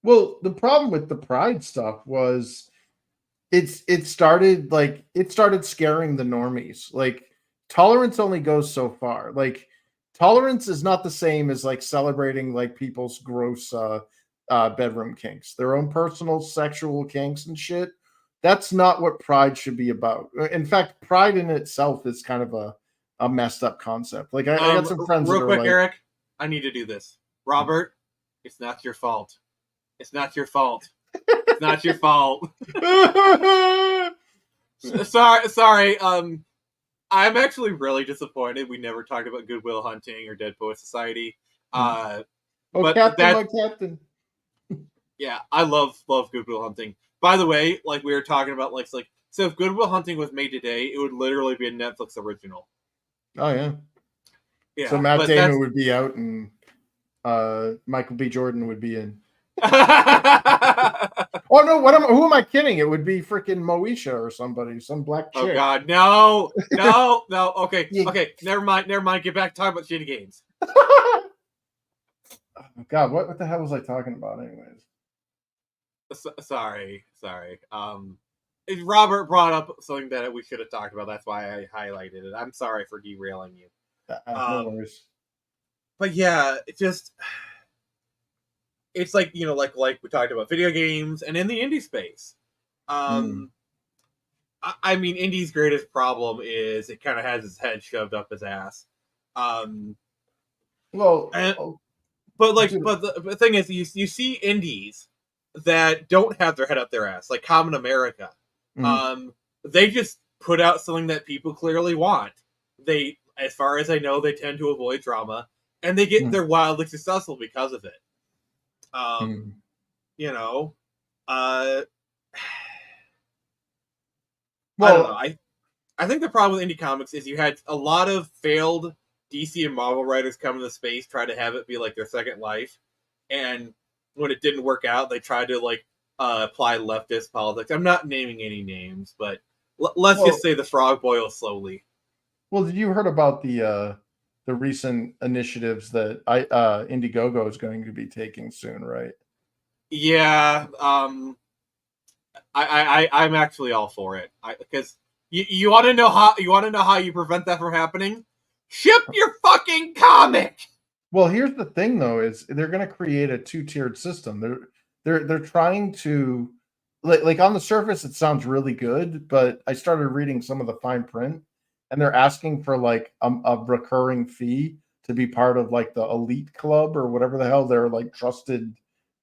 Well, the problem with the Pride stuff was it started scaring the normies. Like, tolerance only goes so far. Like, tolerance is not the same as like celebrating like people's gross bedroom kinks, their own personal sexual kinks and shit. That's not what Pride should be about. In fact, Pride in itself is kind of a messed up concept. Like, I got some friends real that quick, are like, Eric, I need to do this. Robert, it's not your fault. It's not your fault. It's not your fault. Sorry. I'm actually really disappointed we never talked about Good Will Hunting or Dead Poet Society. oh, but Captain, my Captain. Yeah, I love Good Will Hunting. By the way, like we were talking about, like so if Good Will Hunting was made today, it would literally be a Netflix original. Oh yeah. Yeah. So Matt Damon would be out and Michael B. Jordan would be in. Oh no! Who am I kidding? It would be freaking Moesha or somebody, some black chick. Oh God, no! Okay, okay, never mind. Get back to talking about shitty games. Oh God, what the hell was I talking about, anyways? Sorry. Robert brought up something that we should have talked about. That's why I highlighted it. I'm sorry for derailing you. No worries. But yeah, it's like, you know, like we talked about video games and in the indie space. I mean, indie's greatest problem is it kind of has its head shoved up his ass. Well, but the thing is, you see indies that don't have their head up their ass, like Common America. They just put out something that people clearly want. They, as far as I know, they tend to avoid drama, and they're wildly successful because of it. You know, I don't know. I think the problem with indie comics is you had a lot of failed DC and Marvel writers come into space, try to have it be like their second life, and when it didn't work out, they tried to like apply leftist politics. I'm not naming any names, but let's just say the frog boils slowly. Well, did you heard about the recent initiatives that Indiegogo is going to be taking soon, right? Yeah, I'm actually all for it because you want to know how you prevent that from happening. Ship your fucking comic. Well, here's the thing, though: is they're going to create a 2-tiered system. They're trying to like on the surface, it sounds really good, but I started reading some of the fine print, and they're asking for like a recurring fee to be part of like the elite club or whatever the hell their like trusted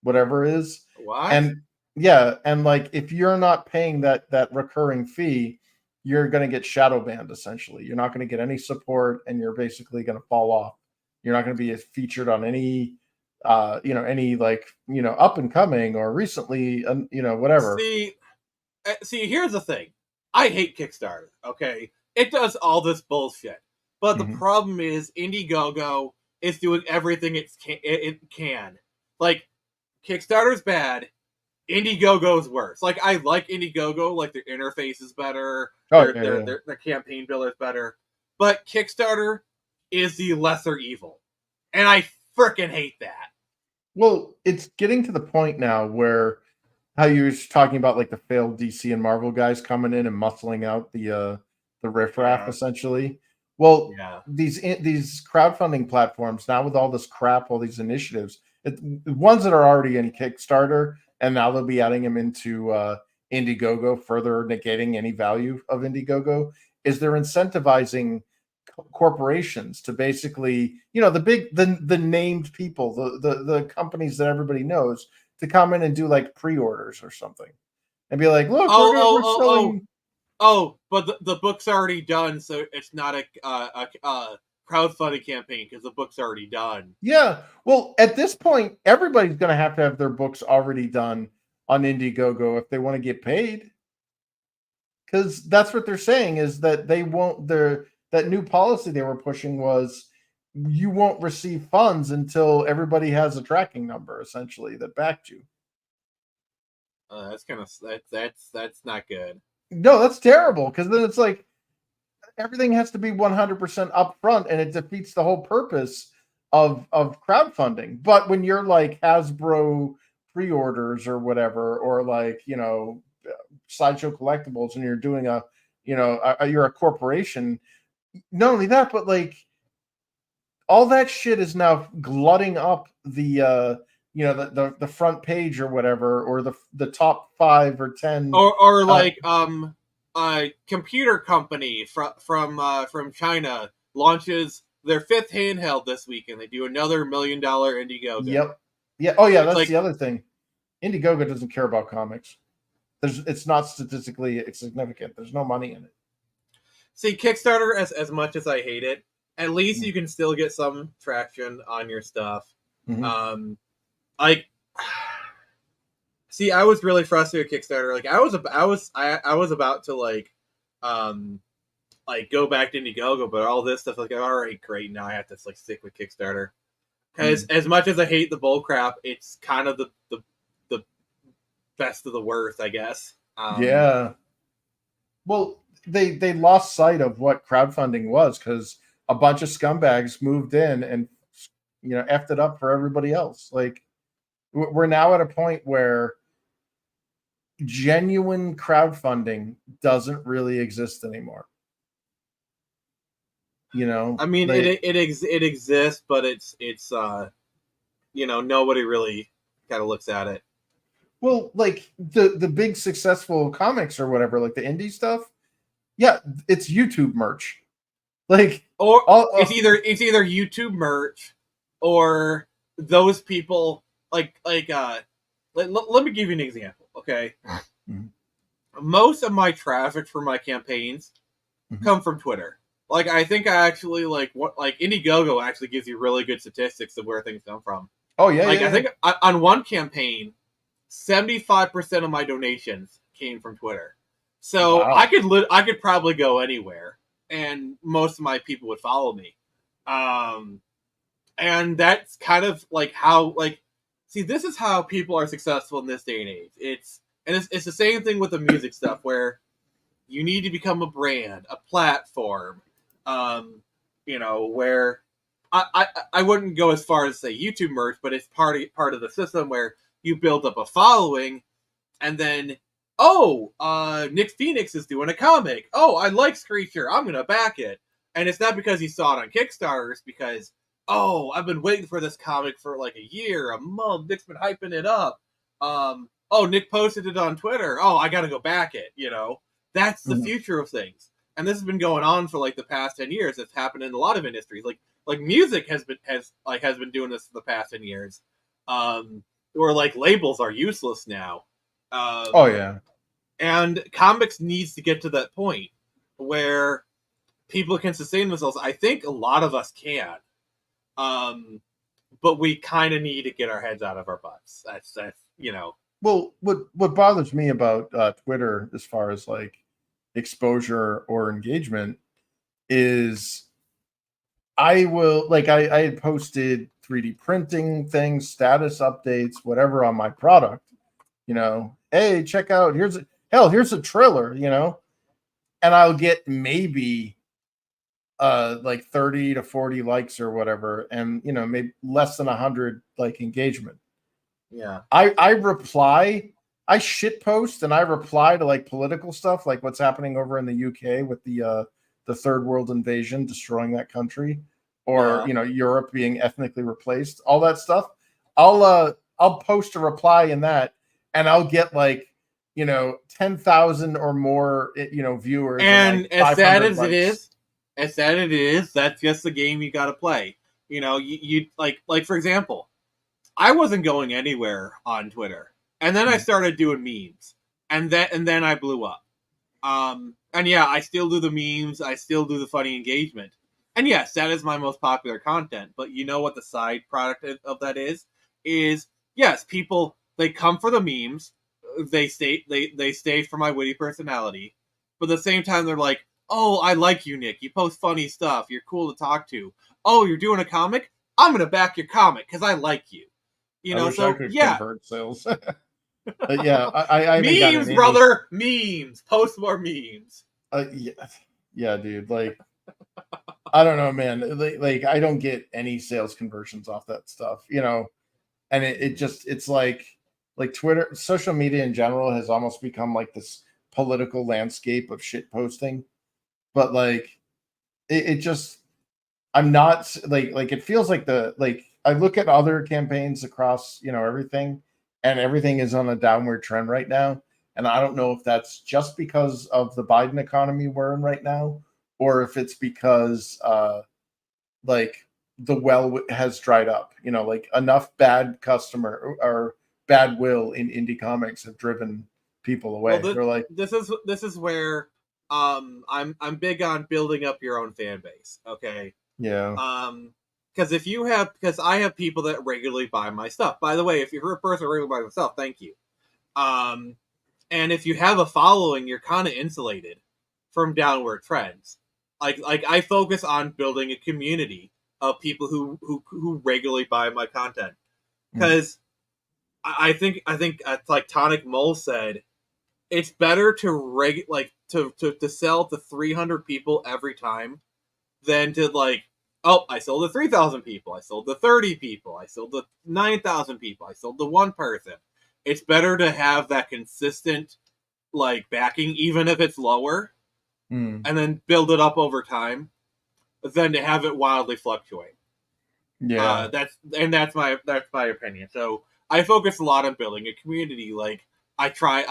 whatever is. What? And yeah, and like if you're not paying that recurring fee, you're going to get shadow banned. Essentially, you're not going to get any support, and you're basically going to fall off. You're not going to be featured on any any like up and coming or recently whatever. See, here's the thing. I hate Kickstarter. Okay, it does all this bullshit, but the problem is Indiegogo is doing everything it can. Like Kickstarter's bad, Indiegogo's worse. Like I like Indiegogo, like their interface is better, their campaign builder is better, but Kickstarter is the lesser evil, and I freaking hate that. Well, it's getting to the point now where how you were talking about like the failed DC and Marvel guys coming in and muscling out the riffraff essentially. Well, these crowdfunding platforms now with all this crap, all these initiatives, ones that are already in Kickstarter, and now they'll be adding them into Indiegogo, further negating any value of Indiegogo, is they're incentivizing corporations to basically, the named people, the companies that everybody knows, to come in and do like pre-orders or something and be like, look, we're selling. But the book's already done, so it's not a crowdfunding campaign because the book's already done. Yeah, well, at this point, everybody's going to have their books already done on Indiegogo if they want to get paid, because that's what they're saying is that they won't. That new policy they were pushing was you won't receive funds until everybody has a tracking number, essentially, that backed you. That's not good. No, that's terrible, because then it's like everything has to be 100% upfront, and it defeats the whole purpose of crowdfunding. But when you're like Hasbro pre-orders or whatever, or like Sideshow Collectibles, and you're doing you're a corporation. Not only that, but like all that shit is now glutting up the the front page or whatever, or the top 5 or 10, or like a computer company from China launches their 5th handheld this week, and they do another $1 million Indiegogo. Yep. Yeah. Oh yeah, that's like, the other thing. Indiegogo doesn't care about comics. It's not statistically significant. There's no money in it. See, Kickstarter, as much as I hate it, at least you can still get some traction on your stuff. See, I was really frustrated with Kickstarter. Like, I was about to like go back to Indiegogo, but all this stuff, like, all right, great. Now I have to like stick with Kickstarter because as much as I hate the bull crap, it's kind of the best of the worst, I guess. Yeah. Well, they lost sight of what crowdfunding was because a bunch of scumbags moved in and effed it up for everybody else. Like, we're now at a point where genuine crowdfunding doesn't really exist anymore. I mean, like, it exists, but it's nobody really kind of looks at it. Well, like the big successful comics or whatever, like the indie stuff, yeah, it's YouTube merch. Like, it's either YouTube merch or those people let me give you an example, okay? Mm-hmm. Most of my traffic for my campaigns come from Twitter. Like, I think I actually Indiegogo actually gives you really good statistics of where things come from. Oh yeah, I think on one campaign, 75% of my donations came from Twitter. So wow. I could probably go anywhere, and most of my people would follow me. And that's kind of like how see, this is how people are successful in this day and age. It's the same thing with the music stuff, where you need to become a brand, a platform. Where I wouldn't go as far as say YouTube merch, but it's part of the system where you build up a following, and then Nick Phoenix is doing a comic. Oh, I like Screecher, I'm gonna back it. And it's not because he saw it on Kickstarter, it's because I've been waiting for this comic for like a year, a month. Nick's been hyping it up. Nick posted it on Twitter. Oh, I gotta go back it. That's the future of things. And this has been going on for like the past 10 years. It's happened in a lot of industries. Like music has been doing this for the past 10 years. Or like labels are useless now. Oh yeah. And comics needs to get to that point where people can sustain themselves. I think a lot of us can. But we kind of need to get our heads out of our butts. That's Well, what bothers me about Twitter, as far as like exposure or engagement, is I had posted 3D printing things, status updates, whatever on my product. Hey, check out, here's a trailer, and I'll get maybe like 30 to 40 likes or whatever, and maybe less than 100 like engagement. Yeah. I reply, I shit post, and I reply to like political stuff, like what's happening over in the UK with the third world invasion, destroying that country, or Europe being ethnically replaced, all that stuff. I'll post a reply in that, and I'll get like 10,000 or more viewers, and like as sad as likes. it is, that's just the game you got to play. You like for example, I wasn't going anywhere on Twitter, and then I started doing memes, and then I blew up. And yeah, I still do the memes, I still do the funny engagement, and yes, that is my most popular content. But you know what the side product of that is yes, people, they come for the memes, they stay for my witty personality, but at the same time they're like, oh, I like you, Nick, you post funny stuff, you're cool to talk to. Oh, you're doing a comic? I'm gonna back your comic because I like you. I wish I could convert sales. But yeah, I memes, brother, memes. Post more memes. Yeah, dude. Like, I don't know, man. Like, I don't get any sales conversions off that stuff, and it's like Twitter, social media in general has almost become like this political landscape of shit posting. But like, it just, I'm not like it feels like I look at other campaigns across everything, and everything is on a downward trend right now. And I don't know if that's just because of the Biden economy we're in right now, or if it's because like the well has dried up. Like enough bad customer or bad will in indie comics have driven people away. Well, They're like, this is where I'm big on building up your own fan base. Okay. Yeah. Because I have people that regularly buy my stuff. By the way, if you're a person regularly buy my stuff, thank you. And if you have a following, you're kind of insulated from downward trends. Like I focus on building a community of people who regularly buy my content. Because I think like Tonic Mole said, it's better to sell to 300 people every time than to I sold to 3,000 people, I sold to 30 people, I sold to 9,000 people, I sold to one person. It's better to have that consistent backing, even if it's lower, and then build it up over time, than to have it wildly fluctuate. Yeah, that's my opinion. So I focus a lot on building a community. I try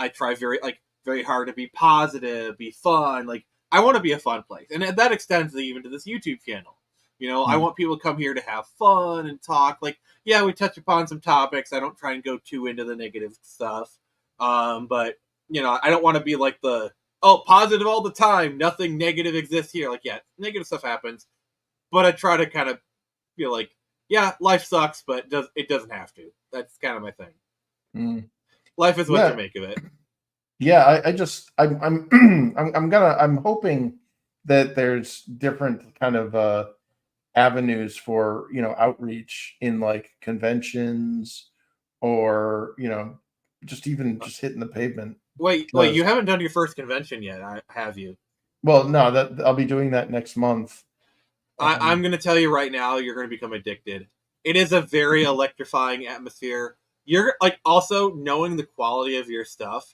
very hard to be positive, be fun. I want to be a fun place, and that extends even to this YouTube channel. I want people to come here to have fun and talk. Like, yeah, we touch upon some topics. I don't try and go too into the negative stuff. But, I don't want to be like positive all the time. Nothing negative exists here. Like, yeah, negative stuff happens. But I try to kind of feel like, yeah, life sucks, but it doesn't have to. That's kind of my thing. Life is what you make of it. Yeah, I'm hoping that there's different kind of avenues for outreach in like conventions or just hitting the pavement. Wait, you haven't done your first convention yet, have you? Well, no, that I'll be doing that next month. I'm going to tell you right now, you're going to become addicted. It is a very electrifying atmosphere. You're like also knowing the quality of your stuff.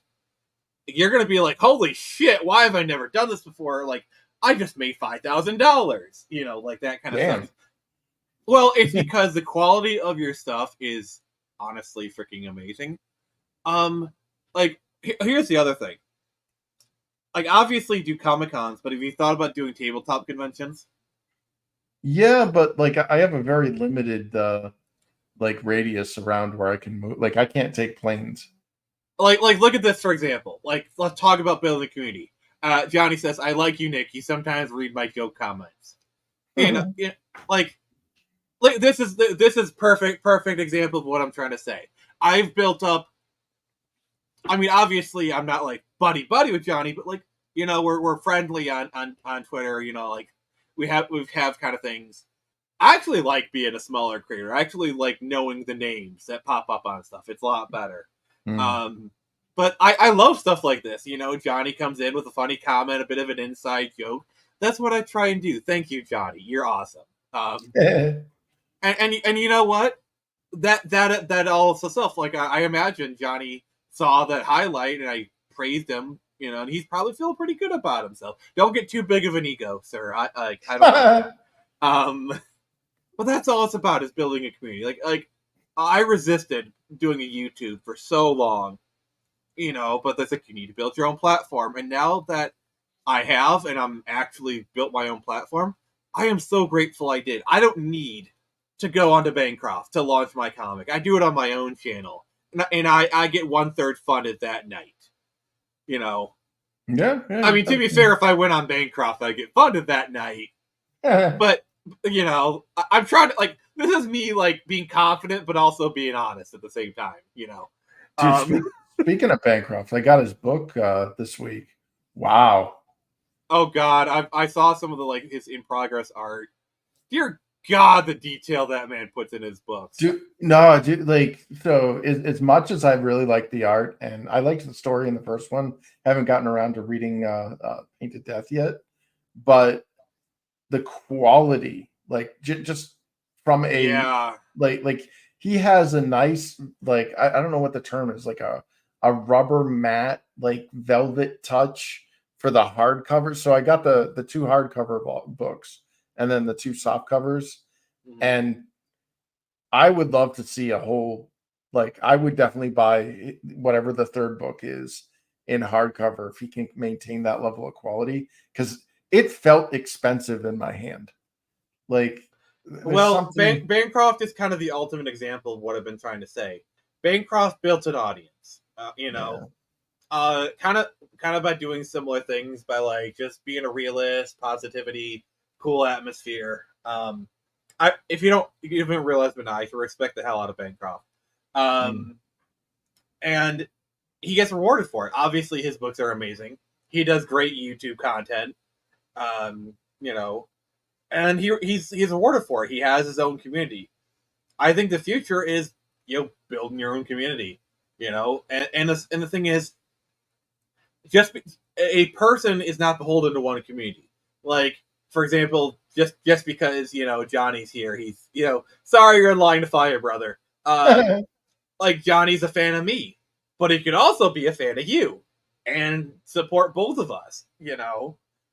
You're going to be like, holy shit, why have I never done this before? Like, I just made $5,000, like that kind of stuff. Well, it's because the quality of your stuff is honestly freaking amazing. Like, here's the other thing. Like, obviously do Comic-Cons, but have you thought about doing tabletop conventions? Yeah, but like I have a very limited like radius around where I can move. Like I can't take planes. Like look at this for example. Like, let's talk about building a community. Johnny says, "I like you, Nick. You sometimes read my joke comments." Like this is perfect example of what I'm trying to say. I've built up. I mean, obviously, I'm not like buddy with Johnny, but like we're friendly on Twitter. Like we have kind of things. I actually like being a smaller creator. I actually like knowing the names that pop up on stuff. It's a lot better. But I love stuff like this. Johnny comes in with a funny comment, a bit of an inside joke. That's what I try and do. Thank you, Johnny. You're awesome. And you know what? That also stuff. Like I imagine Johnny saw that highlight and I praised him. And he's probably feeling pretty good about himself. Don't get too big of an ego, sir. I don't like that. But that's all it's about, is building a community. Like I resisted doing a YouTube for so long, but that's like, you need to build your own platform. And now that I have, and I'm actually built my own platform, I am so grateful I did. I don't need to go onto Bancroft to launch my comic. I do it on my own channel. And I get 1/3 funded that night. Yeah. I mean, to be fair, if I went on Bancroft, I'd get funded that night. But I'm trying to, like, this is me like being confident but also being honest at the same time. Dude, speaking of Bancroft, I got his book this week. Wow. Oh God, I saw some of the his in progress art. Dear God, the detail that man puts in his books. Dude, so as much as I really like the art and I liked the story in the first one, haven't gotten around to reading Paint to Death yet, but the quality, like just from like he has a nice, like I don't know what the term is, like a rubber matte, like velvet touch for the hardcover. So I got the 2 hardcover books and then the 2 soft covers. And I would love to see a whole, like I would definitely buy whatever the 3rd book is in hardcover if he can maintain that level of quality, because it felt expensive in my hand. Like, well, Bancroft is kind of the ultimate example of what I've been trying to say. Bancroft built an audience, kind of by doing similar things, by like just being a realist, positivity, cool atmosphere. If you haven't realized, but I respect the hell out of Bancroft. And he gets rewarded for it. Obviously, his books are amazing. He does great YouTube content. And he's rewarded for it. He has his own community. I think the future is building your own community. And the thing is, just a person is not beholden to one community. Like, for example, just because Johnny's here, he's sorry you're in line to fire, brother. Like, Johnny's a fan of me, but he could also be a fan of you and support both of us.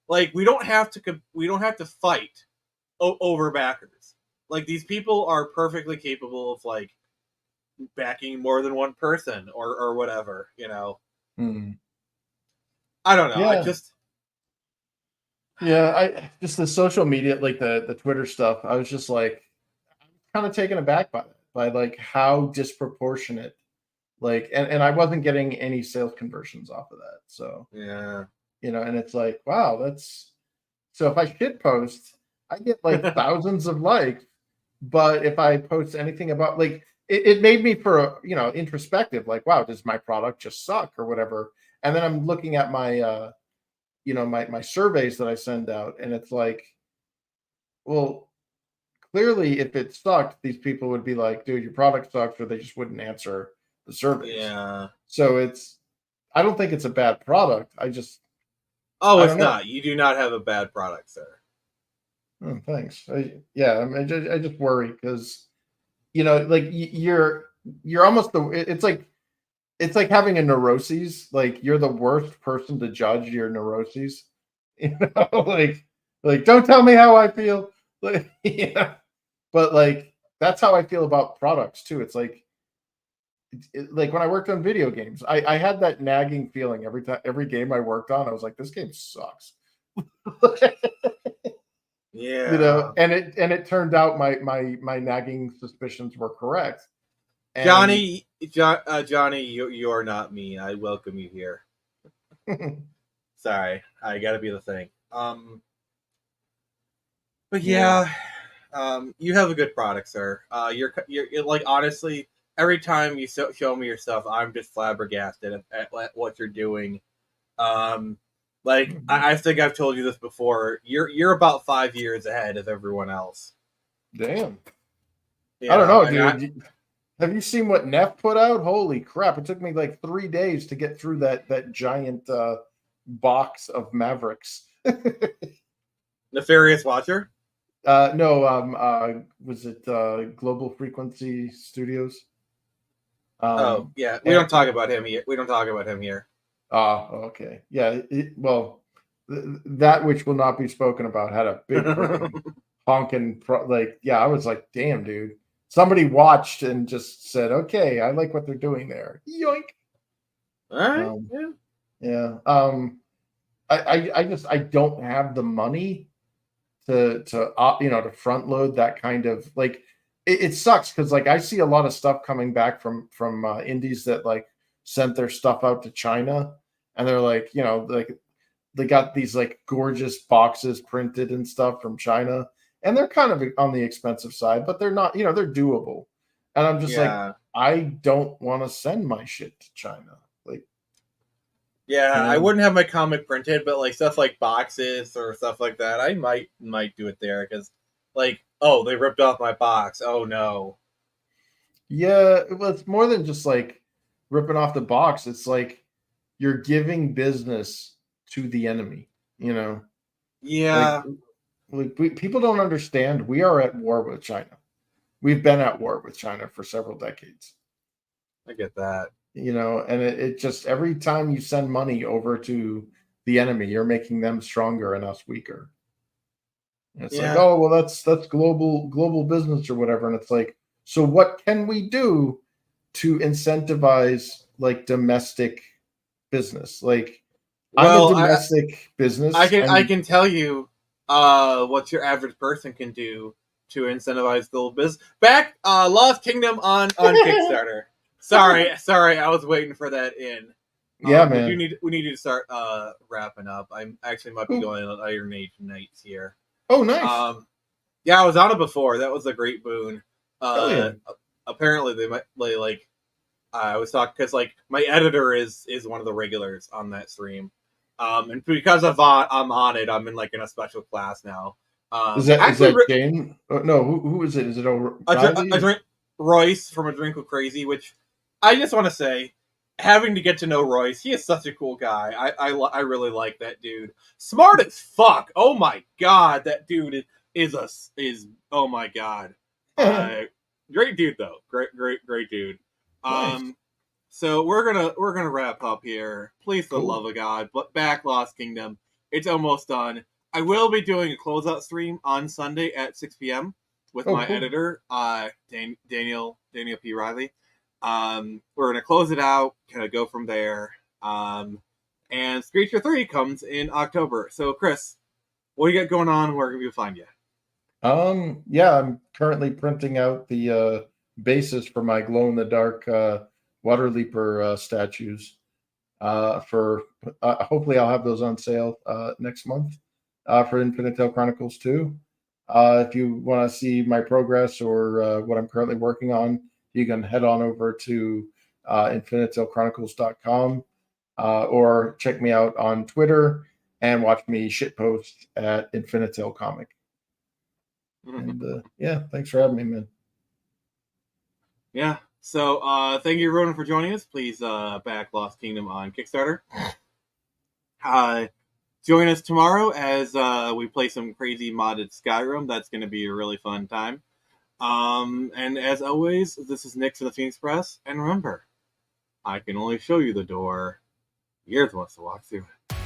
Like, we don't have to fight over backers. Like, these people are perfectly capable of like backing more than one person or whatever. I don't know. Yeah. Yeah, I just the social media, like the Twitter stuff. I was just like, kind of taken aback by like how disproportionate, like, and I wasn't getting any sales conversions off of that. So Yeah. and it's like, wow, that's so if I shit post, I get like thousands of likes, but if I post anything about like it made me for introspective, like, wow, does my product just suck or whatever? And then I'm looking at my my surveys that I send out, and it's like, well, clearly, if it sucked, these people would be like, dude, your product sucks, or they just wouldn't answer the surveys. Yeah. So I don't think it's a bad product. I Oh, it's don't know. not. You do not have a bad product, sir. Oh, thanks. I just worry because, like you're almost it's like having a neuroses. Like you're the worst person to judge your neuroses. Like don't tell me how I feel. Like, yeah. But like that's how I feel about products too. It's like like when I worked on video games, I had that nagging feeling every game I worked on. I was like, this game sucks. Yeah. And it turned out my nagging suspicions were correct. And Johnny, you are not me. I welcome you here. Sorry, I gotta be the thing. But yeah, you have a good product, sir. You're like, honestly, every time you show me your stuff, I'm just flabbergasted at what you're doing. I think I've told you this before. You're about 5 years ahead of everyone else. Damn. I don't know, dude. Have you seen what Neff put out? Holy crap! It took me like 3 days to get through that giant box of Mavericks. Nefarious Watcher? No. Was it Global Frequency Studios? Oh yeah, we don't talk about him here. We don't talk about him here. Okay. Yeah. That which will not be spoken about had a big honking yeah. I was like, damn, dude. Somebody watched and just said, okay, I like what they're doing there. Yoink. All right. Yeah. I don't have the money to front load that kind of like it sucks because like I see a lot of stuff coming back from indies that like sent their stuff out to China, and they're like, like they got these like gorgeous boxes printed and stuff from China, and they're kind of on the expensive side, but they're not, they're doable. And I'm just like, I don't want to send my shit to China. Like, yeah, I wouldn't have my comic printed, but like stuff like boxes or stuff like that, I might do it there because, like, oh, they ripped off my box. Oh no. Yeah, well, it's more than just like ripping off the box. It's like you're giving business to the enemy. Yeah. Like people don't understand. We are at war with China. We've been at war with China for several decades. I get that. And it just every time you send money over to the enemy, you're making them stronger and us weaker. And it's like, oh, well, that's global business or whatever. And it's like, so what can we do to incentivize like domestic business? Like, I'm a domestic business. I can tell you what your average person can do to incentivize global business. Back Lost Kingdom on Kickstarter. Sorry, I was waiting for that in. Yeah, man. We need to start wrapping up. I actually might be going on Iron Age nights here. Oh, nice. Yeah, I was on it before. That was a great boon. Yeah. Apparently, they might like. I was talking because like my editor is one of the regulars on that stream, and because I'm on it, I'm in like in a special class now. Is that Jane? No, who is it? Is it Royce from A Drink with Crazy? Which I just want to say, having to get to know Royce, he is such a cool guy. I really like that dude. Smart as fuck. Oh my god, that dude is oh my god. Great dude though. Great dude. Nice. So we're gonna wrap up here. Please, for the love of God, but back Lost Kingdom. It's almost done. I will be doing a closeout stream on Sunday at 6 p.m. with my editor, Daniel P. Riley. We're gonna close it out, kind of go from there. And Screecher 3 comes in October. So Chris, What do you got going on? Where can we find you? Yeah, I'm currently printing out the bases for my glow in the dark water leaper statues. For hopefully I'll have those on sale next month for Infinite Tale Chronicles 2. If you want to see my progress or what I'm currently working on, you can head on over to infinitetailchronicles.com or check me out on Twitter and watch me shitpost at Infinite Tale Comic. And yeah, thanks for having me, man. Yeah. So thank you everyone for joining us. Please back Lost Kingdom on Kickstarter. Join us tomorrow as we play some crazy modded Skyrim. That's going to be a really fun time. And as always, this is Nick from the Phoenix Press. And remember, I can only show you the door. You're the ones to walk through it.